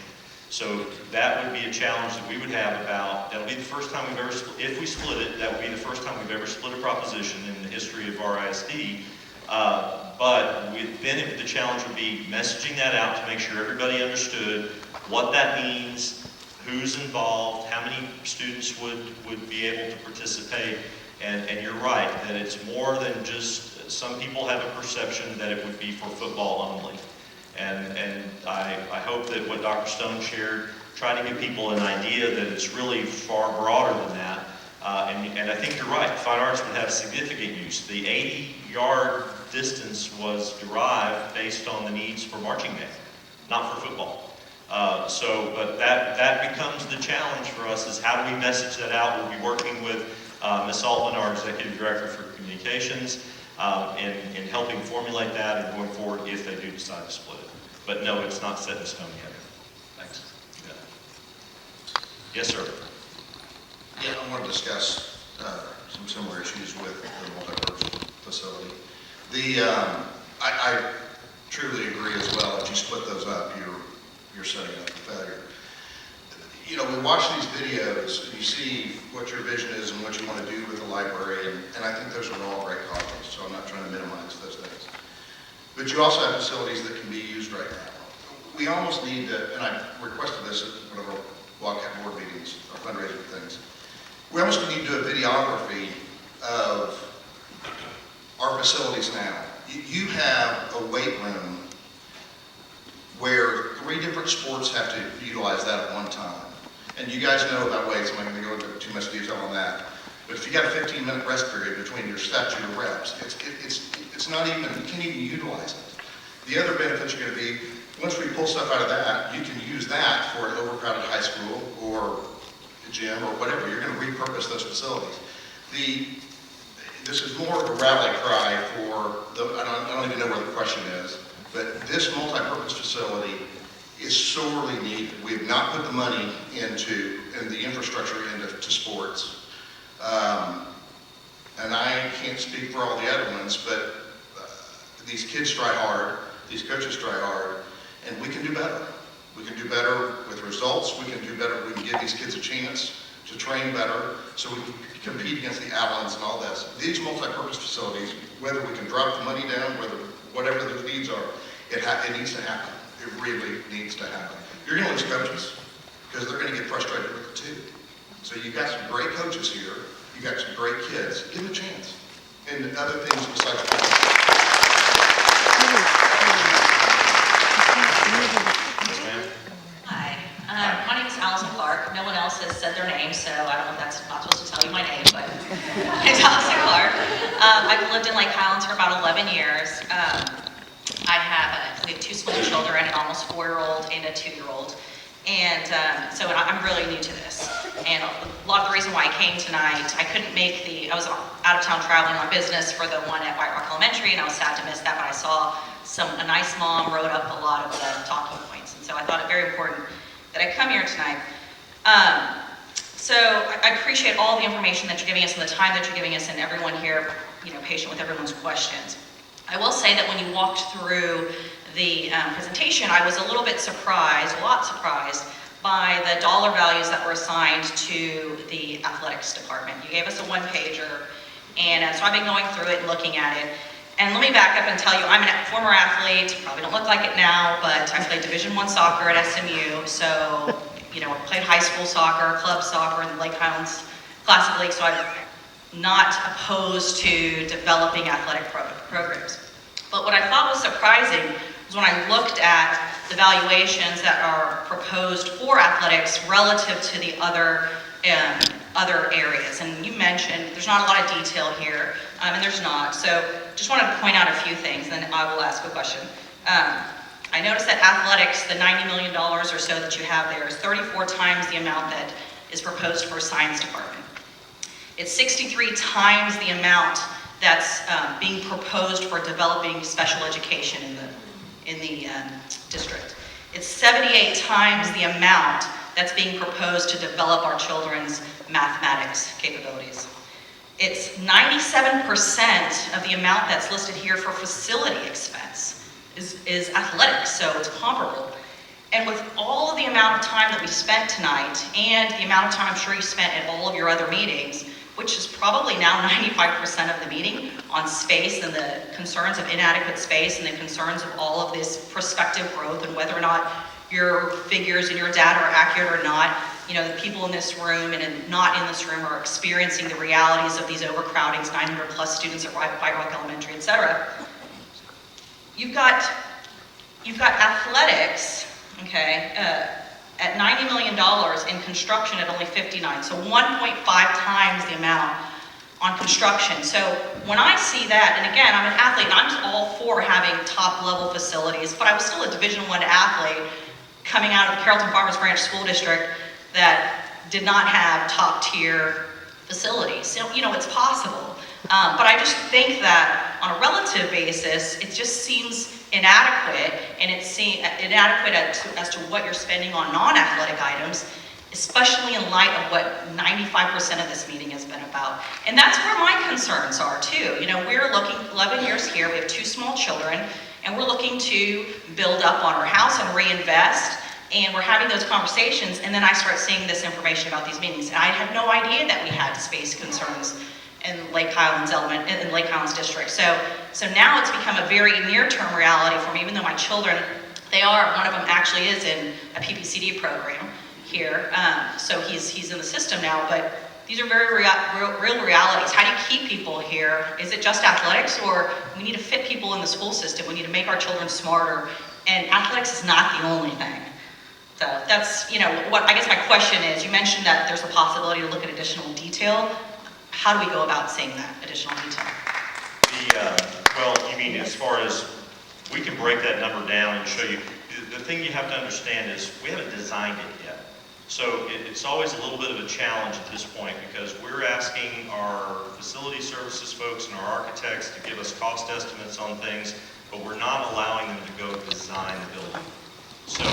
So that would be a challenge that we would have about, that'll be the first time we've ever, if we split it, that would be the first time we've ever split a proposition in the history of our ISD. But then the challenge would be messaging that out to make sure everybody understood what that means, who's involved, how many students would be able to participate. And you're right, that it's more than just, some people have a perception that it would be for football only. And I hope that what Dr. Stone shared, try to give people an idea that it's really far broader than that. And I think you're right, fine arts would have significant use. The 80-yard distance was derived based on the needs for marching band, not for football. But that becomes the challenge for us, is how do we message that out? We'll be working with Ms. Altman, our Executive Director for Communications, in helping formulate that and going forward if they do decide to split it. But no, it's not set in stone yet. Thanks. Yes, sir. Yeah, I want to discuss some similar issues with the multipurpose facility. I truly agree as well. If you split those up, you're setting up for failure. You know, we watch these videos and you see what your vision is and what you want to do with the library, and I think those are all great causes, so I'm not trying to minimize those things. But you also have facilities that can be used right now. We almost need to, and I requested this at one of our walkout board meetings, our fundraising things, we almost need to do a videography of our facilities now. You have a weight room where 3 different sports have to utilize that at one time. And you guys know about weights, I'm not going to go into too much detail on that. But if you got a 15-minute rest period between your sets and your reps, it's not even, you can't even utilize it. The other benefits are going to be, once we pull stuff out of that, you can use that for an overcrowded high school or a gym or whatever. You're going to repurpose those facilities. This is more of a rally cry for, I don't even know where the question is, but this multi-purpose facility is sorely needed. We have not put the money into, and the infrastructure into sports. And I can't speak for all the other ones, but these kids try hard, these coaches try hard, and we can do better. We can do better with results. We can do better. We can give these kids a chance to train better, so we can compete against the Allens and all this. These multi-purpose facilities, whether we can drop the money down, whatever the needs are, it needs to happen. It really needs to happen. You're going to lose coaches because they're going to get frustrated with it too. So you've got some great coaches here. You've got some great kids. Give them a chance. And other things besides that. Hi, my name is Allison Clark. No one else has said their name, so I don't know if that's not supposed to tell you my name, but it's Allison Clark. I've lived in Lake Highlands for about 11 years. We have 2 small children, an almost 4-year-old and a 2-year-old. And so I'm really new to this. And a lot of the reason why I came tonight, I was out of town traveling on business for the one at White Rock Elementary, and I was sad to miss that, but I saw a nice mom wrote up a lot of the talking points. And so I thought it very important that I come here tonight. So I appreciate all the information that you're giving us and the time that you're giving us, and everyone here, patient with everyone's questions. I will say that when you walked through the presentation, I was a lot surprised by the dollar values that were assigned to the athletics department. You gave us a one-pager, and so I've been going through it and looking at it. And let me back up and tell you, I'm a former athlete, probably don't look like it now, but I played Division I soccer at SMU, so, I played high school soccer, club soccer in the Lake Highlands Classic League, so I'm not opposed to developing athletic programs. But what I thought was surprising was when I looked at the valuations that are proposed for athletics relative to the other areas. And you mentioned there's not a lot of detail here, and there's not. So just wanted to point out a few things, and then I will ask a question. I noticed that athletics, the $90 million or so that you have there, is 34 times the amount that is proposed for science department. It's 63 times the amount that's being proposed for developing special education in the district. It's 78 times the amount that's being proposed to develop our children's mathematics capabilities. It's 97% of the amount that's listed here for facility expense is athletics, so it's comparable. And with all of the amount of time that we spent tonight, and the amount of time I'm sure you spent at all of your other meetings, which is probably now 95% of the meeting on space and the concerns of inadequate space and the concerns of all of this prospective growth and whether or not your figures and your data are accurate or not. The people in this room and not in this room are experiencing the realities of these overcrowdings, 900 plus students at White Rock Elementary, et cetera. You've got athletics, okay, at $90 million in construction at only 59, so 1.5 times the amount on construction. So when I see that, and again, I'm an athlete, and I'm all for having top-level facilities, but I was still a Division I athlete coming out of the Carrollton Farmers Branch School District that did not have top-tier facilities. So, it's possible. But I just think that on a relative basis, it just seems inadequate, and it's inadequate as to what you're spending on non-athletic items, especially in light of what 95% of this meeting has been about. And that's where my concerns are too. We're looking 11 years here, we have 2 small children, and we're looking to build up on our house and reinvest, and we're having those conversations, and then I start seeing this information about these meetings. And I had no idea that we had space concerns in Lake Highlands District. So now it's become a very near-term reality for me, even though my children, one of them actually is in a PPCD program here, so he's in the system now, but these are very real realities. How do you keep people here? Is it just athletics, or we need to fit people in the school system? We need to make our children smarter, and athletics is not the only thing. So that's, what I guess my question is, you mentioned that there's a possibility to look at additional detail. How do we go about seeing that additional detail? Well, you mean as far as, we can break that number down and show you. The thing you have to understand is we haven't designed it yet. So it's always a little bit of a challenge at this point because we're asking our facility services folks and our architects to give us cost estimates on things, but we're not allowing them to go design the building. So,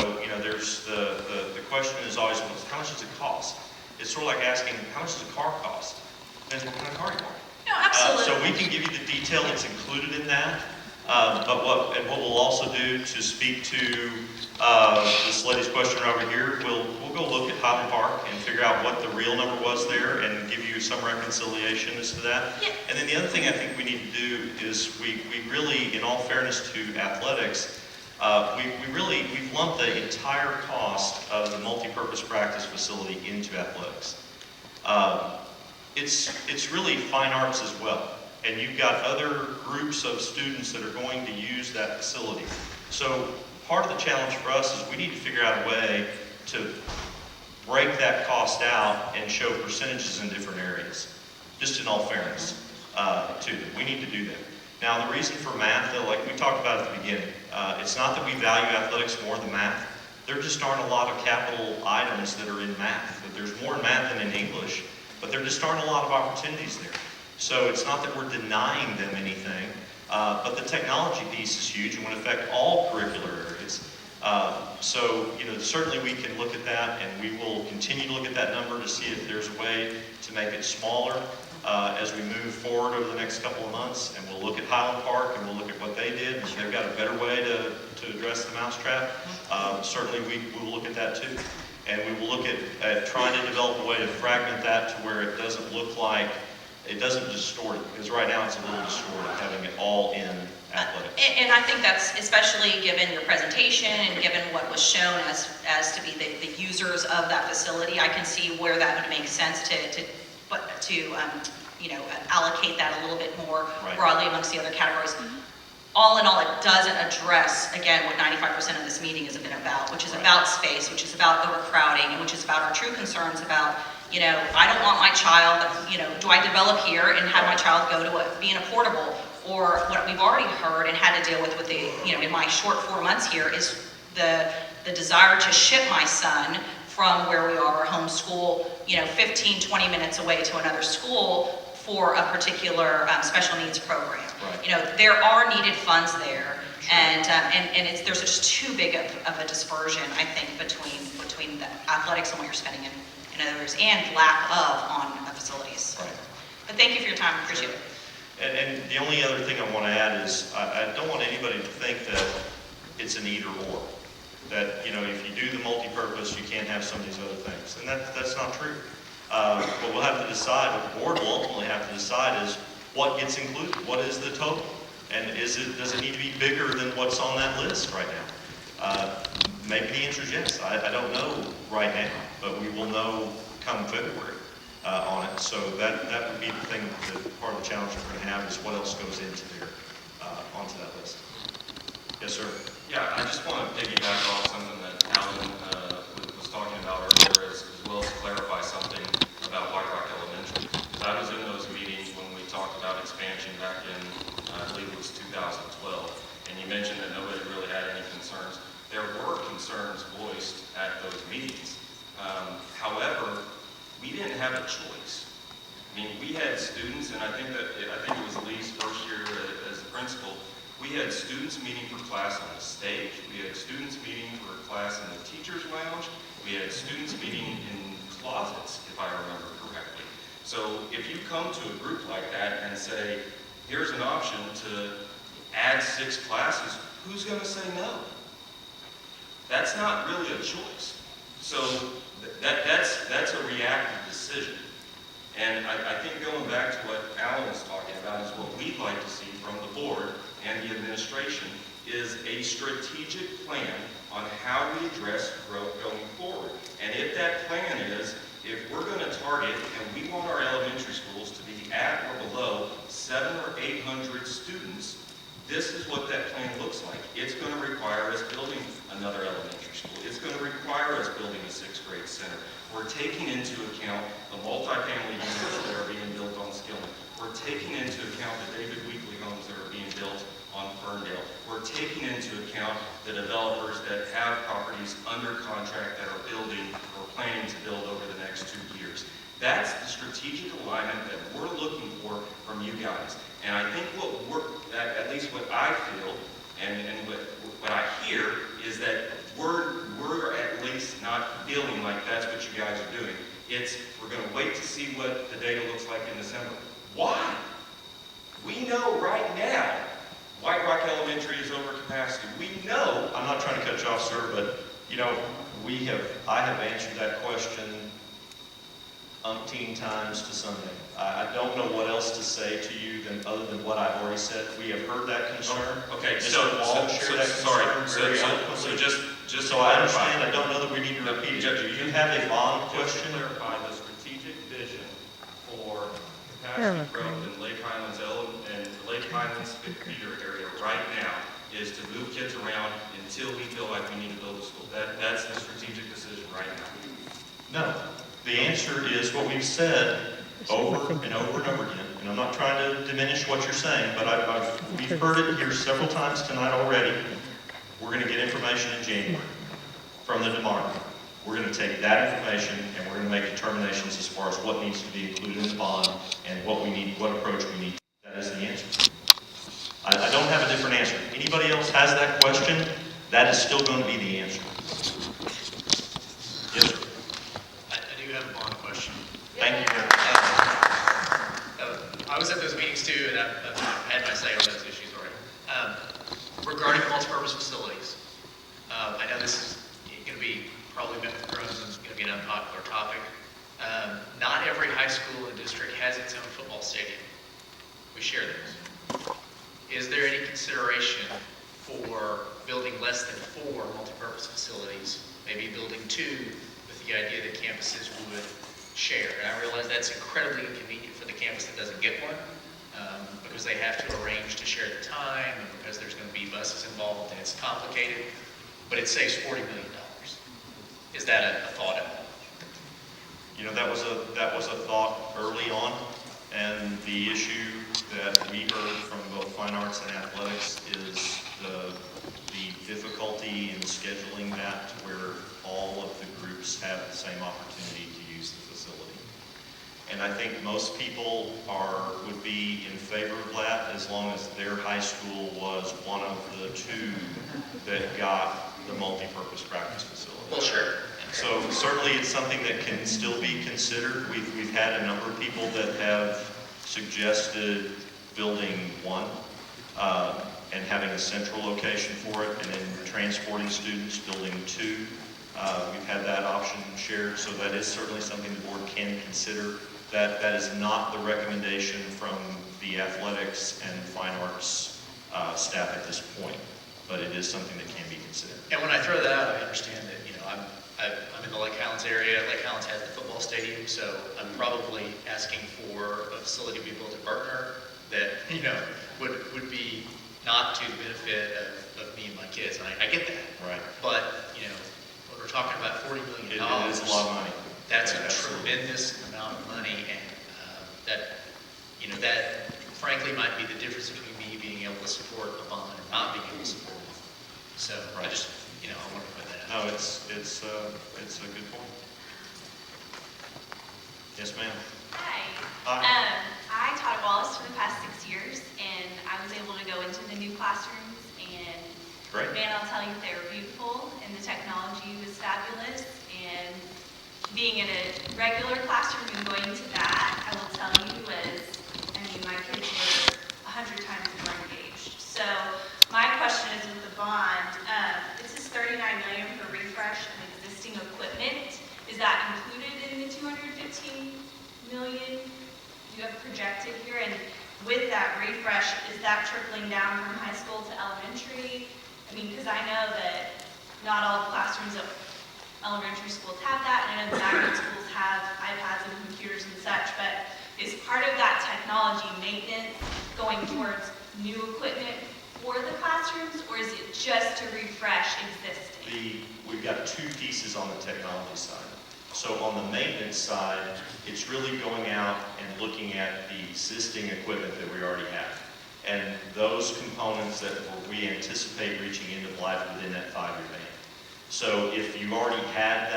there's the question is always, well, how much does it cost? It's sort of like asking, how much does a car cost? Depends what kind of car you want. No, absolutely. So we can give you the detail that's included in that. What we'll also do to speak to this lady's question over here, we'll go look at Highland Park and figure out what the real number was there and give you some reconciliation as to that. Yeah. And then the other thing I think we need to do is we really, in all fairness to athletics, we've lumped the entire cost of the multi-purpose practice facility into athletics. It's really fine arts as well. And you've got other groups of students that are going to use that facility. So part of the challenge for us is we need to figure out a way to break that cost out and show percentages in different areas, just in all fairness to them. We need to do that. Now, the reason for math, though, like we talked about at the beginning, it's not that we value athletics more than math. There just aren't a lot of capital items that are in math. There's more in math than in English, but there just aren't a lot of opportunities there. So it's not that we're denying them anything, but the technology piece is huge and would affect all curricular areas. So, certainly we can look at that, and we will continue to look at that number to see if there's a way to make it smaller as we move forward over the next couple of months. And we'll look at Highland Park, and we'll look at what they did. If they've got a better way to address the mousetrap, certainly we will look at that too. And we will look at trying to develop a way to fragment that to where it doesn't look like, it doesn't distort it, because right now it's a little distorted, having it all in athletics. And I think that's, especially given your presentation and given what was shown as to be the users of that facility, I can see where that would make sense to allocate that a little bit more broadly amongst the other categories. All in all, it doesn't address, again, what 95% of this meeting has been about, which is about space, which is about overcrowding, and which is about our true concerns about, I don't want my child, do I develop here and have my child go to being a portable? Or what we've already heard and had to deal with the, in my short 4 months here is the desire to ship my son from where we are, homeschool, 15, 20 minutes away to another school for a particular special needs program. Right. There are needed funds there, and there's just too big of a dispersion, I think, between the athletics and what you're spending in other areas, and lack of on facilities. Right. But thank you for your time, appreciate it. And the only other thing I want to add is I don't want anybody to think that it's an either or. That, if you do the multi-purpose, you can't have some of these other things. And that's not true. What we'll have to decide, what the board will ultimately have to decide is what gets included, what is the total? And does it need to be bigger than what's on that list right now? Maybe the answer is yes. I don't know right now, but we will know come February on it. So that would be the thing, part of the challenge we're going to have is what else goes into there, onto that list. Yes, sir. Yeah, I just want to piggyback off something that Alan was talking about earlier, as well as clarify something about White Rock Elementary. I was in those meetings when we talked about expansion back in, I believe it was 2012, and you mentioned that nobody really had any concerns. There were concerns voiced at those meetings. However, we didn't have a choice. I mean, we had students, and I think it was Lee's first year as the principal. We had students meeting for class on the stage. We had students meeting for class in the teacher's lounge. We had students meeting in closets, if I remember correctly. So if you come to a group like that and say, here's an option to add 6 classes, who's going to say no? That's not really a choice. So that's a reactive decision. And I think going back to what Alan was talking about is what we'd like to see from the board and the administration is a strategic plan on how we address growth going forward. And if that plan is, if we're going to target, and we want our elementary schools to be at or below 700 or 800 students, this is what that plan looks like. It's going to require us building another elementary school. It's going to require us building a 6th grade center. We're taking into account the multifamily units that are being built on Skillman. We're taking into account the David Weekley homes that are being built on Ferndale. We're taking into account the developers that have properties under contract that are building or planning to build over the next 2 years. That's the strategic alignment that we're looking for from you guys. And I think at least what I feel and what I hear is that we're at least not feeling like that's what you guys are doing. We're going to wait to see what the data looks like in December. Why? We know right now White Rock Elementary is over capacity. We know, I'm not trying to cut you off, sir, but, you know, I have answered that question umpteen times to Sunday. I don't know what else to say to you other than what I've already said. We have heard that concern. Okay, Mr. Wall shared that concern very eloquently. just So I understand, I don't know that we need to repeat it. Do you have a bond Just to question? clarify, the strategic vision for capacity growth in Lake Highlands and Lake Highlands feeder area right now is to move kids around until we feel like we need to build a school. That's the strategic decision right now. No. The answer is what we've said over and over and over again. And I'm not trying to diminish what you're saying, but we've heard it here several times tonight already. We're going to get information in January from the department. We're going to take that information and we're going to make determinations as far as what needs to be included in the bond and what approach we need. That is the answer. I don't have a different answer. Anybody else has that question? That is still going to be the answer. Yes, sir. I do have a bond question. Thank you, Mayor. I was at those meetings too, and I've had my say on those issues already. Regarding multipurpose facilities, I know this is going to be probably going to be an unpopular topic. Not every high school in the district has its own football stadium. We share those. Is there any consideration for building less than 4 multipurpose facilities, maybe building 2 with the idea that campuses would share? And I realize that's incredibly inconvenient for the campus that doesn't get one, because they have to arrange to share the time, and because there's going to be buses involved, and it's complicated, but it saves $40 million. Is that a thought at all? You know, that was a thought early on, and the issue that we heard from both fine arts and athletics is the difficulty in scheduling that to where all of the groups have the same opportunity to use the facility. And I think most people would be in favor of that as long as their high school was one of the 2 that got the multi-purpose practice facility. Well, sure. So certainly it's something that can still be considered. We've had a number of people that have suggested building 1 and having a central location for it, and then transporting students, building 2. We've had that option shared, so that is certainly something the board can consider. That is not the recommendation from the athletics and fine arts staff at this point, but it is something that can be considered. And when I throw that out, I understand that, you know, I'm in the Lake Highlands area. Lake Highlands has the football stadium, so I'm probably asking for a facility to be built at Berkner that, you know, would be not to the benefit of me and my kids. And I get that. Right. But, you know, when we're talking about $40 million, It is a lot of money. That's Yeah, a absolutely. tremendous amount of money, and that, you know, that frankly might be the difference between me being able to support a bond and not being able to support it. So I just, you know, I want to put that out. No, it's a good point. Yes, ma'am. Hi. Hi. I taught at Wallace for the past 6 years, and I was able to go into the new classrooms, and Great. man, I'll tell you, they were beautiful, and the technology was fabulous, and being in a regular classroom and going to that, I will tell you, my kids were 100 times more engaged. So my question is with the bond, it says $39 million for refresh of existing equipment. Is that included in the $215 million you have projected here? And with that refresh, is that trickling down from high school to elementary? I mean, because I know that not all classrooms at elementary schools have that, and I know the magnet schools have iPads and computers and such, but is part of that technology maintenance going towards new equipment for the classrooms, or is it just to refresh existing? We've got 2 pieces on the technology side. So on the maintenance side, it's really going out and looking at the existing equipment that we already have. And those components that we anticipate reaching end of life within that 5-year band. So if you already had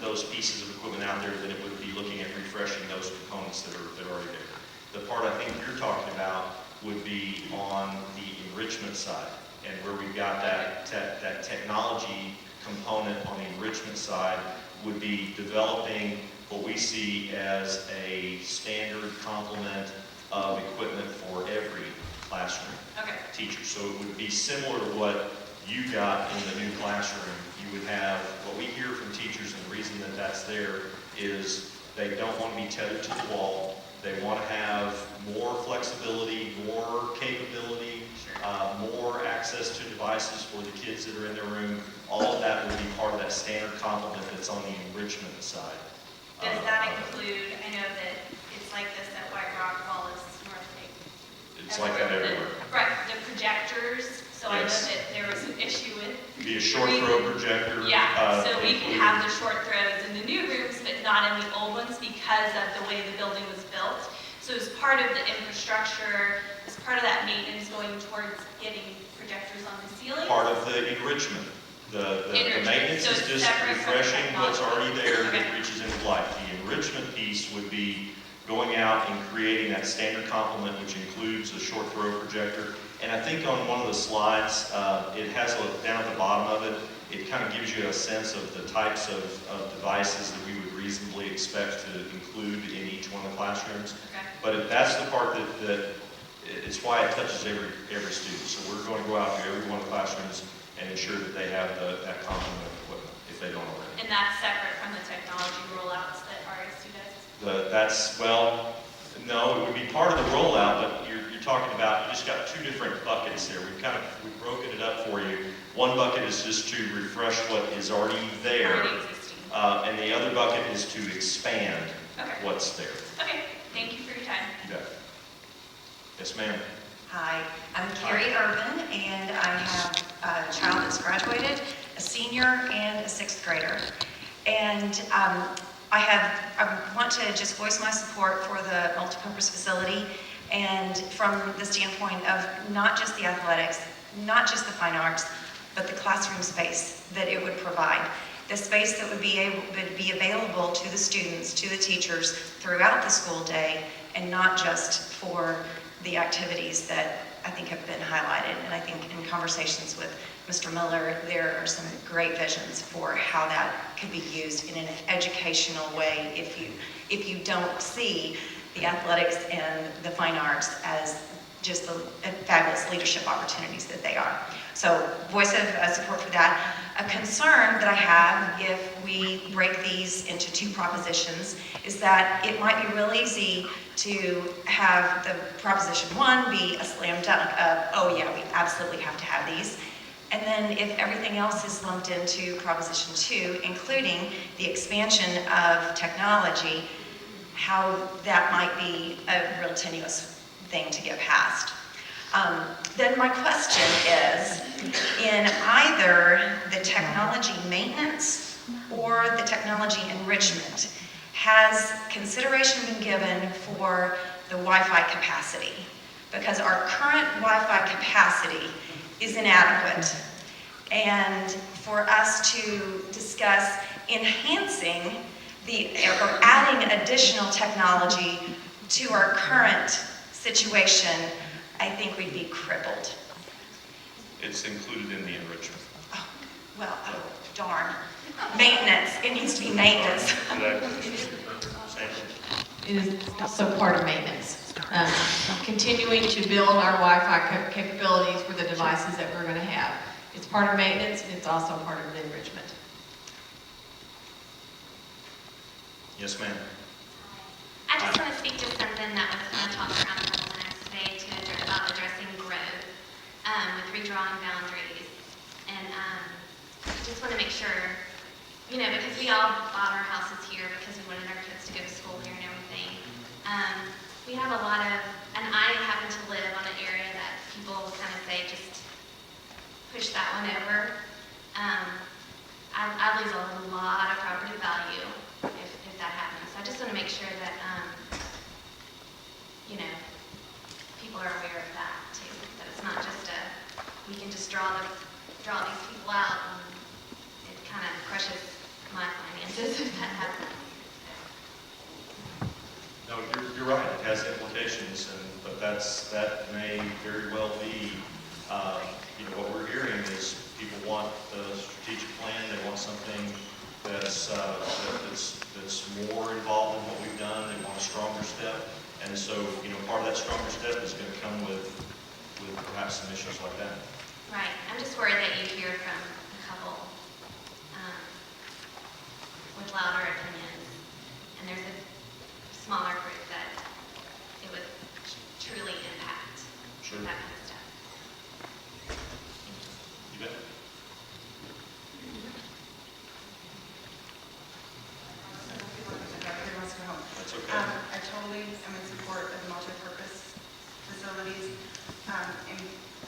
those pieces of equipment out there, then it would be looking at refreshing those components that are already there. The part I think you're talking about would be on the enrichment side, and where we've got that technology component on the enrichment side would be developing what we see as a standard complement of equipment for every classroom Okay. teachers. So it would be similar to what you got in the new classroom. You would have, what we hear from teachers, and the reason that that's there is they don't want to be tethered to the wall. They want to have more flexibility, more capability, more access to devices for the kids that are in their room. All of that would be part of that standard complement that's on the enrichment side. Does that include, I know that it's like this at White Rock, Wallace, North Lake. It's like that everywhere. Right, the projectors, so I know Yes. that there was an issue with. Be a short throw projector. Yeah, so we can included. have the short throws in the new rooms, but not in the old ones because of the way the building was built. So as part of the infrastructure, as part of that maintenance going towards getting projectors on the ceiling. Part of the enrichment. The Enrichment. maintenance So is it's just separate from the refreshing what's already there technology. that reaches into life. The enrichment piece would be going out and creating that standard complement, which includes a short throw projector. And I think on one of the slides, it has down at the bottom of it, it kind of gives you a sense of the types of devices that we would reasonably expect to include in each one of the classrooms. Okay. But that's the part that it's why it touches every student. So we're going to go out to every one of the classrooms and ensure that they have that complement of equipment if they don't already. And that's separate from the technology rollouts that RSU does? No, it would be part of the rollout, but you're talking about, you just got two different buckets there. We've broken it up for you. One bucket is just to refresh what is already there. Already existing. And the other bucket is to expand Okay. what's there. Okay, thank you for your time. You bet. Yes, ma'am. Hi, I'm Carrie Urban, and I have a child that's graduated, a senior, and a sixth grader. And I want to just voice my support for the multipurpose facility, and from the standpoint of not just the athletics, not just the fine arts, but the classroom space that it would provide. The space that would be available to the students, to the teachers throughout the school day, and not just for the activities that I think have been highlighted. And I think in conversations with Mr. Miller, there are some great visions for how that could be used in an educational way if you don't see the athletics and the fine arts as just the fabulous leadership opportunities that they are. So voice of support for that. A concern that I have if we break these into two propositions is that it might be real easy to have the proposition 1 be a slam dunk of, oh yeah, we absolutely have to have these. And then if everything else is lumped into proposition 2, including the expansion of technology, how that might be a real tenuous thing to get past. Then my question is, in either the technology maintenance or the technology enrichment, has consideration been given for the Wi-Fi capacity? Because our current Wi-Fi capacity is inadequate. And for us to discuss enhancing or adding additional technology to our current situation, I think we'd be crippled. It's included in the enrichment. Oh, well, oh, darn. Maintenance, it needs to be maintenance. It is also part of maintenance. Continuing to build our Wi-Fi capabilities for the devices that we're going to have. It's part of maintenance, and it's also part of the enrichment. Yes, ma'am. I just want to speak to something that was kind of talked around a couple times today about addressing growth with redrawing boundaries. And I just want to make sure, because we all bought our houses here because we wanted our kids to go to school here and everything. We have a lot of, and I happen to live on an area that people kind of say just push that one over. I lose a lot of property value if that happens. So I just want to make sure that, people are aware of that too. That it's not just we can just draw these people out and it kind of crushes my finances if that happens. No, you're right. It has implications, but that may very well be, what we're hearing is people want the strategic plan. They want something that's more involved in what we've done. They want a stronger step. And so, part of that stronger step is going to come with with perhaps some issues like that. Right, I'm just worried that you hear from a couple with louder opinions, and there's a smaller group that it would truly impact. Sure. That kind of stuff. You bet. That's okay. I totally am in support of multi-purpose facilities. And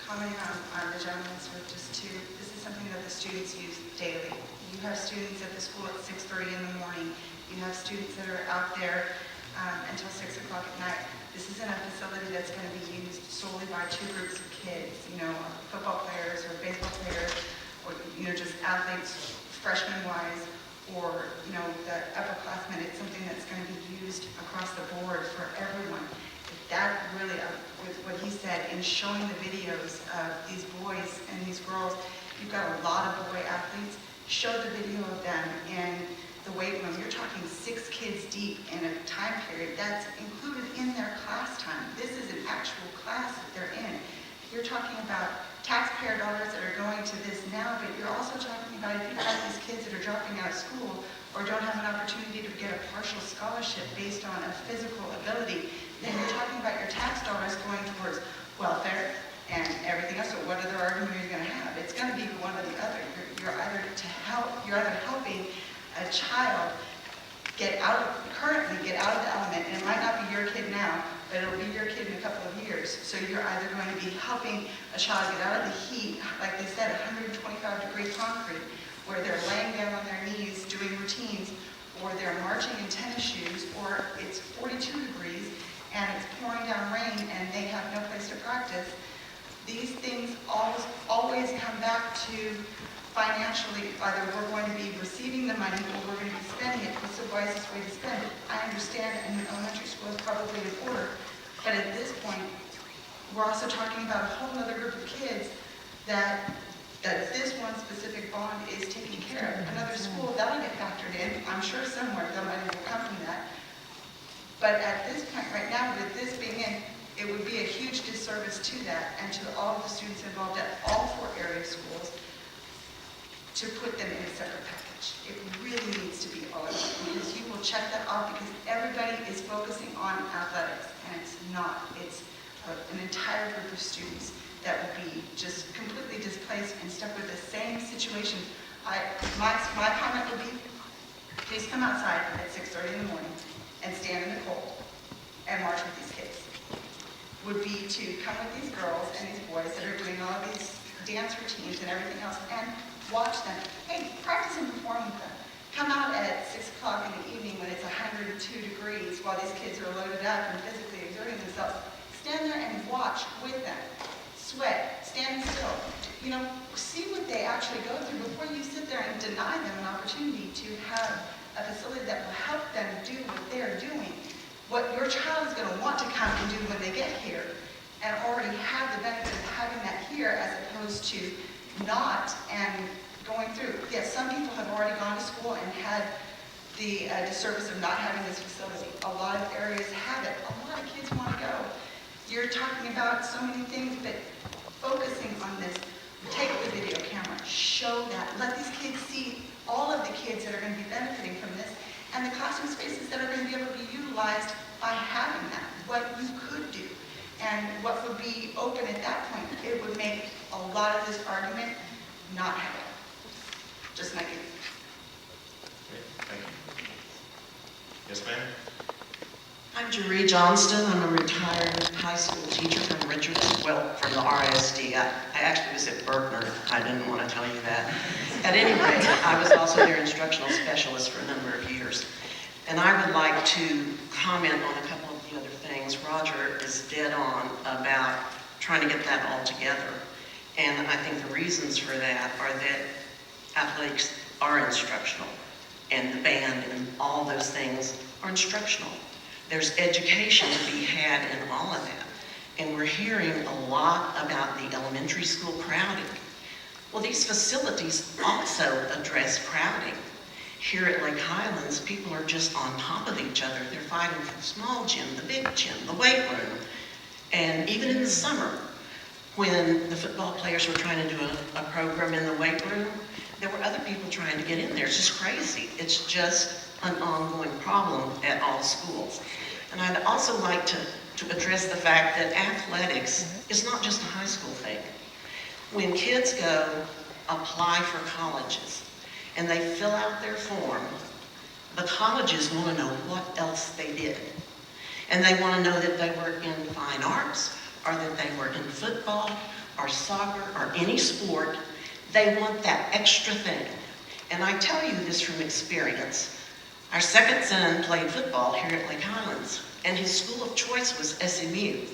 commenting on the gentleman's group just too, this is something that the students use daily. You have students at the school at 6:30 in the morning. You have students that are out there until 6 o'clock at night. This isn't a facility that's going to be used solely by two groups of kids, football players or baseball players, or, just athletes, freshman-wise, or, the upperclassmen. It's something that's going to be used across the board for everyone. That really, with what he said, in showing the videos of these boys and these girls, you've got a lot of boy athletes. Show the video of them in the weight room. You're talking 6 kids deep in a time period that's included in their class time. This is an actual class that they're in. You're talking about taxpayer dollars that are going to this now, but you're also talking about if you have these kids that are dropping out of school or don't have an opportunity to get a partial scholarship based on a physical ability, then you're talking about your tax dollars going towards welfare and everything else. So what other argument are you going to have? It's going to be one or the other. You're either helping a child currently get out of the element, and it might not be your kid now, but it'll be your kid in a couple of years. So you're either going to be helping a child get out of the heat, like they said, 125-degree concrete, where they're laying down on their knees doing routines, or they're marching in tennis shoes, or it's 42 degrees and it's pouring down rain and they have no place to practice. These things always come back to financially, either we're going to be receiving the money or we're going to be spending it. What's the wisest way to spend it? I understand in elementary school is probably in order, but at this point, we're also talking about a whole other group of kids that this one specific bond is taking care of. Another school, that'll get factored in. I'm sure somewhere the money will come from that. But at this point right now, with this being in, it would be a huge disservice to that and to all of the students involved at all 4 area schools to put them in a separate package. It really needs to be all of it, because you will check that off, because everybody is focusing on athletics, and it's not. It's an entire group of students that will be just completely displaced and stuck with the same situation. My comment would be, please come outside at 6:30 in the morning and stand in the cold and march with these kids. Would be to come with these girls and these boys that are doing all of these dance routines and everything else, and watch them. Hey, practice and perform with them. Come out at 6 o'clock in the evening when it's 102 degrees while these kids are loaded up and physically exerting themselves. Stand there and watch with them. Sweat, stand still. See what they actually go through before you sit there and deny them an opportunity to have a facility that will help them do what they're doing. What your child is going to want to come and do when they get here, and already have the benefit of having that here, as opposed to not and going through. Yes, some people have already gone to school and had the disservice of not having this facility. A lot of areas have it. A lot of kids want to go. You're talking about so many things, but focusing on this, take the video camera, show that, let these kids see all of the kids that are going to be benefiting from this, and the classroom spaces that are going to be able to be utilized by having that, what you could do, and what would be open at that point. It would make a lot of this argument not happen. Just make it. Okay, thank you. Yes, ma'am? I'm Jeree Johnston. I'm a retired high school teacher from Richards, well, from the RSD. I actually was at Berkner. I didn't want to tell you that. At any rate, I was also their instructional specialist for a number of years. And I would like to comment on a couple of the other things. Roger is dead on about trying to get that all together. And I think the reasons for that are that athletics are instructional, and the band and all those things are instructional. There's education to be had in all of that. And we're hearing a lot about the elementary school crowding. Well, these facilities also address crowding. Here at Lake Highlands, people are just on top of each other. They're fighting for the small gym, the big gym, the weight room. And even in the summer, when the football players were trying to do a program in the weight room, there were other people trying to get in there. It's just crazy. It's just an ongoing problem at all schools. And I'd also like to address the fact that athletics is not just a high school thing. When kids go apply for colleges and they fill out their form, the colleges want to know what else they did. And they want to know that they were in fine arts, or that they were in football, or soccer, or any sport. They want that extra thing. And I tell you this from experience. Our second son played football here at Lake Highlands, and his school of choice was SMU.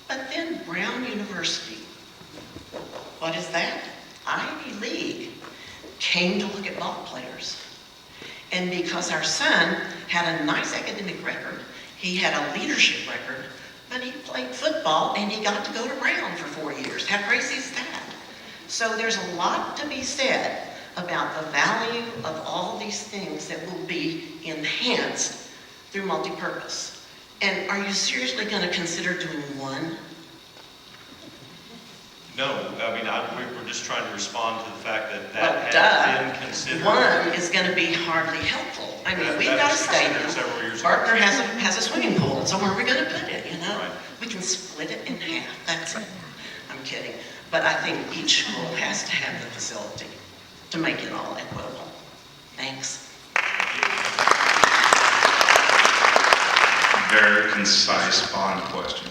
But then Brown University, what is that? Ivy League, came to look at ball players. And because our son had a nice academic record, he had a leadership record, but he played football and he got to go to Brown for 4 years. How crazy is that? So there's a lot to be said about the value of all these things that will be enhanced through multipurpose. And are you seriously going to consider doing one? No, I mean, we're just trying to respond to the fact that Well, has been considered. One is going to be hardly helpful. I mean, we've got a stadium. Partner has a swimming pool, so where are we going to put it, you know? Right. We can split it in half, that's it. I'm kidding. But I think each school has to have the facility to make it all equitable. Thanks. Very concise bond question.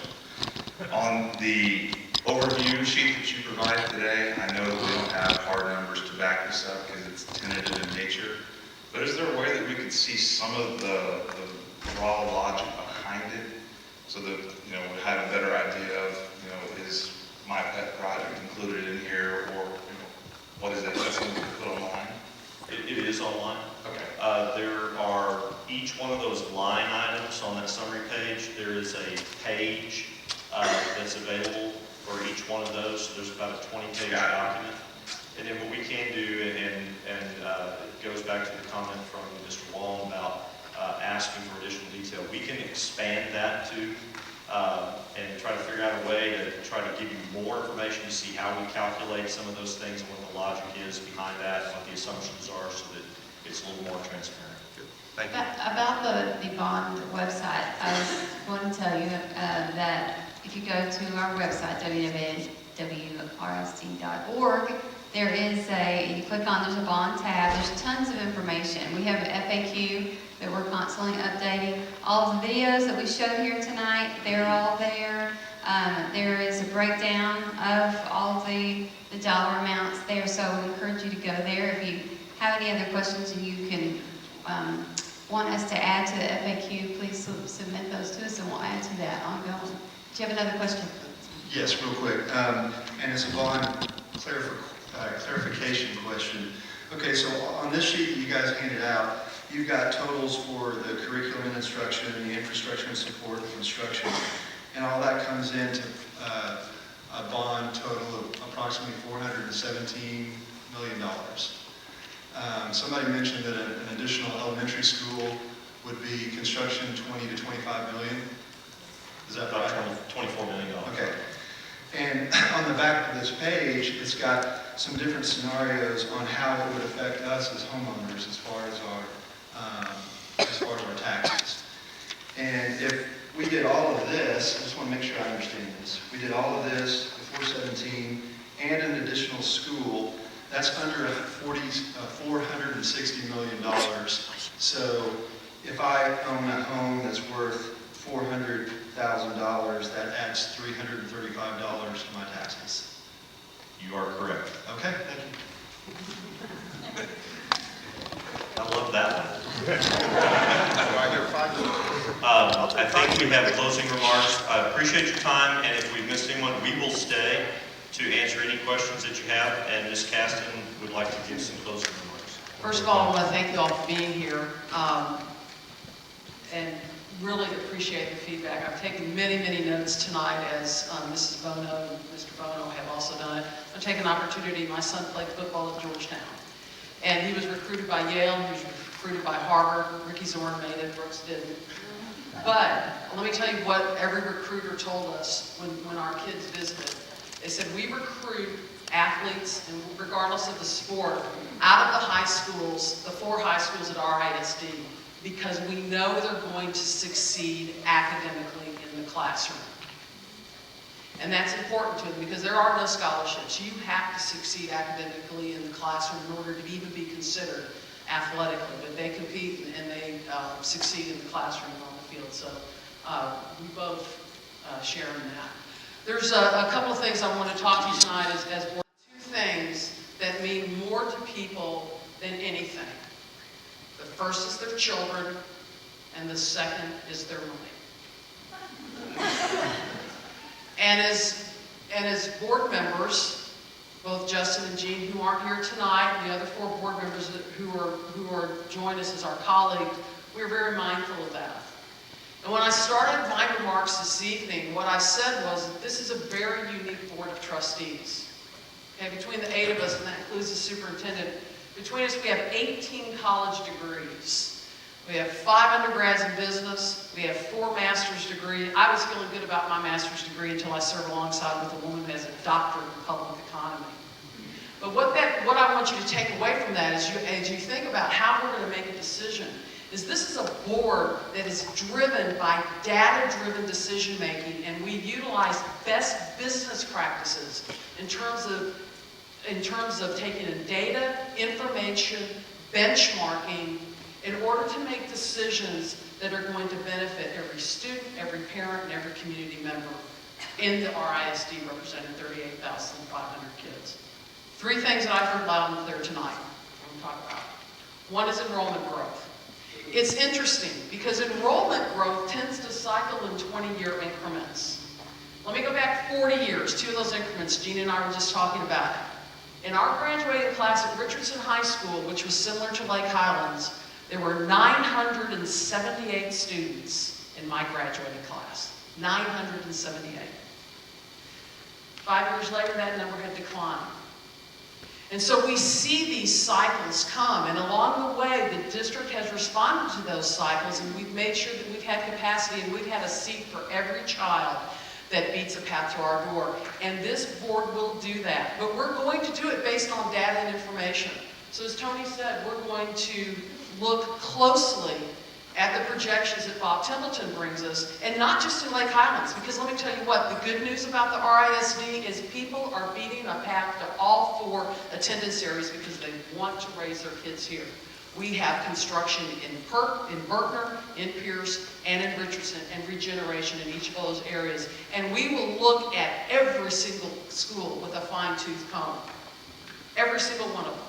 On the overview sheet that you provided today, I know that we don't have hard numbers to back this up because it's tentative in nature, but is there a way that we could see some of the raw logic behind it so that, we have a better idea of, is my pet project included in here, or, what is that, that's something we put online? It is online. Okay. There are, each one of those line items on that summary page, there is a page that's available for each one of those. So there's about a 20-page document. And then what we can do, and it goes back to the comment from Mr. Wong about asking for additional detail, we can expand that too, and try to figure out a way to try to give you more information to see how we calculate some of those things and what the logic is behind that, what the assumptions are, so that it's a little more transparent. Good. Thank you. About the bond website, I was going to tell you that if you go to our website, www.rsd.org, there is you click on, there's a bond tab, there's tons of information. We have an FAQ that we're constantly updating. All of the videos that we showed here tonight, they're all there. There is a breakdown of all of the dollar amounts there, so we encourage you to go there. If you have any other questions and you can want us to add to the FAQ, please submit those to us and we'll add to that ongoing. Do you have another question? Yes, real quick. And it's a bond clarification question. Okay, so on this sheet that you guys handed out, you've got totals for the curriculum and instruction, the infrastructure and support, the construction, and all that comes into a bond total of approximately $417 million. Somebody mentioned that an additional elementary school would be construction 20 to 25 million. Is that right? $24 million. Okay. And on the back of this page, it's got some different scenarios on how it would affect us as homeowners as far as our taxes. And if we did all of this, I just want to make sure I understand this. We did all of this, the 417, and an additional school. That's under $460 million. So if I own a home that's worth $400,000, that adds $335 to my taxes. You are correct. Okay, thank you. I love that one. I think we have closing remarks. I appreciate your time, and if we've missed anyone, we will stay to answer any questions that you have, and Ms. Caston would like to give some closing remarks. First of all, I want to thank you all for being here, and really appreciate the feedback. I've taken many, many notes tonight, as Mrs. Bono and Mr. Bono have also done it. I've taken an opportunity. My son played football at Georgetown, and he was recruited by Yale, he was recruited by Harvard. Ricky Zorn made it, Brooks didn't. But let me tell you what every recruiter told us when our kids visited. They said, we recruit athletes, and regardless of the sport, out of the high schools, the 4 high schools at RISD, because we know they're going to succeed academically in the classroom. And that's important to them because there are no scholarships. You have to succeed academically in the classroom in order to even be considered athletically. But they compete and they succeed in the classroom and on the field. So we both share in that. There's a couple of things I want to talk to you tonight as board. 2 things that mean more to people than anything. The first is their children, and the second is their money. And as board members, both Justin and Jean, who aren't here tonight, and the other 4 board members who are joined us as our colleagues, we're very mindful of that. And when I started my remarks this evening, what I said was that this is a very unique board of trustees. Okay, between the 8 of us, and that includes the superintendent, between us we have 18 college degrees. We have 5 undergrads in business. We have 4 master's degrees. I was feeling good about my master's degree until I served alongside with a woman who has a doctorate in public economy. But what I want you to take away from that is as you think about how we're going to make a decision, is this is a board that is driven by data-driven decision-making, and we utilize best business practices in terms of taking in data, information, benchmarking, in order to make decisions that are going to benefit every student, every parent, and every community member in the RISD representing 38,500 kids. 3 things that I've heard loud and clear tonight I'm going to talk about. One is enrollment growth. It's interesting because enrollment growth tends to cycle in 20-year increments. Let me go back 40 years, 2 of those increments Jean and I were just talking about. In our graduating class at Richardson High School, which was similar to Lake Highlands, there were 978 students in my graduating class. 978. 5 years later, that number had declined. And so we see these cycles come, and along the way, the district has responded to those cycles, and we've made sure that we've had capacity and we've had a seat for every child that beats a path to our door. And this board will do that. But we're going to do it based on data and information. So as Tony said, we're going to look closely at the projections that Bob Templeton brings us, and not just in Lake Highlands, because let me tell you what, the good news about the RISD is people are beating a path to all 4 attendance areas because they want to raise their kids here. We have construction in Berkner, in Pierce, and in Richardson, and regeneration in each of those areas. And we will look at every single school with a fine-tooth comb. Every single one of them.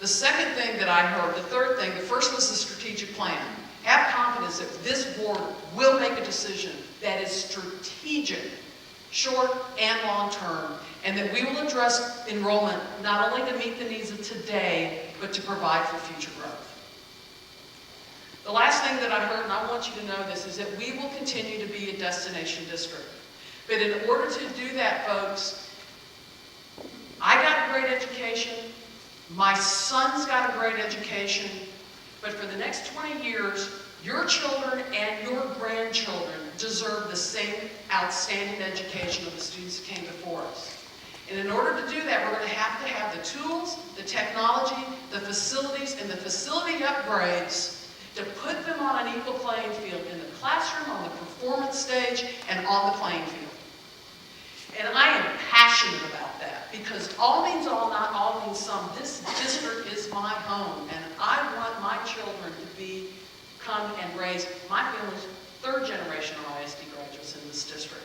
The second thing that I heard, the third thing, the first was the strategic plan. Have confidence that this board will make a decision that is strategic, short and long term, and that we will address enrollment not only to meet the needs of today, but to provide for future growth. The last thing that I heard, and I want you to know this, is that we will continue to be a destination district. But in order to do that, folks, I got a great education. My son's got a great education, but for the next 20 years, your children and your grandchildren deserve the same outstanding education of the students that came before us. And in order to do that, we're going to have the tools, the technology, the facilities, and the facility upgrades to put them on an equal playing field in the classroom, on the performance stage, and on the playing field. And I am passionate about that because all means all, not all means some. This district is my home, and I want my children to come and raise my family's 3rd generation RISD graduates in this district.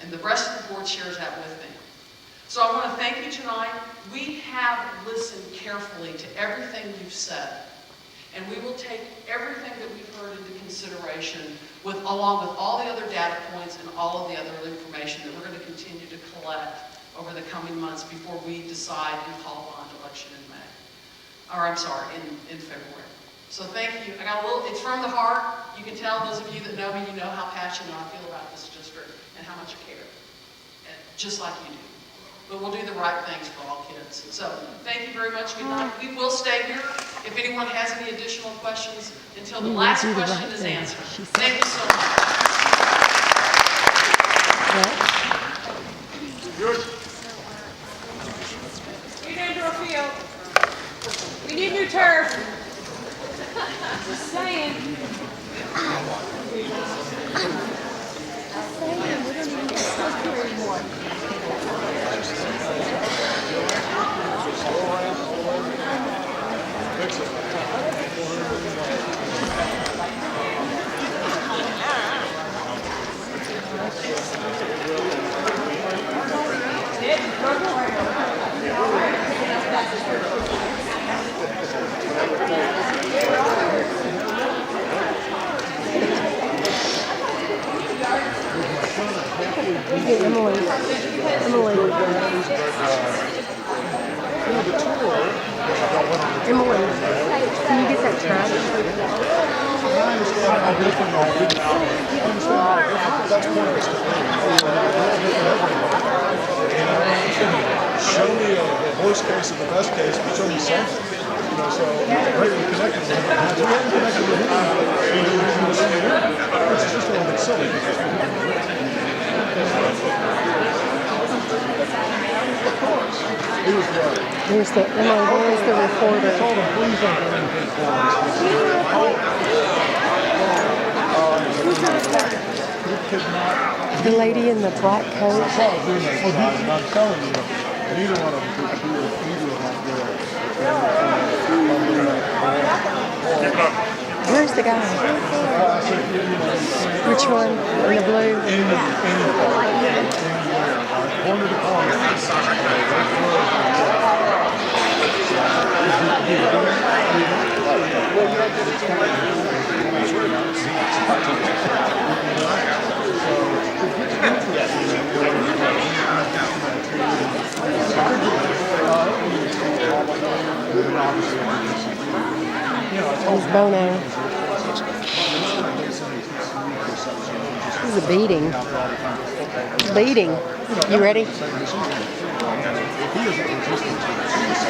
And the rest of the board shares that with me. So I want to thank you tonight. We have listened carefully to everything you've said, and we will take everything that we've heard into consideration along with all the other data points and all of the other information that we're going to continue to collect over the coming months before we decide and call bond election in May. Or I'm sorry, in February. So thank you. It's from the heart. You can tell, those of you that know me, you know how passionate I feel about this district and how much I care. And just like you do. But we'll do the right things for all kids. So thank you very much. Good night. We will stay here if anyone has any additional questions until the last question is answered. Thank you so much. We need new turf. Just saying. Hey, Emily. Emily. Emily, can you get that trash? I understand how different they are. I understand how different, that's pointless to me. Show me the worst case and the best case, but show me something. You know, so, right, we connected with him. We haven't connected with him. It's just a little bit silly. Of course. He was right. There's the, Emily, there's the reporter. I told him, please don't do anything for us. The lady in the black coat. I saw it doing that side, and I'm telling you, neither one of them could do it, either of them did it. Where's the guy? Which one? In the blue? Corner to corner. Who's Bono? This is a beating. Beating. You ready?